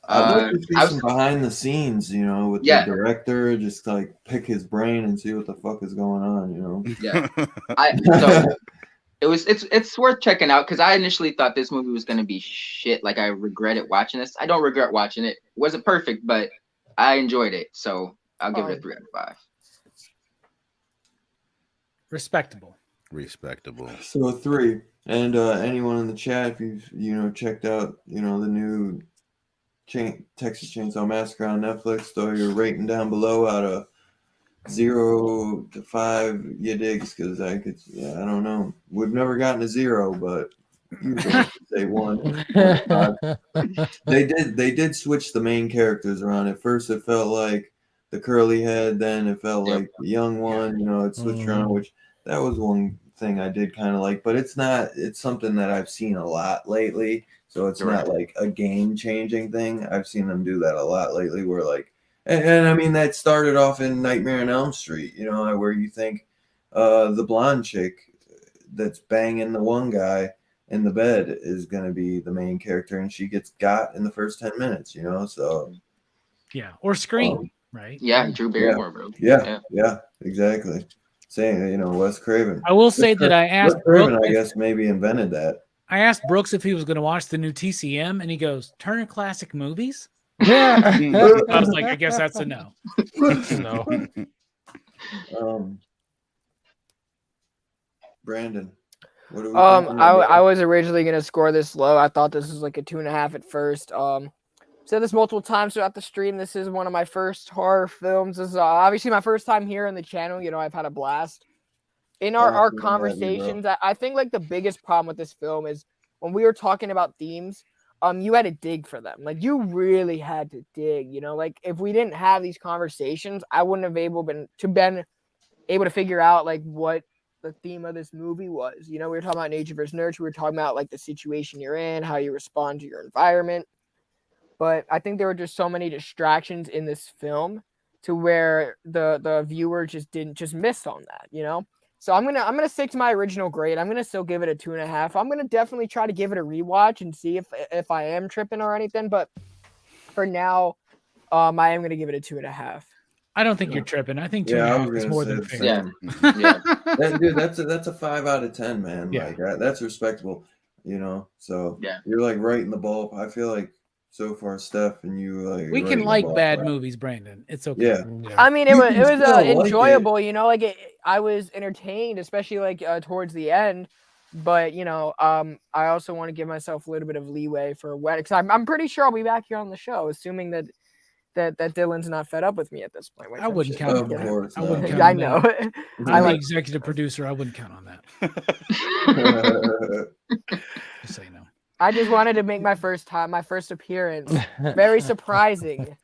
I'd like to see some behind the scenes, you know, with the director, just like pick his brain and see what the fuck is going on, you know. Yeah. So it's worth checking out because I initially thought this movie was gonna be shit. Like I regretted watching this. I don't regret watching it. It wasn't perfect, but I enjoyed it. So I'll give it a 3 out of 5. Respectable. So a 3. And anyone in the chat, if you've checked out the new Texas Chainsaw Massacre on Netflix, throw your rating down below out of 0 to 5, you digs, because I don't know. We've never gotten a 0, but usually say 1. 5. They did switch the main characters around. At first, it felt like the curly head, then it felt like the young one. It switched around, which that was one thing I did kind of like. But it's something that I've seen a lot lately. So it's not like a game-changing thing. I've seen them do that a lot lately, where like And I mean, that started off in Nightmare on Elm Street, you know, where you think the blonde chick that's banging the one guy in the bed is going to be the main character, and she gets got in the first 10 minutes, you know, so. Yeah, or Scream, right? Yeah, Drew Barrymore, bro. Yeah, exactly. Saying, you know, Wes Craven. I will say that I asked Wes Craven, Brooke I guess, maybe invented that. I asked Brooks if he was going to watch the new TCM, and he goes, Turner Classic Movies? Yeah. I was like, I guess that's a no. No. Brandon, what do we I was originally gonna score this low. I thought this was like a 2.5 at first. Said this multiple times throughout the stream. This is one of my first horror films. This is obviously my first time here on the channel. You know, I've had a blast. In our conversations, I think like the biggest problem with this film is when we were talking about themes, you had to dig for them. Like you really had to dig, you know, like if we didn't have these conversations, I wouldn't have been able to figure out like what the theme of this movie was. You know, we were talking about nature versus nurture. We were talking about like the situation you're in, how you respond to your environment. But I think there were just so many distractions in this film to where the viewer just missed on that, you know? So I'm gonna stick to my original grade. I'm gonna still give it a 2.5. I'm gonna definitely try to give it a rewatch and see if I am tripping or anything. But for now, I am gonna give it a 2.5. I don't think you're tripping. I think 2.5 is more than fair. Yeah. Dude, that's a 5 out of 10, man. Yeah. Like that's respectable, you know. So yeah, you're like right in the ball. I feel like so far, Steph and you like we can like bad movies, Brandon. It's okay. Yeah. I mean, it was enjoyable, you know, like I was entertained, especially like towards the end. But you know, I also want to give myself a little bit of leeway for when, because I'm pretty sure I'll be back here on the show, assuming that Dylan's not fed up with me at this point. I wouldn't count on that. I wouldn't count I on know. That. I'm the executive producer. I wouldn't count on that. Just so you know. I just wanted to make my first appearance very surprising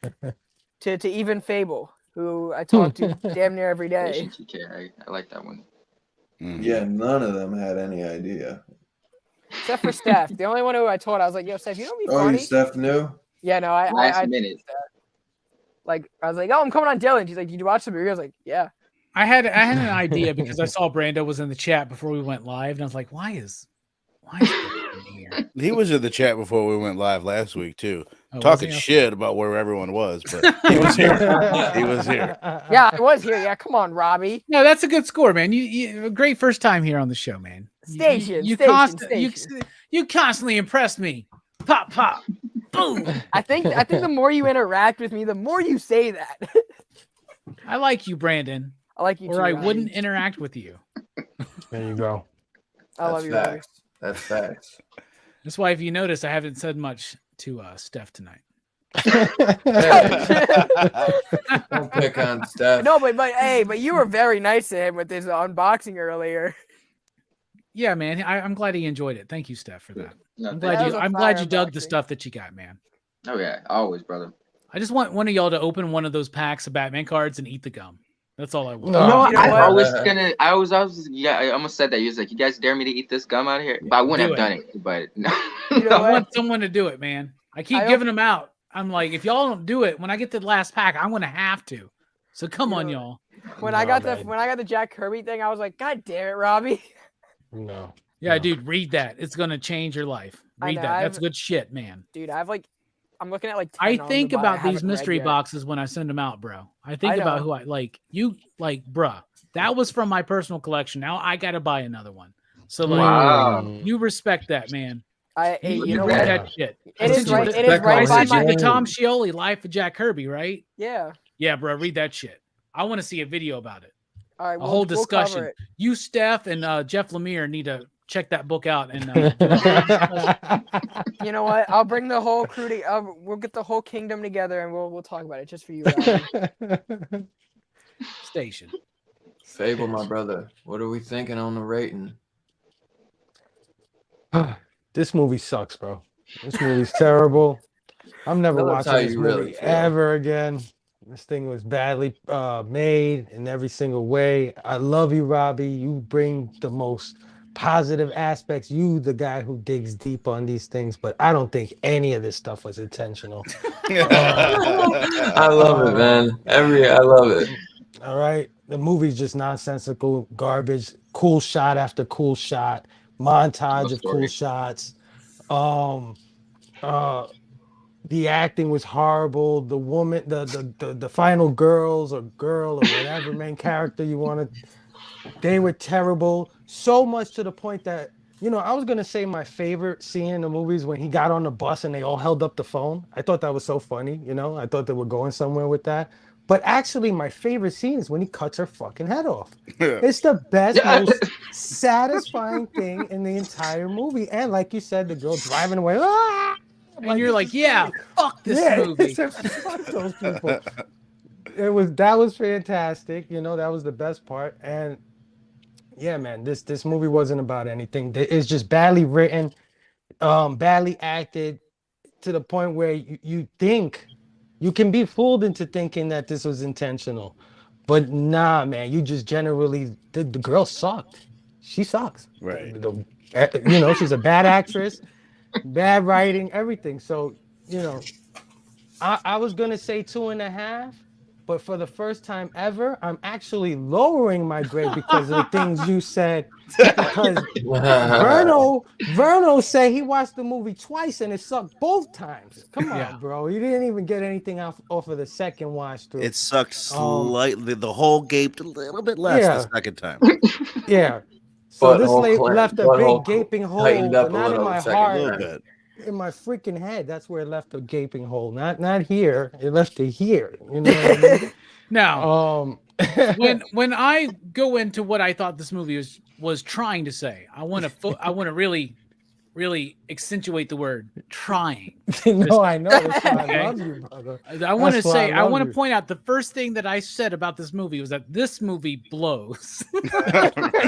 to even Fable, who I talk to damn near every day. I like that one. Yeah, none of them had any idea. Except for Steph. The only one who I told, I was like, yo, Steph, you know what'd be funny? Steph knew? Yeah, no, Last minute. Like, I was like, oh, I'm coming on Dylan. She's like, did you watch the movie? I was like, yeah. I had an idea because I saw Brando was in the chat before we went live, and I was like, why is Brandon here? He was in the chat before we went live last week too, talking shit about where everyone was, but he was here. He was here. Yeah, I was here. Yeah, come on, Robbie. No, that's a good score, man. You a great first time here on the show, man. You constantly impressed me. Pop, pop, boom. I think the more you interact with me, the more you say that. I like you, Brandon. I like you too, or I Robbie. wouldn't interact with you. There you go. I love you, Robbie. That's facts. That's why, if you notice, I haven't said much to Steph tonight. Don't pick on Steph. No, but you were very nice to him with his unboxing earlier. Yeah, man. I'm glad he enjoyed it. Thank you, Steph, for that. No, I'm glad you dug the stuff that you got, man. Oh yeah, always, brother. I just want one of y'all to open one of those packs of Batman cards and eat the gum. That's all I want. No, You know I what? I almost said that. You was like, you guys dare me to eat this gum out of here? But I wouldn't have done it. But no. I want someone to do it, man. I keep giving them out. I'm like, if y'all don't do it, when I get the last pack, I'm gonna have to. So come on, y'all. When I got the Jack Kirby thing, I was like, God damn it, Robbie. No. Yeah, dude, read that. It's gonna change your life. Read that. That's good shit, man. Dude, I'm looking at like 10 I on think the bottom. about I these haven't mystery read yet. boxes when I send them out, bro. I think I about know. who I like. You like, bruh. That was from my personal collection. Now I gotta buy another one. So like, Wow. you respect that, man. You know read what? that shit. It is right. It is I right by I sent you my. the Tom Scioli Life of Jack Kirby, right? Yeah. Yeah, bro. Read that shit. I want to see a video about it. All right. A whole we'll cover discussion. it. You, Steph, and Jeff Lemire need to check that book out. And You know what? I'll bring the whole crew to. We'll get the whole kingdom together and we'll talk about it just for you, Robbie. Station. Fable, my brother. What are we thinking on the rating? This movie sucks, bro. This movie's terrible. I'm never Tell us how watching this you movie really feel. ever again. This thing was badly made in every single way. I love you, Robbie. You bring the most positive aspects. You, the guy who digs deep on these things, but I don't think any of this stuff was intentional. I love it, man. I love it. All right, the movie's just nonsensical garbage. Cool shot after cool shot, montage of cool shots. Um, uh, the acting was horrible. The woman, the final girls or girl or whatever main character you want to, they were terrible. So much to the point that, you know, I was gonna say my favorite scene in the movies when he got on the bus and they all held up the phone. I thought that was so funny, you know. I thought they were going somewhere with that. But actually, my favorite scene is when he cuts her fucking head off. It's the best, most satisfying thing in the entire movie. And like you said, the girl driving away. Ah! And you're like, yeah, fuck this movie. Fuck those people. That was fantastic. You know, that was the best part. And yeah, man, this movie wasn't about anything. It's just badly written, badly acted, to the point where you think you can be fooled into thinking that this was intentional. But nah, man, you just generally the girl sucked. She sucks. Right. You know, she's a bad actress, bad writing, everything. So, you know, I was gonna say 2.5, but for the first time ever, I'm actually lowering my grade because of the things you said. Because Verno said he watched the movie twice and it sucked both times. Come on, bro. You didn't even get anything off of the second watch through. It sucked slightly. The hole gaped a little bit less the second time. Yeah. So this left a big gaping hole, but not in my heart. A little bit. In my freaking head, that's where it left a gaping hole. Not here. It left it here. You know what I mean? Now, when I go into what I thought this movie was trying to say, I want to really accentuate the word trying. No, I know. That's why I love you, brother. I want to point out the first thing that I said about this movie was that this movie blows.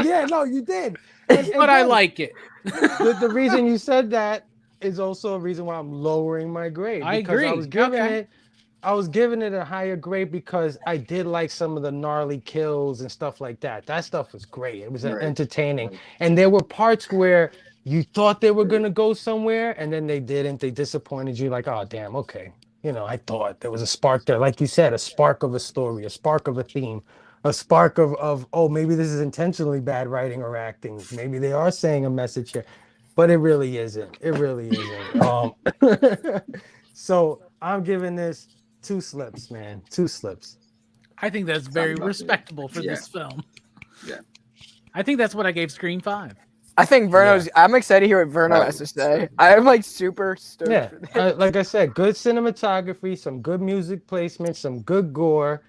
Yeah, no, you did. But I like it. The reason you said that is also a reason why I'm lowering my grade. I agree. I was giving it a higher grade because I did like some of the gnarly kills and stuff like that. That stuff was great. It was entertaining. And there were parts where you thought they were going to go somewhere and then they didn't. They disappointed you, like, oh, damn, okay. You know, I thought there was a spark there. Like you said, a spark of a story, a spark of a theme, a spark of oh, maybe this is intentionally bad writing or acting. Maybe they are saying a message here. But it really isn't. It really isn't. So I'm giving this 2 slips, man. 2 slips. I think that's very respectable for this film. Yeah. I think that's what I gave Screen 5. I think I'm excited to hear what Verno has to say. I'm like super stoked. Yeah. Like I said, good cinematography, some good music placement, some good gore.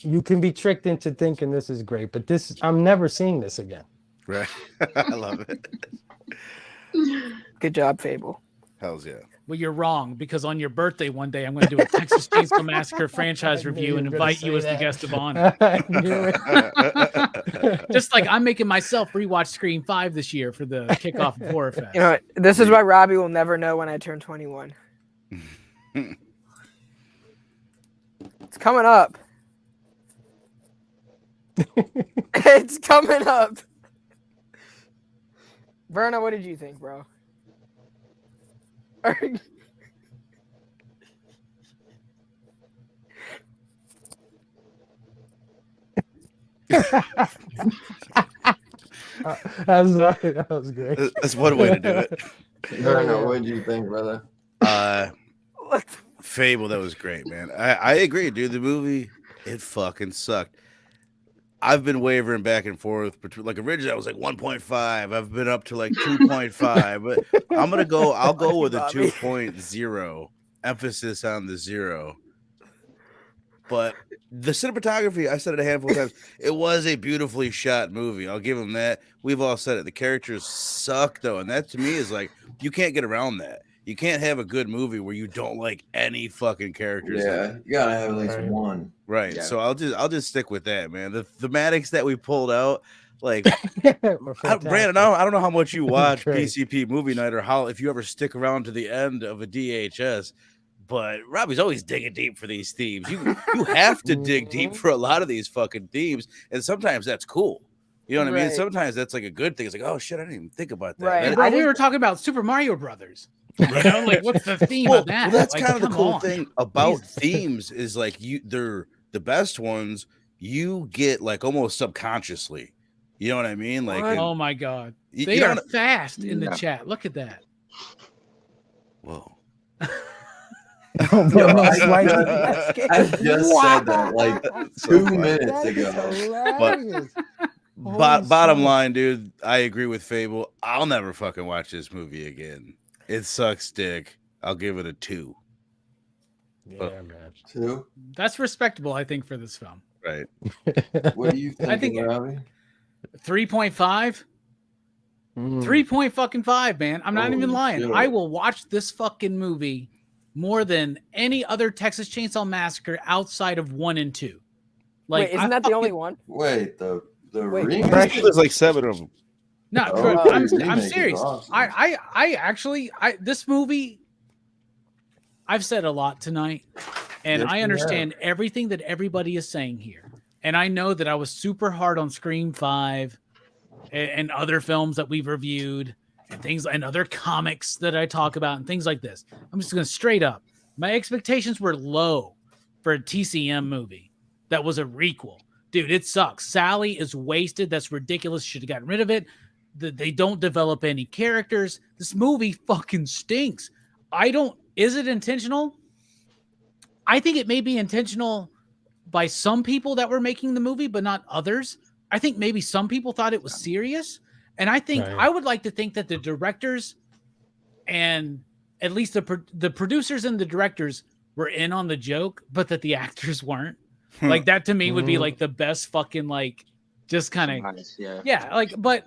You can be tricked into thinking this is great, but I'm never seeing this again. Right. I love it. Good job, Fable. Hells yeah. Well, you're wrong, because on your birthday one day, I'm going to do a Texas Chainsaw Massacre franchise review and invite you as the guest of honor. Just like I'm making myself rewatch Scream 5 this year for the kickoff of Horror Fest. You know what? This is why Robbie will never know when I turn 21. It's coming up. It's coming up. Verna, what did you think, bro? That was great. That's one way to do it. Verna, what did you think, brother? Fable, that was great, man. I agree, dude. The movie, it fucking sucked. I've been wavering back and forth between, like, originally I was like 1.5. I've been up to like 2.5, but I'll go with a 2.0. Emphasis on the 0. But the cinematography, I said it a handful of times, it was a beautifully shot movie. I'll give them that. We've all said it. The characters suck, though, and that to me is like, you can't get around that. You can't have a good movie where you don't like any fucking characters. Yeah, you gotta have at least one. Right. Yeah. So I'll just stick with that, man. The thematics that we pulled out, like Brandon, I don't know how much you watch PCP Movie Night or how if you ever stick around to the end of a DHS, but Robbie's always digging deep for these themes. You have to dig deep for a lot of these fucking themes, and sometimes that's cool. You know what I mean? Right. Sometimes that's like a good thing. It's like, oh shit, I didn't even think about that. Right. Hey, That- bro, I we didn't- were talking about Super Mario Brothers. You know, like what's the theme well, of that? well, that's Like, kind of the come cool on. thing about Jesus. themes is like they're the best ones you get like almost subconsciously. You know what I mean? Like, What? Oh my God. you They don't- are fast in the Yeah. chat. Look at that. whoa. Yo, I just said that like So 2 funny. minutes ago. hilarious. Bottom shit. line, dude, I agree with Fable. I'll never fucking watch this movie again. It sucks dick. I'll give it a 2. Yeah, man. 2. That's respectable, I think, for this film. Right. What do you I think, think- Robbie? 3.5. 3.5, man. I'm not even Holy lying. shit. I will watch this fucking movie more than any other Texas Chainsaw Massacre outside of 1 and 2. Like, Wait, isn't that the only one? Wait, the Wait, remake? There's like 7 of them. No, Oh, bro, the I'm remake is serious. awesome. I actually this movie, I've said a lot tonight, and Yes, I you understand everything that everybody is saying here. And I know that I was super hard on Scream 5 and other films that we've reviewed and things and other comics that I talk about and things like this. I'm just going to straight up. My expectations were low for a TCM movie that was a requel. Dude, it sucks. Sally is wasted. That's ridiculous. Should have gotten rid of it. They don't develop any characters. This movie fucking stinks. Is it intentional? I think it may be intentional by some people that were making the movie, but not others. I think maybe some people thought it was serious. And I think Right. I would like to think that the directors and at least the producers and the directors were in on the joke, but that the actors weren't. Like that to me would be like the best fucking like just kind of Nice, yeah. yeah, like, but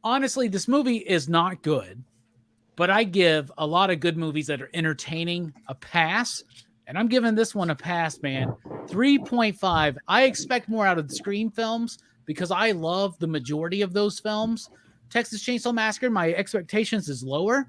honestly, this movie is not good, but I give a lot of good movies that are entertaining a pass, and I'm giving this one a pass, man. 3.5. I expect more out of the Scream films because I love the majority of those films. Texas Chainsaw Massacre, my expectations is lower.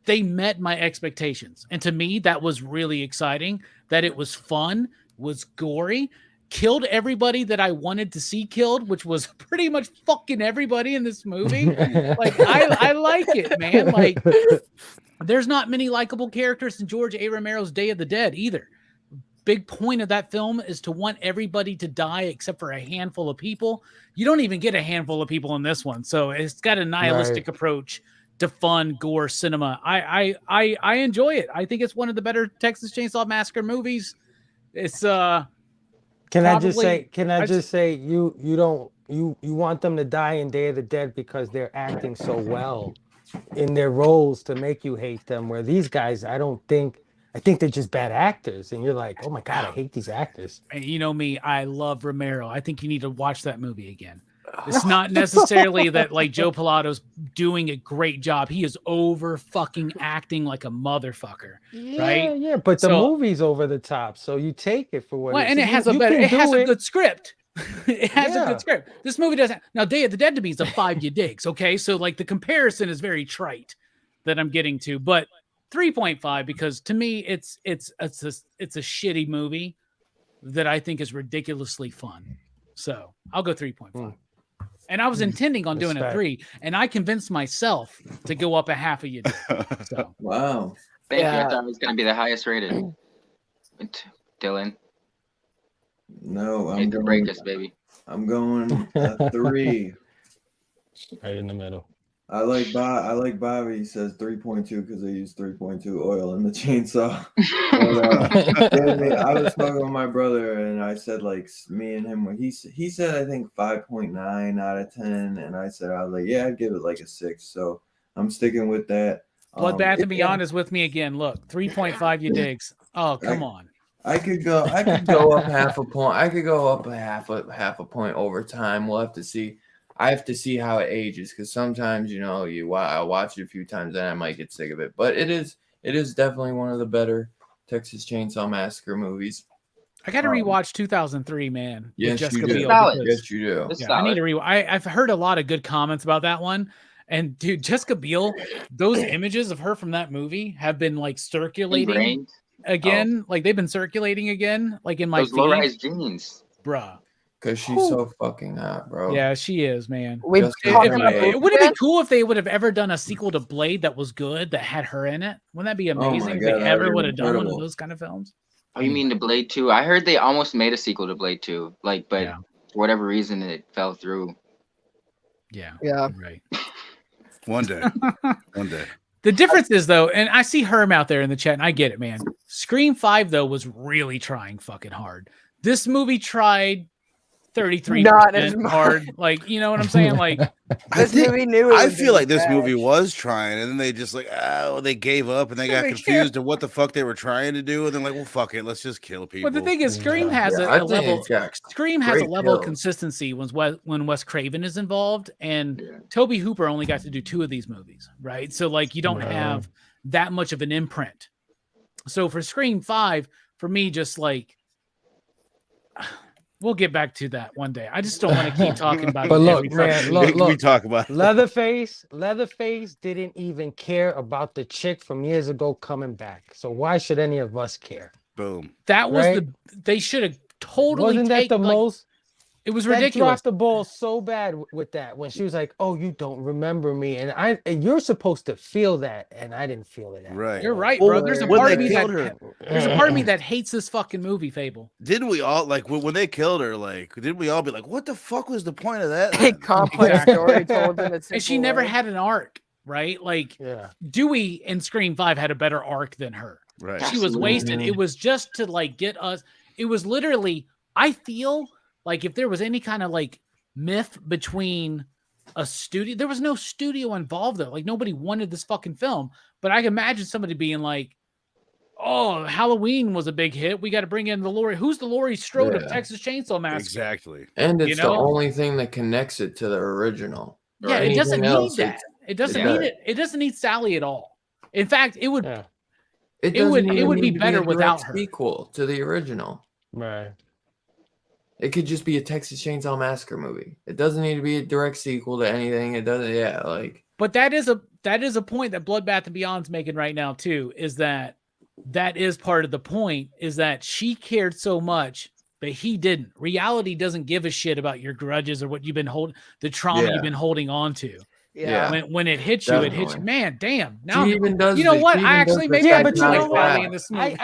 They met my expectations, and to me, that was really exciting. That it was fun, was gory, killed everybody that I wanted to see killed, which was pretty much fucking everybody in this movie. Like I like it, man. Like there's not many likable characters in George A. Romero's Day of the Dead either. Big point of that film is to want everybody to die except for a handful of people. You don't even get a handful of people in this one, so it's got a nihilistic approach to fun gore cinema. I enjoy it. I think it's one of the better Texas Chainsaw Massacre movies. It's Can I just Probably- say you want them to die in Day of the Dead because they're acting so well in their roles to make you hate them, where these guys I think they're just bad actors, and you're like, oh my god, I hate these actors. and you know me, I love Romero. I think you need to watch that movie again. It's not necessarily that like Joe Pilato's doing a great job. He is over fucking acting like a motherfucker. Right? Yeah, but the So- movie's over the top, so you take it for what Well, it is. and it has a You better, can it has do a good script. It has a Yeah. good script. This movie doesn't. Now, Day of the Dead to me is a 5 you digs. Okay, so like the comparison is very trite that I'm getting to, but 3.5 because to me it's a shitty movie that I think is ridiculously fun. So I'll go 3.5. And I was intending on doing a Respect. 3, and I convinced myself to go up a half a you dig. So Wow. Thank you. Yeah. I thought it was going to be the highest rated. Dylan, No, I'm hate to break going. us, baby. I'm going a 3. right in the middle. I like Bobby. He says 3.2 because they use 3.2 oil in the chainsaw. But, I was talking with my brother, and I said like me and him. He said I think 5.9 out of 10, and I said I was like yeah, I'd give it like a 6. So I'm sticking with that. Bloodbath and yeah, Beyond is with me again. Look, 3.5 you digs. Oh, come on. I could go Go up half a point. I could go up a half a point over time. We'll have to see. I have to see how it ages because sometimes I'll watch it a few times and I might get sick of it. But it is definitely one of the better Texas Chainsaw Massacre movies. I got to rewatch 2003, man. with Yes, Jessica you do. Biel Solid. because- Yes, you do. It's Yeah, I need solid. to I've heard a lot of good comments about that one. And dude, Jessica Biel, those images of her from that movie have been like circulating Ingrained. again. Like they've been circulating again, like in my Those feed. low-rise jeans. Bruh. because she's so fucking hot, bro. Yeah, she is, man. We Just talking if- about if- Would it be again? cool if they would have ever done a sequel to Blade that was good, that had her in it? Wouldn't that be amazing if God, they that'd ever be would have done one of incredible. those kind of films? Oh, you mean the Blade 2? I heard they almost made a sequel to Blade 2, like, but Yeah. for whatever reason it fell through. Yeah. Yeah. Right. One day. One day. The difference is, though, and I see Herm out there in the chat, and I get it, man. Scream 5, though, was really trying fucking hard. This movie tried 33% Not as much. hard. Like, you know what I'm saying? Like, This movie knew it I was feel gonna like this movie crash. was trying, and then they just like, they gave up, and they got They confused of what the fuck they were trying to do, and then like, well, fuck it, let's just kill people. but the thing is, Scream has Yeah, I a think level. it's got Scream has a great level of kills. consistency when Wes Craven is involved, and Yeah. Tobe Hooper only got to do 2 of these movies, right? So like, you don't Right. have that much of an imprint. So for Scream 5, for me, just like, we'll get back to that one day. I just don't want to keep talking about But it look, every man, fucking look, week. we talk about it. Leatherface didn't even care about the chick from years ago coming back. So why should any of us care? Boom. That was Right? they should have totally Wasn't that the like, most? it was That ridiculous. dropped the ball so bad with that when she was like, "Oh, you don't remember me," and you're supposed to feel that, and I didn't feel it. at Right. You're all. right, Well, bro. There's a when part they of me killed that her, there's a part of me that hates this fucking movie, Fable. didn't we all like when they killed her? Like, didn't we all be like, what the fuck was the point of that? A then? complex Exactly. story told in a And she simple never way. had an arc, right? Like Yeah. Dewey in Scream 5 had a better arc than her. Right. She was Absolutely. wasted. It was just to like get us. It was literally, I feel like if there was any kind of like myth between a studio, there was no studio involved though. Like nobody wanted this fucking film. But I can imagine somebody being like, "Oh, Halloween was a big hit. We got to bring in the Laurie. Who's the Laurie Strode of Yeah. Texas Chainsaw Massacre?" Exactly. And You it's know? the only thing that connects it to the original. Or Yeah, it doesn't anything need else, that. It doesn't yeah. need it. It doesn't need Sally at all. In fact, it would. Yeah. It It would- doesn't it even would be need to better a direct without her. sequel to the original. Right. It could just be a Texas Chainsaw Massacre movie. It doesn't need to be a direct sequel to anything. It doesn't. Yeah, like But that is a point that Bloodbath and Beyond's making right now too. Is that is part of the point? Is that she cared so much, but he didn't. Reality doesn't give a shit about your grudges or what you've been holding, the trauma Yeah. you've been holding on to. Yeah. When it hits you, it hits you. Definitely. Man, damn. Now she even does. you know the- what? she I even does actually the maybe Yeah, I but do you like know what? Sally in this movie.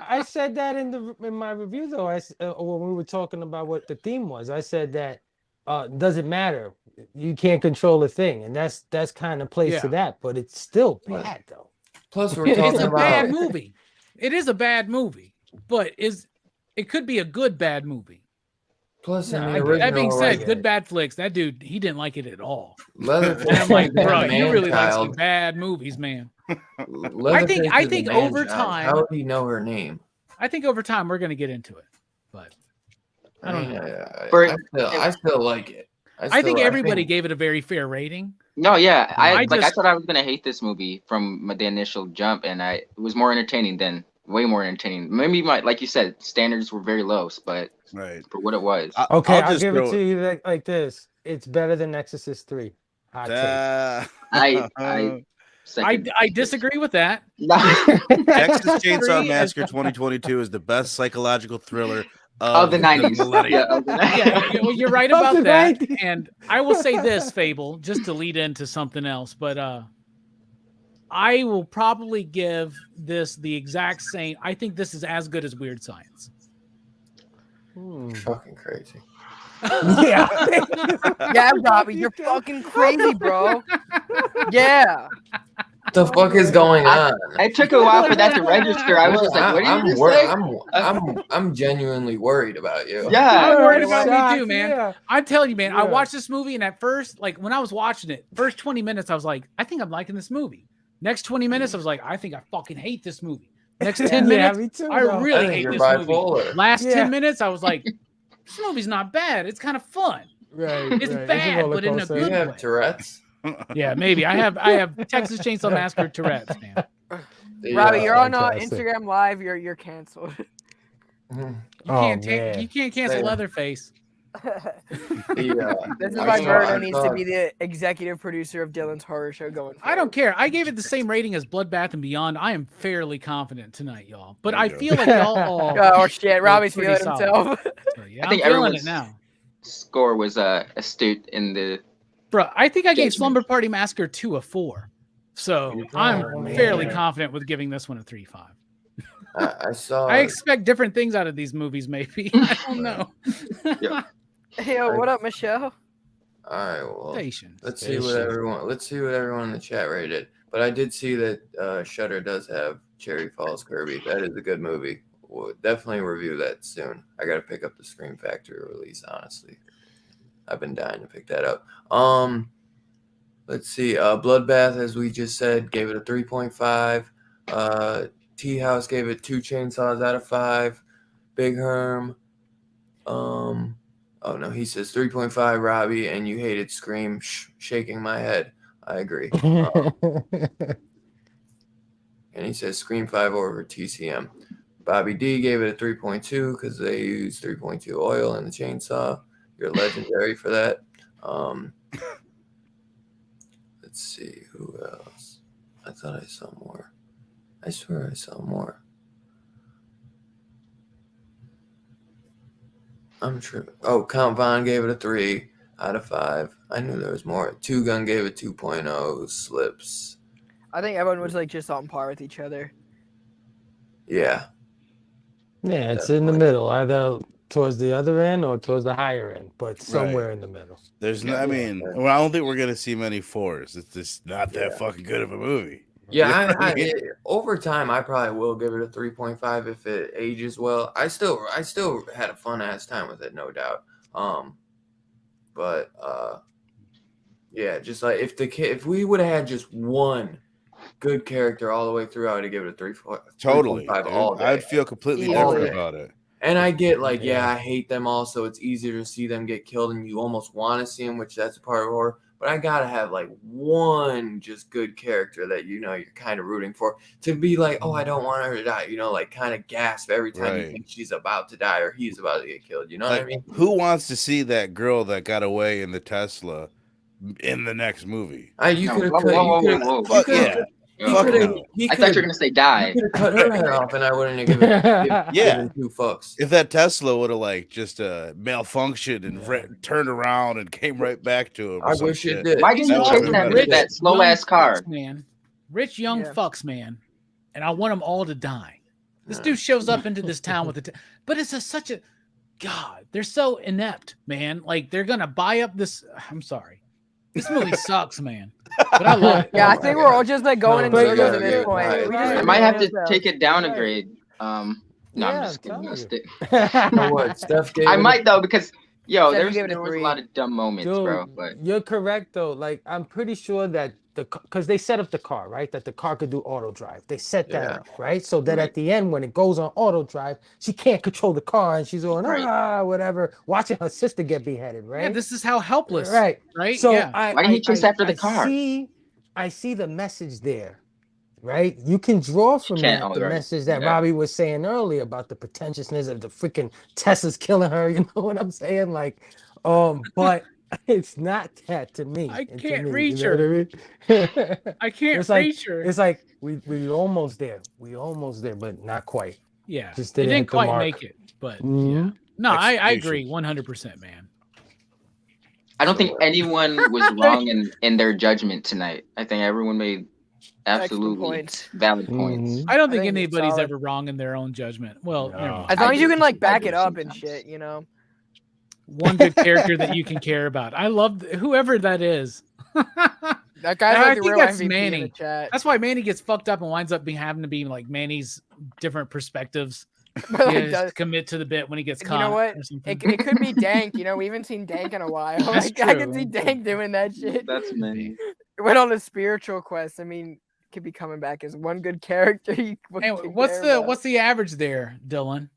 I said that in my review though. When we were talking about what the theme was, I said that doesn't matter. You can't control a thing, and that's kind of plays to Yeah. that. But it's still Right. bad though. Plus, we're It's talking a about. bad movie. It is a bad movie, but it could be a good bad movie. Plus, in No, the I get it. original, That being said, like, good bad flicks. That dude, he didn't like it at all. Leatherface And I'm like, is a bro, you really like some man-child. bad movies, man. Leatherface I is a think man-child. over time- How would he know her name? I think over time we're gonna get into it, but I don't know. I still like it. I think everybody gave it a very fair rating. No, yeah, I just- thought I was gonna hate this movie from the initial jump, and it was more entertaining than way more entertaining. Maybe like you said, standards were very low, but Right. for what it was, Okay, I'll just give it throw to you like this. It's better than Exorcist 3. Hot take. I second. I disagree with that. Texas Chainsaw 3 Massacre 2022 is the best psychological thriller of the 90s. millennium. Yeah, of the 90s. Yeah, well, you're right Of about the that. 90s. And I will say this, Fable, just to lead into something else, but I will probably give this the exact same. I think this is as good as Weird Science. Fucking crazy. Yeah. Yeah, Robbie, you're fucking crazy, bro. Yeah. What the fuck is going on? It took a while for that to register. I was just like, what did you just say? I'm genuinely worried about you. Yeah. I'm worried about me Shocked, too, man. yeah. I'm telling you, man, I Yeah. watched this movie, and at first, like when I was watching it, first 20 minutes, I was like, I think I'm liking this movie. Next 20 minutes, I was like, I think I fucking hate this movie. Next 10 Yeah, minutes, me too, I though. really I think hate you're this bipolar. movie. Last Yeah. 10 minutes, I was like, this movie's not bad. It's kind of fun. Right. It's right. bad, a but in a rollercoaster. Do you good have way. Tourette's? Yeah, maybe. I have Texas Chainsaw Massacre Tourette's, man. Robbie, you're on fantastic. Instagram Live. You're canceled. You Oh, can't man. you can't cancel Same. Leatherface. This is I why saw- Verno I needs saw- to be the executive producer of Dylan's horror show going forward. I don't care. I gave it the same rating as Bloodbath and Beyond. I am fairly confident tonight, y'all. But There you I go. feel like y'all all. Oh shit, Robbie's pretty feeling solid. himself. So, yeah, I think I'm feeling everyone's it now. score was astute in the. Bro, I think I gave Judgment. Slumber Party Massacre 2 a 4. So I'm fairly confident with giving this one a 3.5. I saw. I expect different things out of these movies, maybe. I don't know. Hey, yo, what up, Michelle? All right, well, Station. let's see what everyone in the chat rated. But I did see that Shudder does have Cherry Falls Kirby. That is a good movie. We'll definitely review that soon. I got to pick up the Scream Factory release, honestly. I've been dying to pick that up. Let's see. Bloodbath, as we just said, gave it a 3.5. Tea House gave it 2 chainsaws out of 5. Big Herm. Oh no, he says 3.5, Robbie, and you hated Scream. Shaking my head. I agree. And he says Scream 5 over TCM. Bobby D gave it a 3.2 because they used 3.2 oil in the chainsaw. You're legendary for that. Let's see, who else? I thought I saw more. I swear I saw more. I'm sure. Oh, Count Von gave it a 3 out of 5. I knew there was more. Two Gun gave it 2.0. Slips. I think everyone was like just on par with each other. Yeah. Yeah, it's in the middle, either towards the other end or towards the higher end, but somewhere in the middle. There's no, I mean, well, I don't think we're gonna see many 4s. It's just not that fucking good of a movie. Yeah, over time, I probably will give it a 3.5 if it ages well. I still had a fun ass time with it, no doubt. But yeah, just like if we would have had just one good character all the way through, I would have given it a 3.5 Totally, all day. I'd feel completely All different day. about it. And I get like, I hate them all, so it's easier to see them get killed, and you almost want to see them, which that's a part of horror. But I gotta have like one just good character that you're kind of rooting for to be like, oh, I don't want her to die. Like kind of gasp every time you think she's about to die or he's about to get killed. You know what I mean? Who wants to see that girl that got away in the Tesla in the next movie? You could have Fuck yeah. Fuck no. I thought you were gonna say die. You could have cut her hair off, and I wouldn't have given 2 fucks. If that Tesla would have like just malfunctioned and turned around and came right back to him, I wish it did. Why didn't you chase that slow ass car, man? Rich young fucks, man, and I want them all to die. This dude shows up into this town with it, but it's such a god. They're so inept, man. Like they're gonna buy up this. I'm sorry, this movie sucks, man. But I love it. Yeah, I think we're all just like going in circles at this point. I might have to take it down a grade. No, I'm just kidding. What? Steph gave I might though because there was a a lot of dumb moments, bro. But you're correct though. Like I'm pretty sure that because they set up the car, right? That the car could do auto drive. They set that up, right? So that at the end, when it goes on auto drive, she can't control the car and she's going whatever, watching her sister get beheaded, right? Yeah, this is how helpless, right? So why didn't he chase after the car? I see the message there, right? You can draw from that the message that Robbie was saying earlier about the pretentiousness of the freaking Tesla's killing her. You know what I'm saying? Like, but it's not that to me. I can't reach her. I can't reach her. It's like we almost there. We almost there, but not quite. Yeah, just didn't quite make it. But yeah, no, I agree 100%, man. I don't think anyone was wrong in their judgment tonight. I think everyone made absolutely valid points. I don't think anybody's ever wrong in their own judgment. Well, as long as you can like back it up and shit, One good character that you can care about. I love whoever that is. That guy's like the real MVP Manny. in the chat. That's why Manny gets fucked up and winds up having to be like Manny's different perspectives. Commit to the bit when he gets caught. You know what? It could be Dank. We haven't seen Dank in a while. Like, I can see Dank doing that shit. That's me. It went on a spiritual quest. I mean, could be coming back as one good character. What's the average there, Dylan?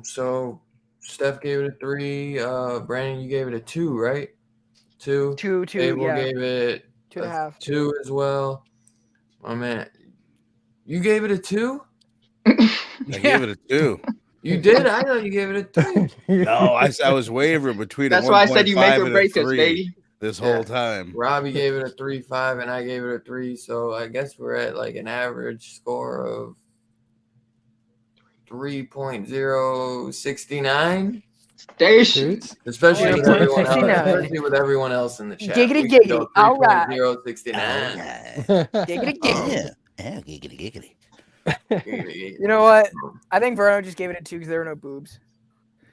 So Steph gave it a 3. Brandon, you gave it a 2, right? 2. Abel gave it 2.5. 2 as well. Oh man, you gave it a 2. I gave it a 2. You did? I thought you gave it a 3. No, I was wavering between That's a why I said you make 1.5 or and a break us, 3 baby. this Yeah. whole time. Robbie gave it a 3.5 and I gave it a 3. So I guess we're at like an average score of 3.069. Station. Especially with everyone else, 3.69. especially with everyone else in the chat. Giggity, We should go giggity. All right. 3.069. Giggity, giggity. Yeah, giggity. You know what? I think Verno just gave it a 2 because there were no boobs.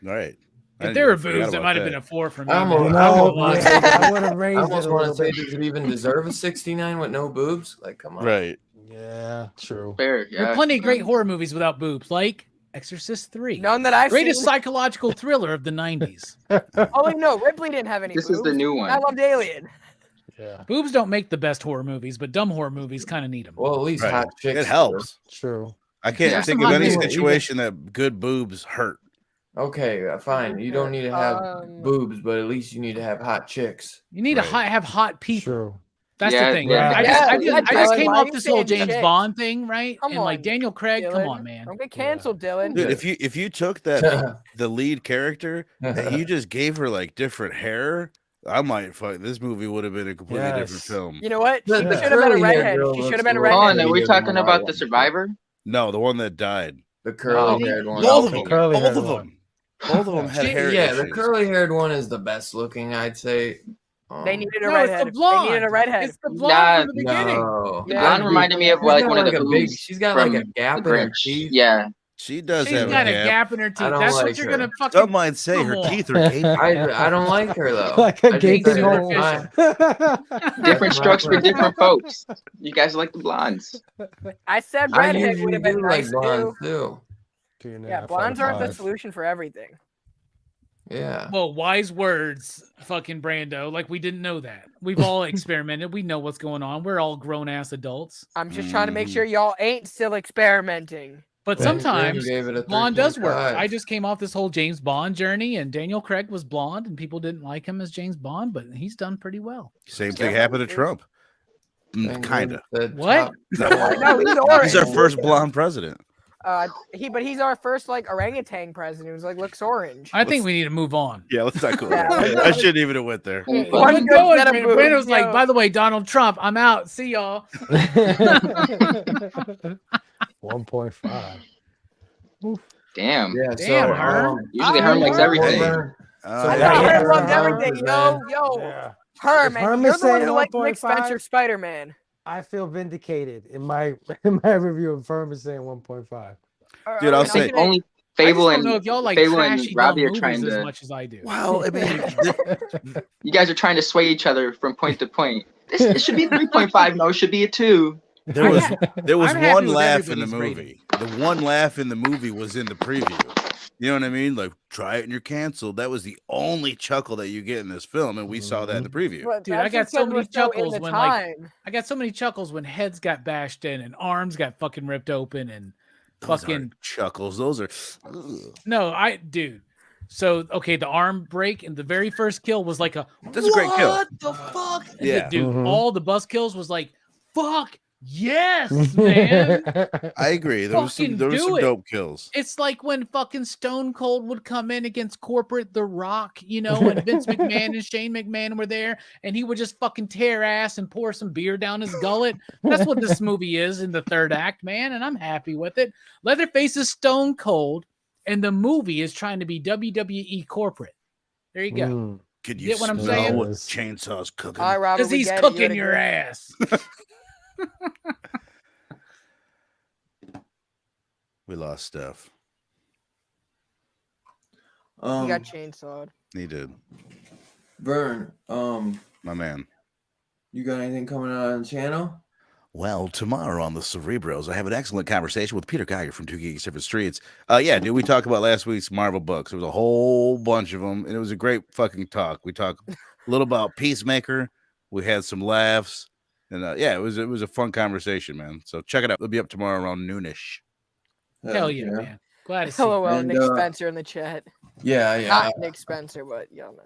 All right. If there were boobs, it might have been a 4 for me. I'm man. almost- I No, won't lie. I would have I raised it almost a want little to say, bit. does it even deserve a 69 with no boobs? Like, come on. Right. Yeah, true. Fair. There are Yeah. plenty of great horror movies without boobs, like Exorcist 3. None that I've Greatest seen. psychological thriller of the 90s. Oh, wait, no. Ripley didn't have any This boobs. is the new one. I loved Alien. Yeah, Boobs don't make the best horror movies, but dumb horror movies kind of need them. Well, at least Right. hot chicks. It helps. true. I can't Yeah. think of any Sometimes situation that good boobs hurt. Okay, fine. You don't need to have boobs, but at least you need to have hot chicks. You need to Right. have hot people. True. That's Yeah, the thing. yeah. I Yeah, just Dylan, came why are off you this whole saying James chicks? Bond thing, right? Come and like on, Daniel Craig, come Dylan. on, man. Don't get canceled, Dylan. Dude, if you took that the lead character and you just gave her like different hair, I might fuck this movie would have been a completely different Yes. film. You know what? She The should have been a curly-haired redhead. girl She looks should have been a a little Oh, redhead. and are we Yeah, talking the about one. the survivor? No, the one that died. The curly-haired one. Both of Okay. them. Curly Both haired of one. them. Both of them had hair Yeah, issues. the curly-haired one is the best looking, I'd say. They needed a No, it's redhead. the blonde. They needed a redhead. It's the blonde from the Nah, beginning. No. The Yeah. blonde reminded me of She's like got one of the like a big. boobs She's got like a from gap The in her Grinch. teeth. Yeah. She does She's have got a a gap. gap in her teeth. don't That's like what you're her. gonna fucking. Some might say her Come on. teeth are gaping. I don't like her though. Like a I think gaping that's hole. fine. Different my strokes for point. different folks. You guys like the blondes. I said I redhead would usually have been do like nice blondes too. too. Yeah, blondes aren't the solution for everything. Yeah. Well, wise words, fucking Brando. Like we didn't know that. We've all experimented. We know what's going on. We're all grown ass adults. I'm just trying to make sure y'all ain't still experimenting. But Ben Grimm sometimes gave it a blonde does work. 3.5. I just came off this whole James Bond journey, and Daniel Craig was blonde, and people didn't like him as James Bond, but he's done pretty well. Same thing happened to Trump. Ben Kind Grimm of. said What? top- No, he's orange. He's our first blonde president. But he's our first like orangutan president who's like looks orange. I think we need to move on. Yeah, let's not go Yeah. there. I shouldn't even have went there. One Let's good go. set of boobs, Brando's like, yo. by the way, Donald Trump, I'm out. See y'all. 1.5. Damn. Yeah, Damn, so Herm. Usually Herm likes everything. Hey. I Yeah, thought yeah, Herm loved yeah. everything. Yo, Yeah. Herm, If man, Herm you're is the one saying who liked Nick 1.5, Spencer Spider-Man. I feel vindicated in my review of Firm is saying 1.5. Dude, I'll I say- mean, Only I just Fable don't and know if y'all like Fable and trashy dumb Robbie are movies trying as to. much as I do. Well, I mean, You guys are trying to sway each other from point to point. This should be a 3.5. No, it should be a 2. there was I'm happy one with laugh in the everybody's movie. The one laugh in the movie was in the preview. You know what I mean? Like, try it and you're canceled. That was the only chuckle that you get in this film, and we saw that in the preview. but Dude, I that's got just so 'cause many we're in chuckles the when, like, time. I got so many chuckles when heads got bashed in and arms got fucking ripped open and Those fucking aren't chuckles. Those are. Ugh. no, dude. So okay, the arm break and the very first kill was like a That's a great kill. What the fuck? And Yeah. dude, Mhm. all the bus kills was like fuck yes, man. I agree. There was some Fucking do it. dope kills. It's like when fucking Stone Cold would come in against corporate The Rock, you know, and Vince McMahon and Shane McMahon were there, and he would just fucking tear ass and pour some beer down his gullet. That's what this movie is in the third act, man, and I'm happy with it. Leatherface is Stone Cold, and the movie is trying to be WWE corporate. There you go. Mm. Could you Get what I'm smell saying? what Chainsaw's cooking? All right, Robert, Because we he's get it. You cooking had a your good- ass. We lost Steph. He got chainsawed. He did. Vern, My man. you got anything coming out on the channel? Well, tomorrow on the Cerebros, I have an excellent conversation with Peter Geiger from Two Geeks Different Streets. Yeah, dude, we talked about last week's Marvel books. There was a whole bunch of them, and it was a great fucking talk. We talked a little about Peacemaker. We had some laughs, and yeah, it was a fun conversation, man. So check it out. It'll be up tomorrow around noonish. Hell yeah, man. Glad to see you. LOL, And, Nick Spencer in the chat. Yeah. Not Nick Spencer, but y'all know.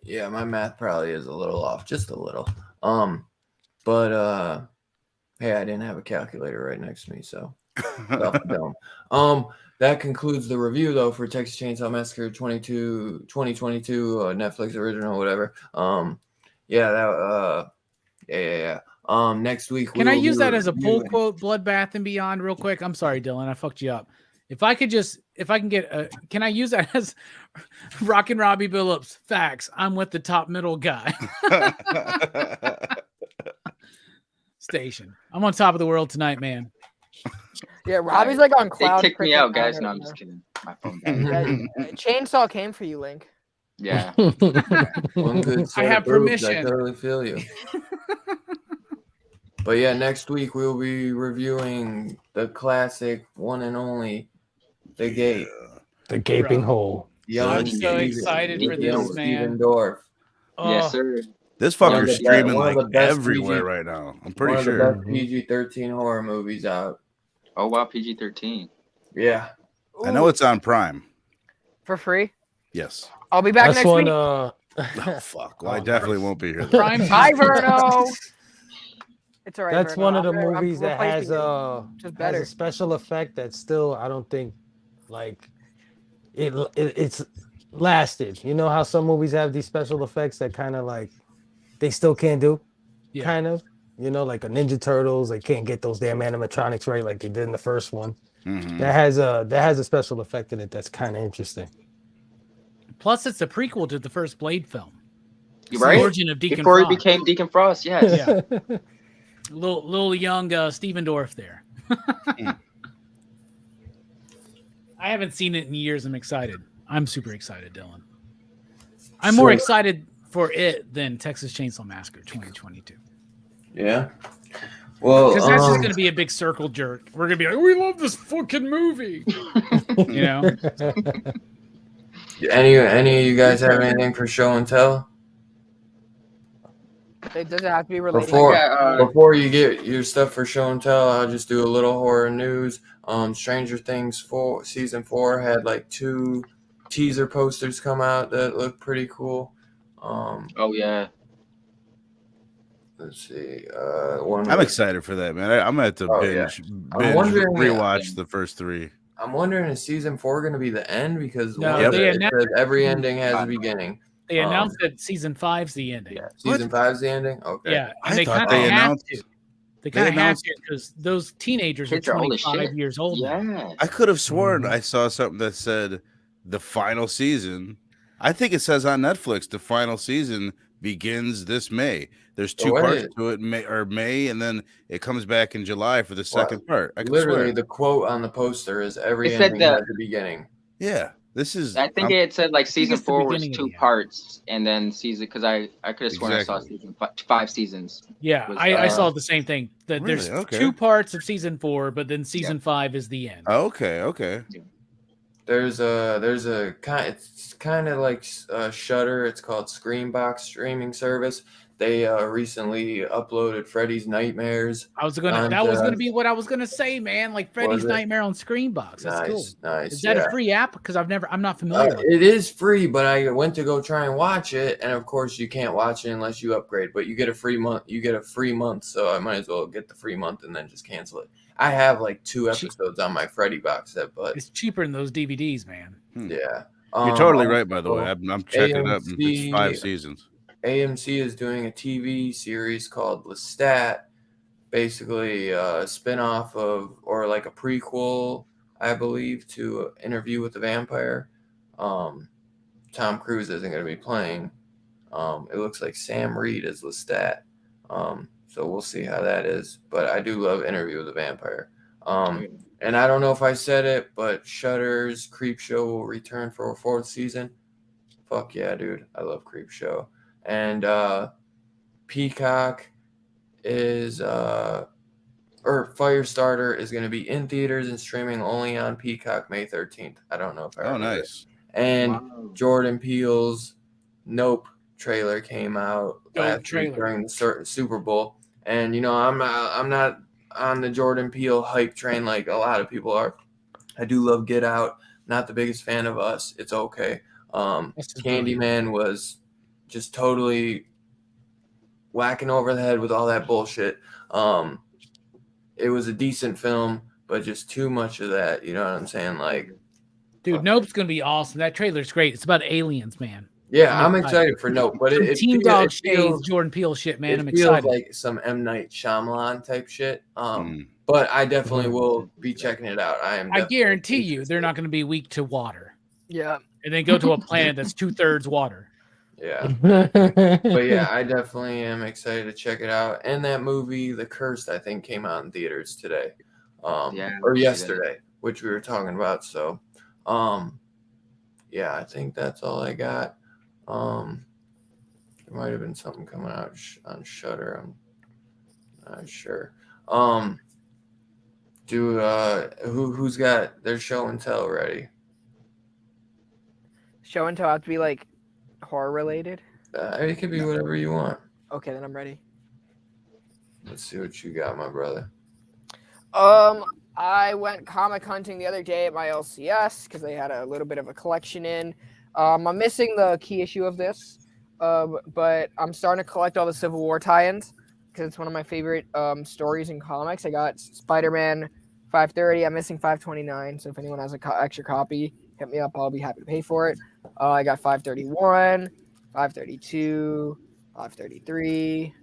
Yeah, my math probably is a little off, just a little. But hey, I didn't have a calculator right next to me, so Dumb. That concludes the review though for Texas Chainsaw Massacre 2022 Netflix original, whatever. Yeah. Next week Can I use that as a pull quote, Bloodbath and Beyond, real quick? I'm sorry, Dylan, I fucked you up. If I can get can I use that as Rockin' Robbie Billups? Facts. I'm with the top middle guy. Station. I'm on top of the world tonight, man. Yeah, Robbie's like on They cloud. kicked me out, freaking guys. nine No, right I'm now. just kidding. My phone died. Chainsaw came for you, Link. Yeah. One good I have permission. I totally feel you. But yeah, next week we'll be reviewing the classic one and only The Gate. The Gaping Bro. Hole. I'm so excited for this, man. Dorff. Yes, sir. This One of fucker's the streaming one of like the best everywhere PG right now. I'm pretty One of the sure. best PG-13 horror movies out. Oh wow, PG-13. Yeah. I know it's on Prime. For free. Yes. I'll be back That's next one. week. Oh fuck! Well, I Oh, definitely nice. won't be here. Prime Bye, time. Verno. It's all right. That's Verno. one of the I'm movies that has replacing you. Just has better. a special effect that still I don't think like it's lasted. You know how some movies have these special effects that kind of like they still can't do, Yeah. kind of. You know, like a Ninja Turtles, they can't get those damn animatronics right like they did in the first one. Mhm. That has a special effect in it that's kind of interesting. Plus, it's a prequel to the first Blade film. It's Right? the origin of Deacon Before Frost. he became Deacon Frost, yes. Yeah. little young Steven Dorff there. I haven't seen it in years. I'm excited. I'm super excited, Dylan. I'm more excited for it than Texas Chainsaw Massacre 2022. Yeah. Well, because that's just going to be a big circle jerk. We're going to be like, we love this fucking movie. You know? Any of you guys have anything for show and tell? It doesn't have to be related. Before you get your stuff for show and tell, I'll just do a little horror news. Stranger Things season 4 had like 2 teaser posters come out that look pretty cool. Oh yeah. Let's see. I'm excited for that, man. I'm gonna have to binge rewatch the first 3. I'm wondering, is season 4 going to be the end? Because they said every ending has a beginning. They announced that season 5's the ending. Yeah, season 5's the ending. Okay. Yeah, and they kind of have to. They kind of have to because those teenagers are 25 years old now. I could have sworn I saw something that said the final season. I think it says on Netflix the final season begins this May. There's 2 parts to it, May, and then it comes back in July for the second part. I literally, the quote on the poster is every ending has a beginning. Yeah, this is. I think it said like season 4 was 2 parts, and then season because I could have sworn I saw season 5 seasons. Yeah, I saw the same thing. That there's 2 parts of season 4, but then season 5 is the end. Okay. There's a it's kind of like Shudder. It's called Screambox streaming service. They recently uploaded Freddy's Nightmares. That was gonna be what I was gonna say, man. Like Freddy's Nightmare on Screambox. That's cool. Nice. Is that a free app? Because I'm not familiar with it. It is free, but I went to go try and watch it, and of course you can't watch it unless you upgrade. But you get a free month. So I might as well get the free month and then just cancel it. I have like 2 episodes on my Freddy box set, but it's cheaper than those DVDs, man. Yeah. You're totally right, by the way. I'm checking it up. It's 5 seasons. AMC is doing a TV series called Lestat, basically a spinoff of, or like a prequel, I believe, to Interview with the Vampire. Tom Cruise isn't going to be playing. It looks like Sam Reed is Lestat. So we'll see how that is. But I do love Interview with the Vampire. And I don't know if I said it, but Shudder's Creepshow will return for a 4th season. Fuck yeah, dude. I love Creepshow. And Peacock is or Firestarter is going to be in theaters and streaming only on Peacock May 13th. I don't know if I remember. Nice. And Jordan Peele's Nope trailer came out last week during the Super Bowl. And you know, I'm not on the Jordan Peele hype train like a lot of people are. I do love Get Out. Not the biggest fan of Us. It's okay. Candyman was just totally whacking over the head with all that bullshit. It was a decent film, but just too much of that. You know what I'm saying? Like, Dude, Nope's gonna be awesome. That trailer's great. It's about aliens, man. yeah, I'm excited for Nope, but Some it Team feels, Dog Shades, Jordan Peele shit, man. it I'm feels excited. like some M. Night Shyamalan type shit. But I definitely will be checking it out. I guarantee you, they're not going to be weak to water. Yeah. And then go to a planet that's 2/3 water. Yeah. But yeah, I definitely am excited to check it out. And that movie, The Cursed, I think came out in theaters today. Or yesterday, which we were talking about. So, yeah, I think that's all I got. There might have been something coming out on Shudder. I'm not sure. Who's got their show and tell ready? Show and tell have to be like horror related. It could be whatever you want. Okay, then I'm ready. Let's see what you got, my brother. I went comic hunting the other day at my LCS because they had a little bit of a collection in. I'm missing the key issue of this, but I'm starting to collect all the Civil War tie-ins because it's one of my favorite stories in comics. I got Spider-Man 530. I'm missing 529, so if anyone has an extra copy, hit me up. I'll be happy to pay for it. I got 531, 532, 533,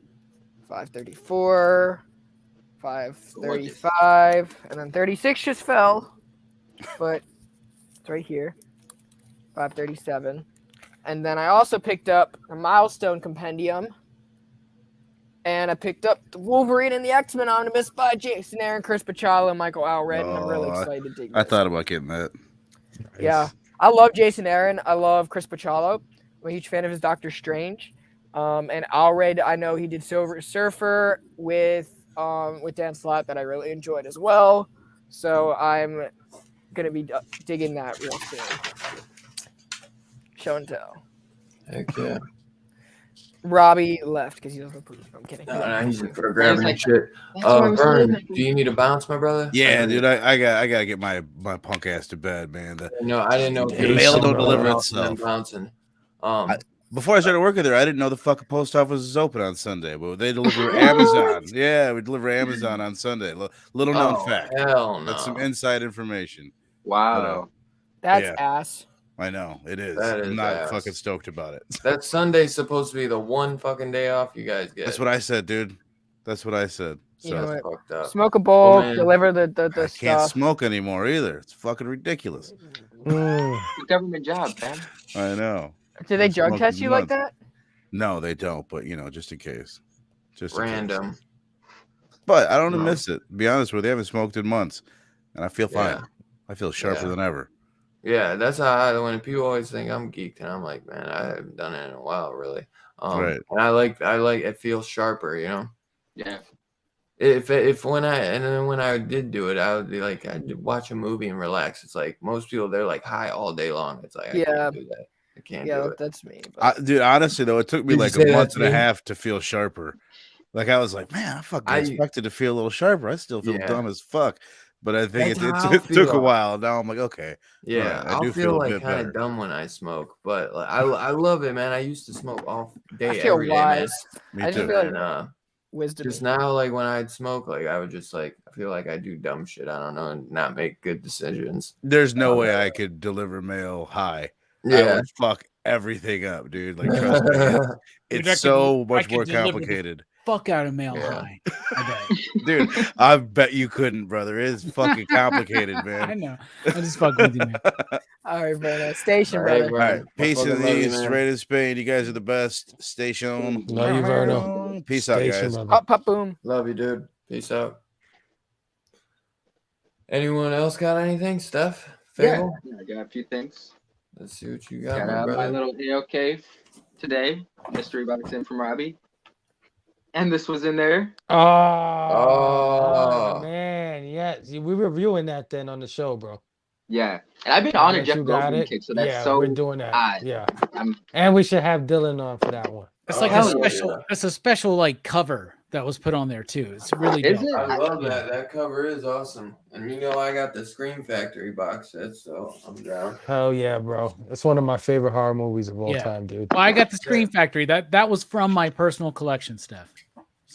534, 535, and then 36 just fell, but it's right here. 537. And then I also picked up a Milestone Compendium. And I picked up the Wolverine and the X-Men Omnibus by Jason Aaron, Chris Bachalo, and Michael Allred, and I'm really excited to dig I this. thought about getting that. Yeah. I love Jason Aaron. I love Chris Bachalo. I'm a huge fan of his Doctor Strange. And Allred, I know he did Silver Surfer with Dan Slott that I really enjoyed as well. So I'm going to be digging that real soon. Show and tell. Heck yeah. Robbie left because he doesn't poop. I'm kidding. No, he's for grabbing shit. Vern, do you need to bounce, my brother? Yeah, dude, I gotta get my punk ass to bed, man. No, I didn't know. The mail don't deliver itself. Bouncing. Before I started working there, I didn't know the fucking post office was open on Sunday, but they deliver Amazon. Yeah, we deliver Amazon on Sunday. Little known fact. Hell no. That's some inside information. Wow. That's ass. I know it is. That is I'm not ass. fucking stoked about it. That Sunday's supposed to be the one fucking day off you guys get. That's what I said, dude. That's what I said. You know That's fucked up. Smoke a bowl, man. deliver the I stuff. can't smoke anymore either. It's fucking ridiculous. Government job, man. I know. Do they I've drug smoked test you like months. that? No, they don't. But just in case. Just in Random. case. But I don't miss it. To be honest with you, I haven't smoked in months, and I feel fine. Yeah. I feel sharper than ever. Yeah, that's how when people always think I'm geeked, and I'm like, man, I haven't done it in a while, really. Right. And I like it feels sharper, Yeah. When I did do it, I would be like, I'd watch a movie and relax. It's like most people, they're like high all day long. It's like I can't do that. I can't do it. That's me. Dude, honestly though, it took me Did like you say a month that's and a me? half to feel sharper. Like I was like, man, I fucking expected to feel a little sharper. I still feel dumb as fuck. But I think it took a while. Now I'm like, okay. Yeah, I do feel like a bit kind better. of dumb when I smoke, but like, I love it, man. I used to smoke all day, I feel every day, man. wise. Me I too. just feel like And wisdom. just now, like when I'd smoke, like I would just like I feel like I do dumb shit. I don't know, and not make good decisions. There's no way I could deliver mail high. I Yeah, would fuck everything up, dude. Like trust me, it's so much more complicated. Fuck out of mail high. I bet. Dude, I bet you couldn't, brother. It is fucking complicated, man. I know. I just fucking with you, man. All right, Bruno. Station, All right, brother. bro. All right, peace fucking in love the you, east, man. right in Spain. You guys are the best. Station. Love you, Verno. Peace out, Station, guys. brother. Pop, pop, boom. Love you, dude. Peace out. Anyone else got anything, Steph? Yeah, Fable? I got a few things. Let's see what you got, Got my my brother. little AOK today. Mystery box in from Robbie. And this was in there. Oh. Man, yes. We reviewing that then on the show, bro. Yeah. And I've been on a That Jeff you got Goldblum it. kick, so that's Yeah, so we're doing that. odd. Yeah. I'm And we should have Dylan on for that one. It's like hell a yeah. special. It's a special like cover that was put on there too. It's really Is dope. it? I love that. That cover is awesome. And I got the Scream Factory box set, so I'm down. Hell yeah, bro. It's one of my favorite horror movies of all Yeah. time, dude. Well, I got the Scream Factory. That was from my personal collection stuff.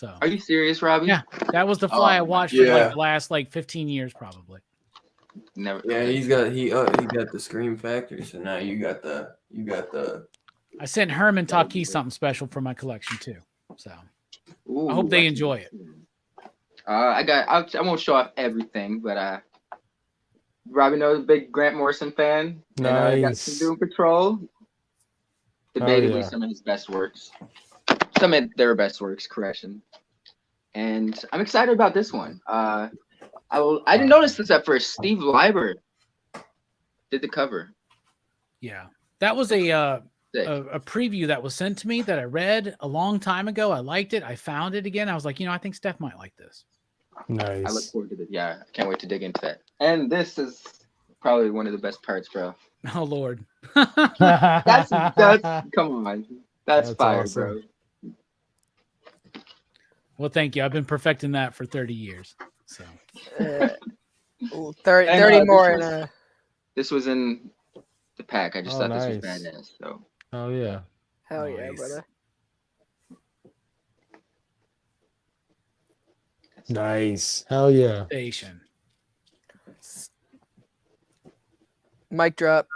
So Are you serious, Robbie? Yeah, that was The Fly I watched for like the last 15 years probably. Never. Yeah, he got the Scream Factory, so now you got the I sent Herman Taki something special for my collection too. So Ooh, I hope they enjoy it. I won't show off everything, but Robbie knows a big Grant Morrison fan. And I got some Doom Patrol. Debatably some of his best works. Some of their best works, correction. And I'm excited about this one. I didn't notice this at first. Steve Leiber did the cover. Yeah. That was a preview that was sent to me that I read a long time ago. I liked it. I found it again. I was like, I think Steph might like this. Nice. I look forward to it. Yeah, I can't wait to dig into that. And this is probably one of the best parts, bro. Oh Lord. that's come on. That's fire, awesome. Bro. Well, thank you. I've been perfecting that for 30 years. So 30 more this was in the pack. I just thought this was badass. So oh yeah. Hell yeah, brother. Nice. Hell yeah. Station. Mic drop.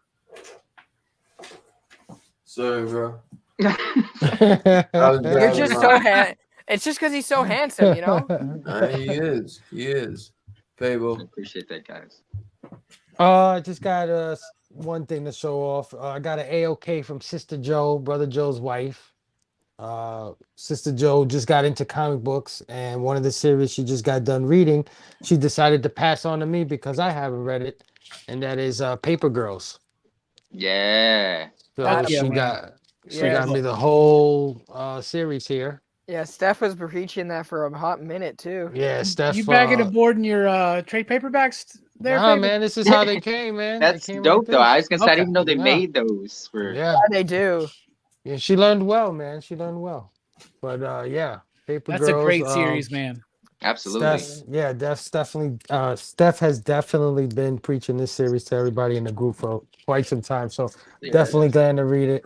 Sorry, bro. You're just so it's just because he's so handsome, He is. He is. Fable. I appreciate that, guys. I just got one thing to show off. I got an AOK from Sister Joe, Brother Joe's wife. Sister Joe just got into comic books, and one of the series she just got done reading, she decided to pass on to me because I haven't read it, and that is Paper Girls. Yeah. So she got me the whole series here. Yeah, Steph was preaching that for a hot minute too. Yeah, Steph. You bagging aboard in your trade paperbacks there? Nah, man, this is how they came, man. That's dope, though. I was gonna say, I didn't even know they made those. Yeah, they do. Yeah, she learned well, man. She learned well. But Paper Girls. That's a great series, man. Absolutely. Steph has definitely been preaching this series to everybody in the group for quite some time. So definitely glad to read it.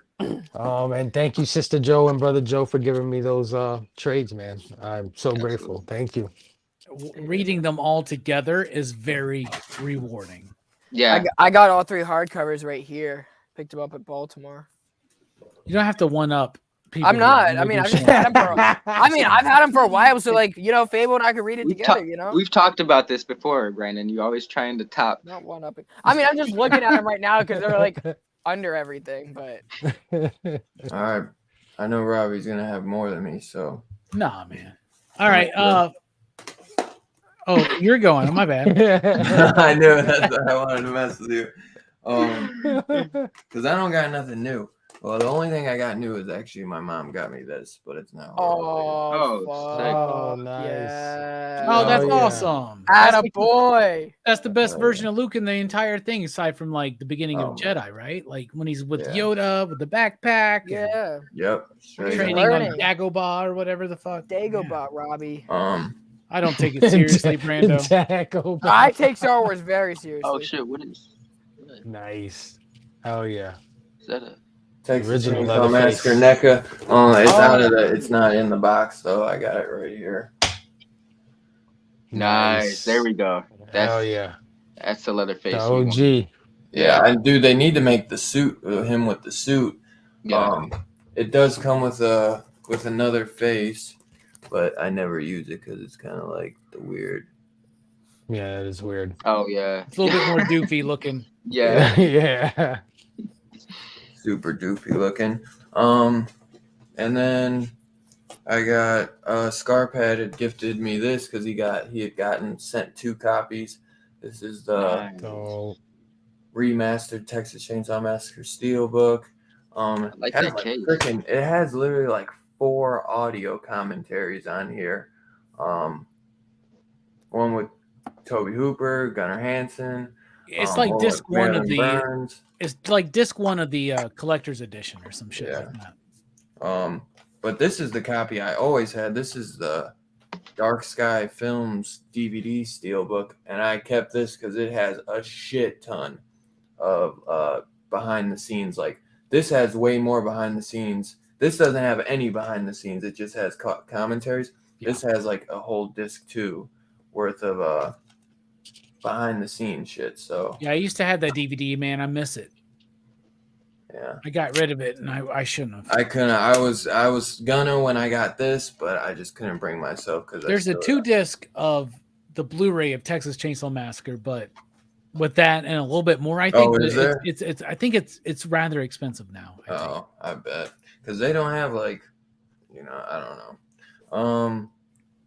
And thank you, Sister Joe and Brother Joe, for giving me those trades, man. I'm so grateful. Thank you. Reading them all together is very rewarding. Yeah. I got all 3 hardcovers right here. Picked them up at Baltimore. You don't have to one up people. I'm not. I mean, I've just had them I've had them for a while. So Fable and I could read it together, We've talked about this before, Brandon. You're always trying to top. Not one upping. I mean, I'm just looking at them right now because they're under everything, but all right. I know Robbie's gonna have more than me, so nah, man. All right. Oh, you're going. My bad. I knew that's why I wanted to mess with you. Because I don't got nothing new. Well, the only thing I got new is actually my mom got me this, but it's not. Oh, nice. Yeah. Oh, that's awesome. Boy. That's the best version of Luke in the entire thing, aside from the beginning of Jedi, right? Like when he's with Yoda with the backpack. Yeah. Yep. Training on Dagobah or whatever the fuck. Dagobah, Robbie. I don't take it seriously, Brando. I take Star Wars very seriously. Oh shit! What is? Nice. Oh yeah. Is that a Texas Chainsaw Massacre NECA? It's not in the box, so I got it right here. Nice. There we go. Hell yeah. That's the Leatherface. The OG. Yeah, and dude, they need to make the suit, him with the suit. Yeah. It does come with another face, but I never use it because it's kind of like the weird. Yeah, it is weird. Oh yeah. It's a little bit more doofy looking. Yeah. Yeah. Super doofy looking. And then I got Scarpad had gifted me this because he had sent 2 copies. This is the remastered Texas Chainsaw Massacre Steelbook. I like that case. It has literally 4 audio commentaries on here. One with Tobe Hooper, Gunnar Hansen. It's like disc one of the. Burns. It's like disc 1 of the collector's edition or some shit like that. But this is the copy I always had. This is the Dark Sky Films DVD Steelbook, and I kept this because it has a shit ton of behind the scenes. This has way more behind the scenes. This doesn't have any behind the scenes. It just has commentaries. This has like a whole disc 2 worth of behind the scenes shit. So Yeah, I used to have that DVD, man. I miss it. yeah, I got rid of it, and I shouldn't have. I couldn't. I was gonna when I got this, but I just couldn't bring myself because There's a 2-disc of the Blu-ray of Texas Chainsaw Massacre, but with that and a little bit more, I think. Oh, is there? It's I think it's rather expensive now. I bet because they don't have like, I don't know.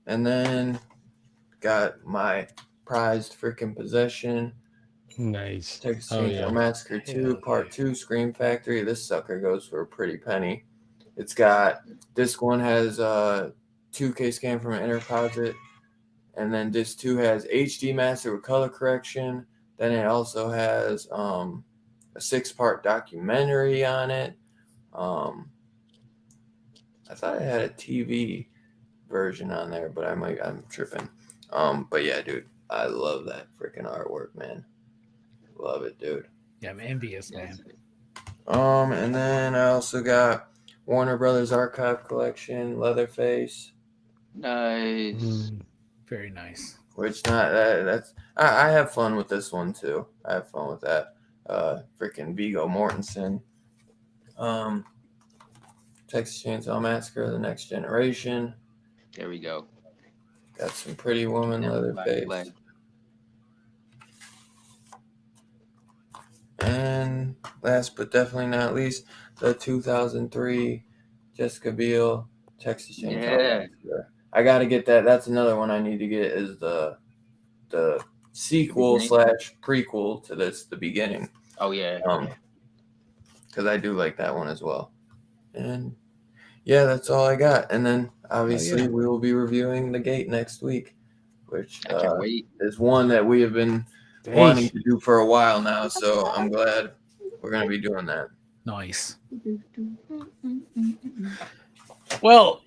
And then got my prized freaking possession. Nice. Texas Chainsaw Massacre 2, Part 2, Scream Factory. This sucker goes for a pretty penny. It's got, disc 1 has a 2K scan from an interposit, and then disc 2 has HD master with color correction. Then it also has a 6-part documentary on it. I thought it had a TV version on there, but I'm tripping. But yeah, dude, I love that freaking artwork, man. Love it, dude. Yeah, I'm envious, man. And then I also got Warner Brothers Archive Collection, Leatherface. Nice. Very nice. Which that's I have fun with this one too. I have fun with that. Freaking Viggo Mortensen. Texas Chainsaw Massacre: The Next Generation. There we go. Got some Pretty Woman, Leatherface. And last but definitely not least, the 2003 Jessica Biel Texas Chainsaw Massacre. I got to get that. That's another one I need to get, is the sequel / prequel to this, the beginning. Oh yeah. Because I do like that one as well. And yeah, that's all I got. And then obviously we will be reviewing The Gate next week, which I can't wait. is one that we have been wanting to do for a while now. So I'm glad we're going to be doing that. Nice. Well,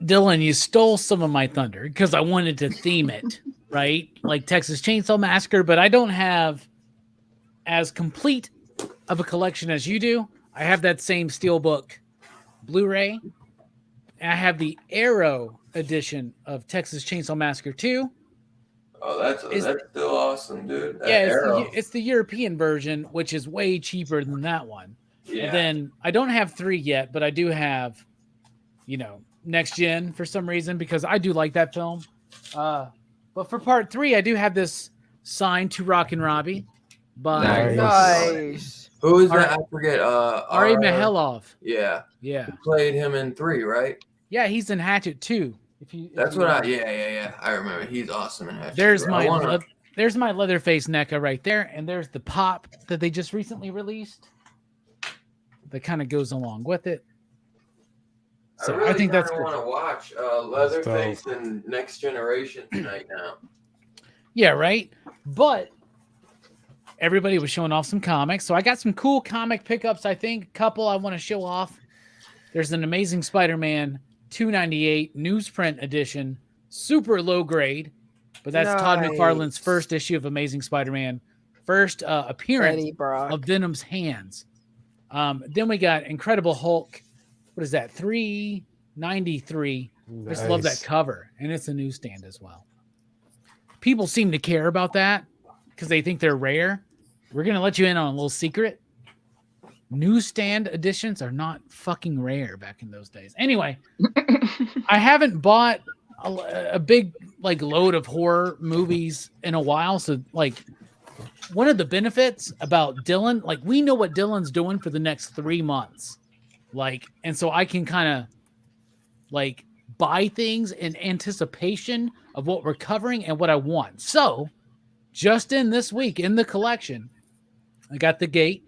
Dylan, you stole some of my thunder because I wanted to theme it, right? Like Texas Chainsaw Massacre, but I don't have as complete of a collection as you do. I have that same Steelbook Blu-ray. I have the Arrow edition of Texas Chainsaw Massacre 2. Oh, that's still awesome, dude. It's the European version, which is way cheaper than that one. Yeah. And then I don't have 3 yet, but I do have, Next Gen for some reason, because I do like that film. But for part 3, I do have this signed to Rock and Robbie by Nice. Who is that? I forget. Ari Mihailov. Yeah. Yeah. He played him in 3, right? Yeah, he's in Hatchet 2. Yeah. I remember. He's awesome in Hatchet. There's my Leatherface NECA right there, and there's the pop that they just recently released that kind of goes along with it. So I think that's. I want to watch Leatherface and Next Generation tonight now. Yeah, right. But everybody was showing off some comics, so I got some cool comic pickups. I think a couple I want to show off. There's an Amazing Spider-Man 298 newsprint edition, super low grade, but that's Todd McFarlane's first issue of Amazing Spider-Man, first appearance of Venom's hands. Then we got Incredible Hulk. What is that? 393. Nice. I just love that cover, and it's a newsstand as well. People seem to care about that because they think they're rare. We're gonna let you in on a little secret. Newsstand editions are not fucking rare back in those days. Anyway, I haven't bought a big load of horror movies in a while. So one of the benefits about Dylan, we know what Dylan's doing for the next 3 months. And so I can kind of buy things in anticipation of what we're covering and what I want. So just in this week in the collection, I got The Gate.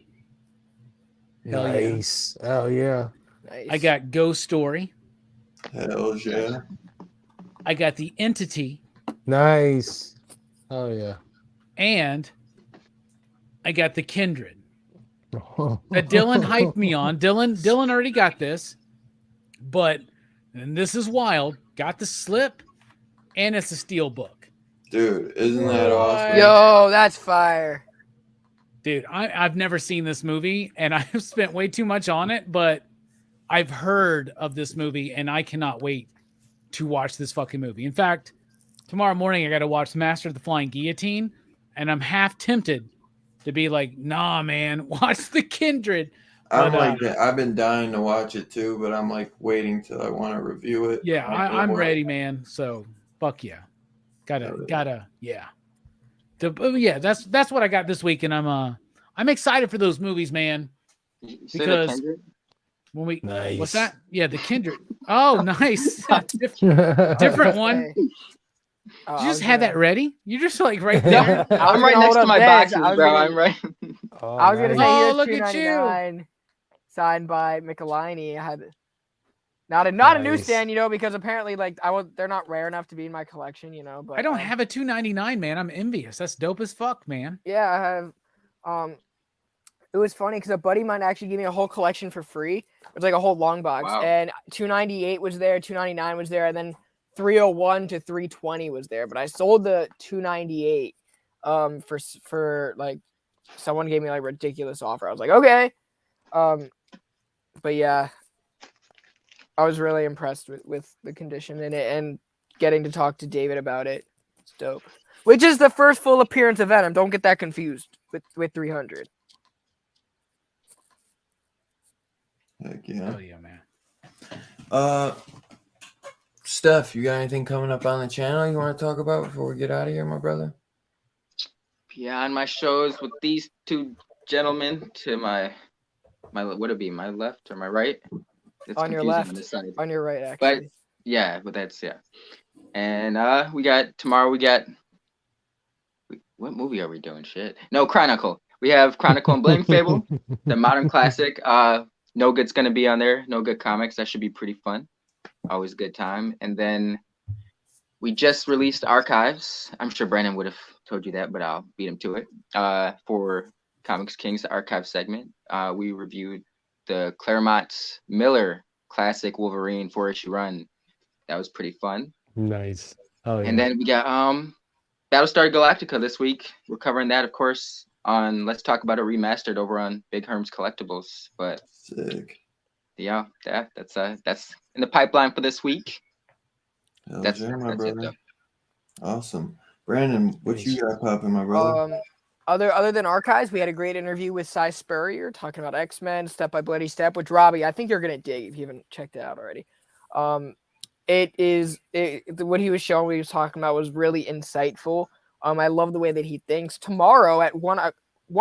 Nice. Oh yeah. Nice. I got Ghost Story. Hell yeah. I got The Entity. Nice. Oh yeah. And I got The Kindred. That Dylan hyped me on. Dylan already got this, but and this is wild. Got the slip, and it's a steel book. Dude, isn't that awesome? Yo, that's fire. Dude, I've never seen this movie, and I've spent way too much on it, but I've heard of this movie, and I cannot wait to watch this fucking movie. In fact, tomorrow morning I got to watch Master of the Flying Guillotine, and I'm half tempted to be like, nah, man, watch The Kindred. I'm But, like that. I've been dying to watch it too, but I'm like waiting till I want to review it. yeah, I'm ready, man. So fuck yeah, gotta yeah. Yeah, that's what I got this week, and I'm excited for those movies, man. You say The Because Kindred? when we Nice. what's that? Yeah, The Kindred. Oh, nice. Different one. Oh, You just had that ready? You're just like right No, there. I'm right gonna next hold to up my this. boxes, I was bro. gonna- I'm right. Oh, I was gonna say Oh, here's look at you. $2.99 signed by Michelini. I had not a Nice. newsstand, because apparently they're not rare enough to be in my collection, But I don't have a $2.99, man. I'm envious. That's dope as fuck, man. Yeah, I have. It was funny because a buddy of mine actually gave me a whole collection for free. It was like a whole long box, Wow. and $2.98 was there, $2.99 was there, and then $3.01 to $3.20 was there. But I sold the $2.98 for like someone gave me like ridiculous offer. I was like, okay, but yeah, I was really impressed with the condition in it and getting to talk to David about it. It's dope. Which is the first full appearance of Venom. Don't get that confused with 300. Heck yeah. Oh yeah, man. Steph, you got anything coming up on the channel you want to talk about before we get out of here, my brother? Beyond my shows with these two gentlemen to my would it be my left or my right? It's On your confusing left. on this side. On your right, But actually. yeah, but that's yeah. And tomorrow we got what movie are we doing? Shit. No, Chronicle. We have Chronicle and Blame Fable, the modern classic. No Good's gonna be on there. No Good Comics. That should be pretty fun. Always a good time. And then we just released Archives. I'm sure Brandon would have told you that, but I'll beat him to it. For Comics Kings, the Archive segment, we reviewed the Claremont Miller classic Wolverine 4-issue run. That was pretty fun. Nice. Oh yeah. And then we got Battlestar Galactica this week. We're covering that, of course, on Let's Talk About It Remastered over on Big Herm's Collectibles. But Sick. yeah, that's in the pipeline for this week. Hell That's yeah, my it, brother. though. Awesome. Brandon, what you got popping, my brother? Other than Archives, we had a great interview with Cy Spurrier talking about X-Men, Step by Bloody Step, which Robbie, I think you're gonna dig if you haven't checked it out already. What he was showing, what he was talking about was really insightful. I love the way that he thinks. Tomorrow at 1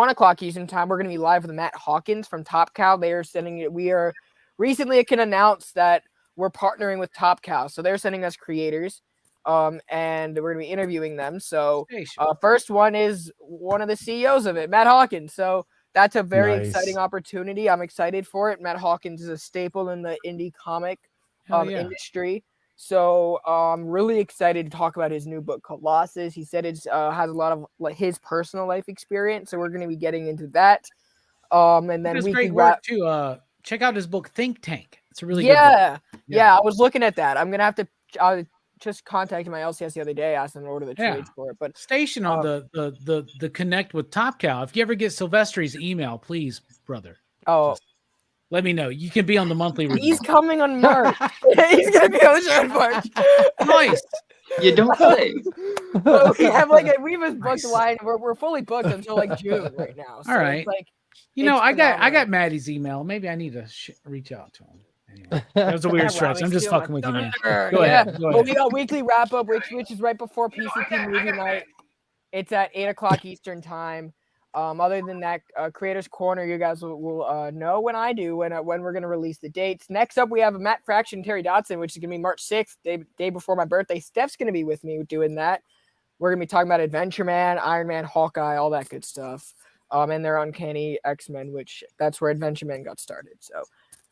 o'clock Eastern time, we're gonna be live with Matt Hawkins from Top Cow. They are sending it. We are recently it can announce that we're partnering with Top Cow, so they're sending us creators. And we're gonna be interviewing them. So first one is one of the CEOs of it, Matt Hawkins. So that's a very exciting opportunity. I'm excited for it. Matt Hawkins is a staple in the indie comic industry. So I'm really excited to talk about his new book, Colossus. He said it's has a lot of his personal life experience. So we're going to be getting into that. And then we great work too. Check out his book, Think Tank. It's a really good book. Yeah, I was looking at that. I'm going to have to just contacted my LCS the other day, asked them to order the trades for it. But station on the connect with Top Cow. If you ever get Silvestri's email, please, brother. Just let me know. You can be on the monthly review. He's coming on March. He's gonna be on the show in March. Nice. You don't say. We have we have a booked line. We're fully booked until June right now. So all right. It's I got Maddie's email. Maybe I need to reach out to him. Anyway, that was a weird stretch. I'm just fucking with you, man. Go ahead. But we got weekly wrap up, which is right before PCP movie night. It's at 8 o'clock Eastern time. Other than that, Creators Corner, you guys will know when I do when we're gonna release the dates. Next up, we have Matt Fraction, Terry Dodson, which is gonna be March 6th, day before my birthday. Steph's gonna be with me doing that. We're gonna be talking about Adventure Man, Iron Man, Hawkeye, all that good stuff. And their Uncanny X-Men, which that's where Adventure Man got started. So.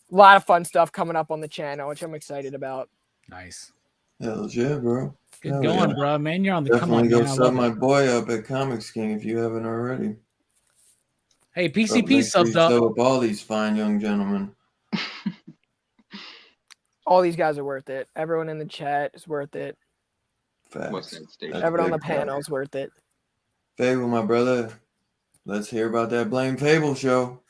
A lot of fun stuff coming up on the channel, which I'm excited about. Nice. Hell yeah, bro. Good going, bro. Man, you're on the come on. Definitely go sub my boy up at Comics King if you haven't already. Hey, PCP subs up. Sub up all these fine young gentlemen. All these guys are worth it. Everyone in the chat is worth it. Facts. Everyone on the panel is worth it. Fable, my brother. Let's hear about that Blame Fable show.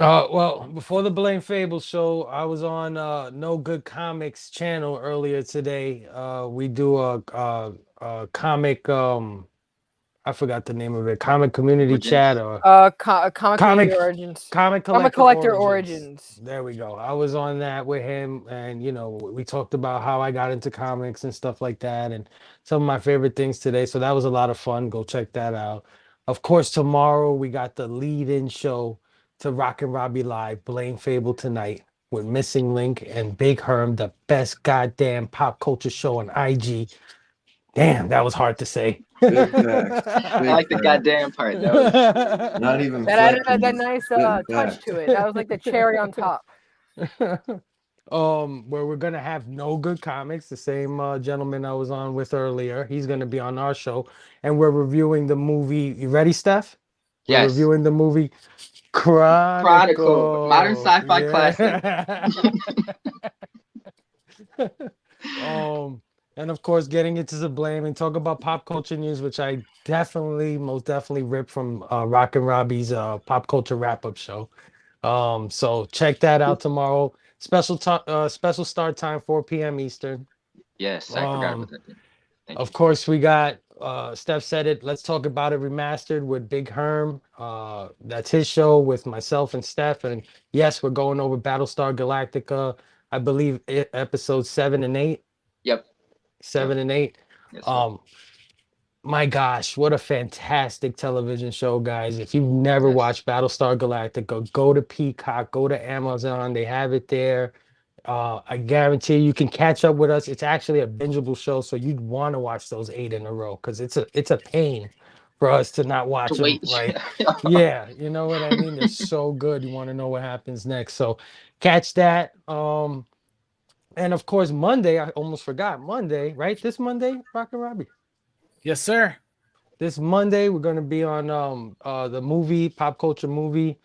Well, before the Blame Fable show, I was on No Good Comics channel earlier today. We do a comic. I forgot the name of it. Comic community Origins? chat or Comic Comic- Community Origins. Comic Comic Collector Collector Origins. Origins. There we go. I was on that with him, and we talked about how I got into comics and stuff like that, and some of my favorite things today. So that was a lot of fun. Go check that out. Of course, tomorrow we got the lead-in show to Rock and Robbie Live, Blame Fable Tonight with Missing Link and Big Herm, the best goddamn pop culture show on IG. Damn, that was hard to say. Big facts. I like the goddamn part. That was Not even That added flexing, that just nice spitting touch facts. to it. That was like the cherry on top. Where we're gonna have No Good Comics, the same gentleman I was on with earlier. He's gonna be on our show, and we're reviewing the movie. You ready, Steph? We're yes. reviewing the movie Chronicle, modern sci-fi classic. And of course, getting into the blame and talk about pop culture news, which I most definitely ripped from Rock and Robbie's pop culture wrap-up show. So check that out tomorrow. Special start time 4 p.m. Eastern. Yes, I forgot about that. Thank Of you. course, we got Steph said it. Let's talk about it remastered with Big Herm. That's his show with myself and Steph. And yes, we're going over Battlestar Galactica. I believe episodes 7 and 8. Yep. 7 and 8. Yes, sir. My gosh, what a fantastic television show, guys. If you've never Yes. watched Battlestar Galactica, go to Peacock, go to Amazon. They have it there. I guarantee you can catch up with us. It's actually a bingeable show, so you'd want to watch those 8 in a row because it's a pain for us to not watch To them. wait. Like, yeah, you know what I mean? They're so good. You want to know what happens next. So catch that. And of course, Monday, I almost forgot. Monday, right? This Monday, Rock and Robbie. Yes, sir. This Monday, we're gonna be on the movie, pop culture movie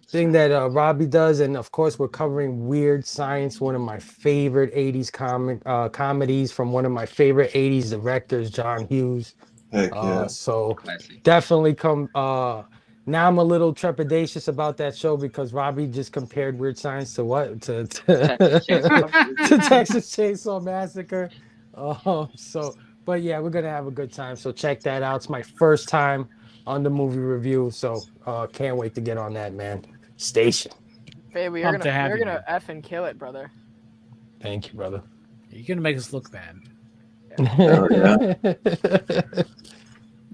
thing that Robbie does, and of course we're covering Weird Science, one of my favorite 80s comedies from one of my favorite 80s directors, John Hughes. Heck yeah. So Classic. definitely come. Now I'm a little trepidatious about that show because Robbie just compared Weird Science to what? To Texas Chainsaw. to Texas Chainsaw Massacre. But yeah, we're gonna have a good time. So check that out. It's my first time on the movie review, so can't wait to get on that, man. Station. Baby, Pumped to have you're you, gonna man. effing kill it, brother. Thank you, brother. You're gonna make us look bad. Hell yeah.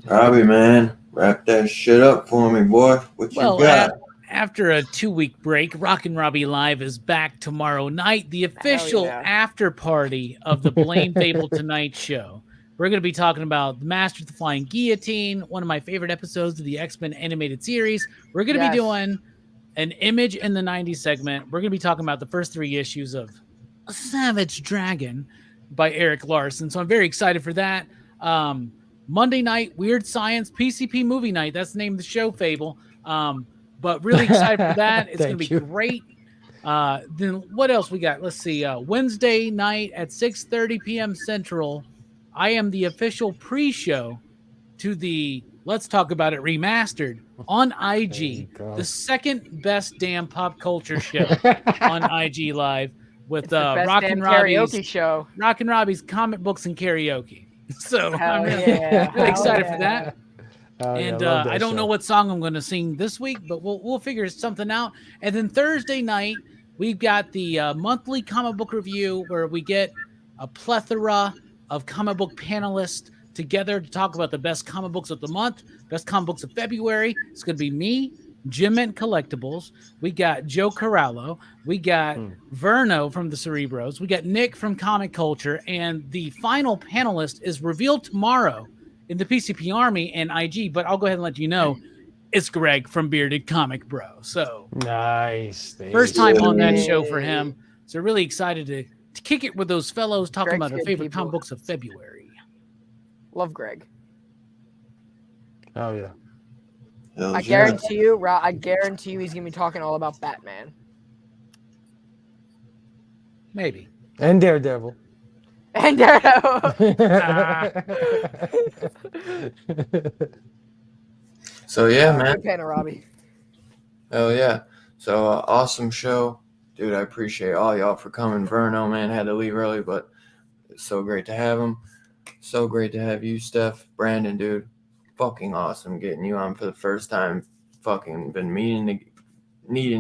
Robbie, man, wrap that shit up for me, boy. What you Well, got? after a 2-week break, Rock and Robbie Live is back tomorrow night, the official yeah. after party of the Blame Fable Tonight show. We're going to be talking about The Master of the Flying Guillotine, one of my favorite episodes of the X-Men animated series. We're going to be doing an Image in the 90s segment. We're going to be talking about the first 3 issues of A Savage Dragon by Eric Larson. So I'm very excited for that. Monday night, Weird Science PCP movie night. That's the name of the show, Fable. But really excited for that. It's going to be great. Then what else we got? Let's see. Wednesday night at 6:30 p.m. Central, I am the official pre-show to the Let's Talk About It Remastered on IG, the second best damn pop culture show on IG Live with Rock and Robbie's karaoke show. Rock and Robbie's comic books and karaoke. So Hell I'm really yeah. excited Hell for that. And I don't know what song I'm going to sing this week, but we'll figure something out. And then Thursday night, we've got the monthly comic book review where we get a plethora of comic book panelists together to talk about the best comic books of the month, best comic books of February. It's going to be me, Jim Mint Collectibles. We got Joe Corallo. We got Verno from the Cerebros. We got Nick from Comic Culture. And the final panelist is revealed tomorrow in the PCP Army and IG, but I'll go ahead and let you know it's Greg from Bearded Comic Bro. So nice. First time on that show for him. So really excited to kick it with those fellows talking about our favorite comic books of February. Love Greg. Oh yeah. I guarantee you he's gonna be talking all about Batman. Maybe. And Daredevil. And Daredevil. So yeah, man. Big fan of Robbie. Hell yeah. So awesome show. Dude, I appreciate all y'all for coming. Verno, man, had to leave early, but it's so great to have him. So great to have you, Steph. Brandon, dude, fucking awesome getting you on for the first time. Fucking been needing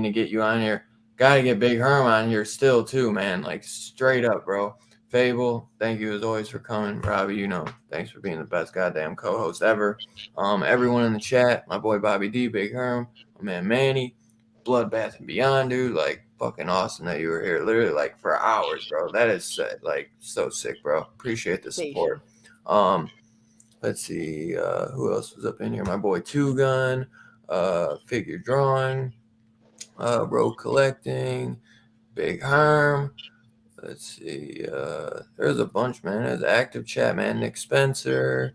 to get you on here. Gotta get Big Herm on here still too, man. Like straight up, bro. Fable, thank you as always for coming. Robbie, you know, thanks for being the best goddamn co-host ever. Everyone in the chat, my boy Bobby D, Big Herm, my man Manny, Bloodbath and Beyond, dude. Like fucking awesome that you were here, literally like for hours, bro. That is like so sick, bro. Appreciate the support. Let's see, who else was up in here? My boy Two Gun, Figure Drawing, Road Collecting, Big Herm. Let's see, there's a bunch, man. There's Active Chat, man. Nick Spencer.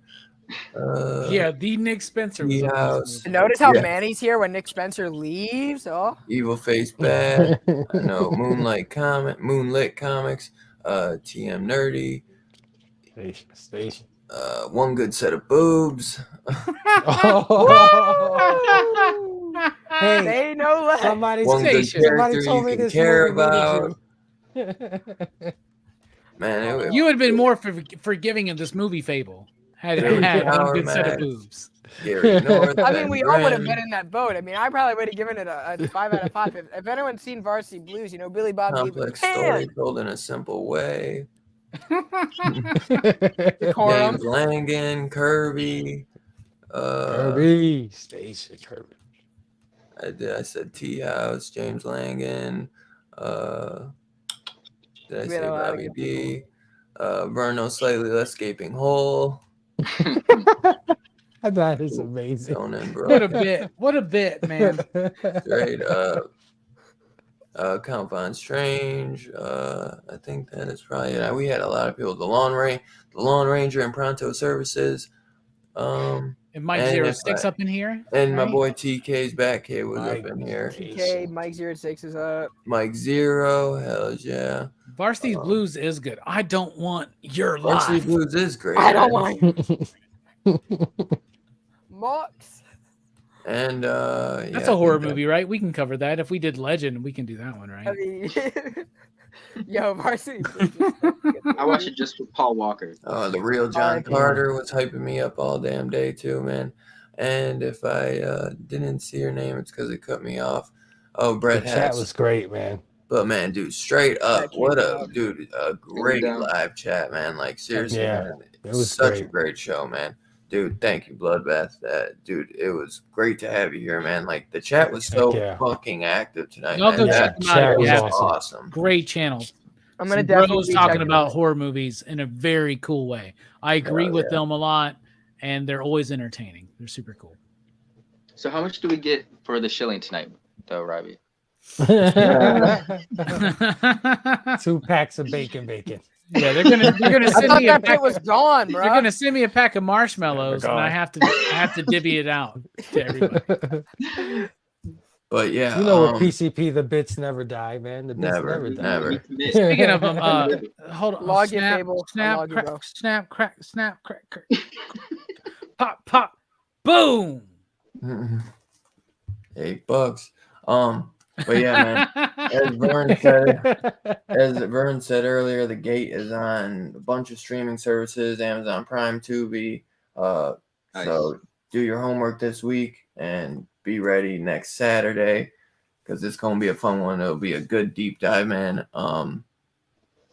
Yeah, the Nick Spencer was up in this movie. Notice how Manny's here when Nick Spencer leaves. Oh, Evil Face Bad. I know Moonlit Comics, TM Nerdy. Station. One Good Set of Boobs. Hey, they know less. somebody One good character told me you can this care movie about. needed Man, You would have been more forgiving of this movie, Fable, had it had one good set of boobs. Gary North. I mean, we all would have been in that boat. I mean, I probably would have given it a 5 out of 5. If anyone's seen Varsity Blues, you know, Billy Bob gave it Complex 10. story told in a simple way. Decorum. James Langan, Kirby. Kirby. Station Kirby. I said T House, James Langan. Did I say Robbie D? Verno Slightly Less Gaping Hole. That is amazing. What a bit, man. Great. Count Von Strange. I think that is probably it. We had a lot of people. The Lawn Ranger and Pronto Services. And Mike 06 up in here. And my boy TK's Batcave was up in here. TK, Mike 06 is up. Mike Zero, hell yeah. Varsity Blues is good. I don't want your life. Varsity Blues is great. I don't want Mox. And that's a horror movie, right? We can cover that. If we did Legend, we can do that one, right? I mean, yo, Varsity Blues. I watched it just for Paul Walker. The real John Carter was hyping me up all damn day too, man. And if I didn't see your name, it's because it cut me off. Oh, Brett Hatch. That was great, man. But man, dude, straight up, what a great live chat, man. Like seriously, man, it was such a great show, man. Dude, thank you, Bloodbath. Dude, it was great to have you here, man. Like the chat was so fucking active tonight. Y'all go check them out. Was awesome. Great channel. I'm gonna definitely talking about horror movies in a very cool way. I agree with them a lot, and they're always entertaining. They're super cool. So how much do we get for the shilling tonight, though, Robbie? 2 packs of bacon. Yeah, they're gonna send me a pack. It was gone, bro. They're gonna send me a pack of marshmallows, and I have to divvy it out to everybody. But yeah, you know what, PCP, the bits never die, man. The bits never die. Speaking of them, hold on. Log snap, table. snap, crack, snap, crack, snap, crack, crack. Pop, pop, boom. $8. But yeah, man. As Vern said earlier, the gate is on a bunch of streaming services, Amazon Prime, Tubi. Nice. So do your homework this week and be ready next Saturday because it's gonna be a fun one. It'll be a good deep dive, man.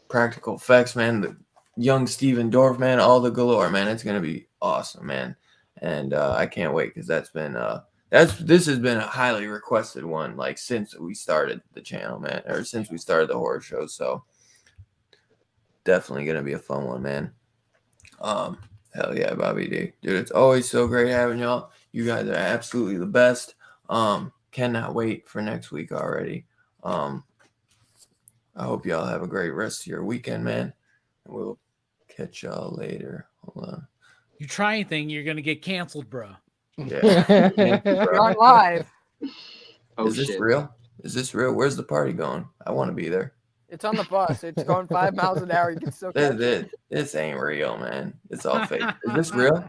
Practical effects, man. The young Steven Dorff, man. All the galore, man. It's gonna be awesome, man. And I can't wait because this has been a highly requested one, like since we started the channel, man, or since we started the horror show. So definitely gonna be a fun one, man. Hell yeah, Bobby D, dude, it's always so great having y'all. You guys are absolutely the best. Cannot wait for next week already. I hope y'all have a great rest of your weekend, man. And we'll catch y'all later. Hold on. You try anything, you're gonna get canceled, bro. Yeah. We're on live. Is this real? Is this real? Where's the party going? I want to be there. It's on the bus. It's going 5 miles an hour. You can still catch it. This ain't real, man. It's all fake. Is this real?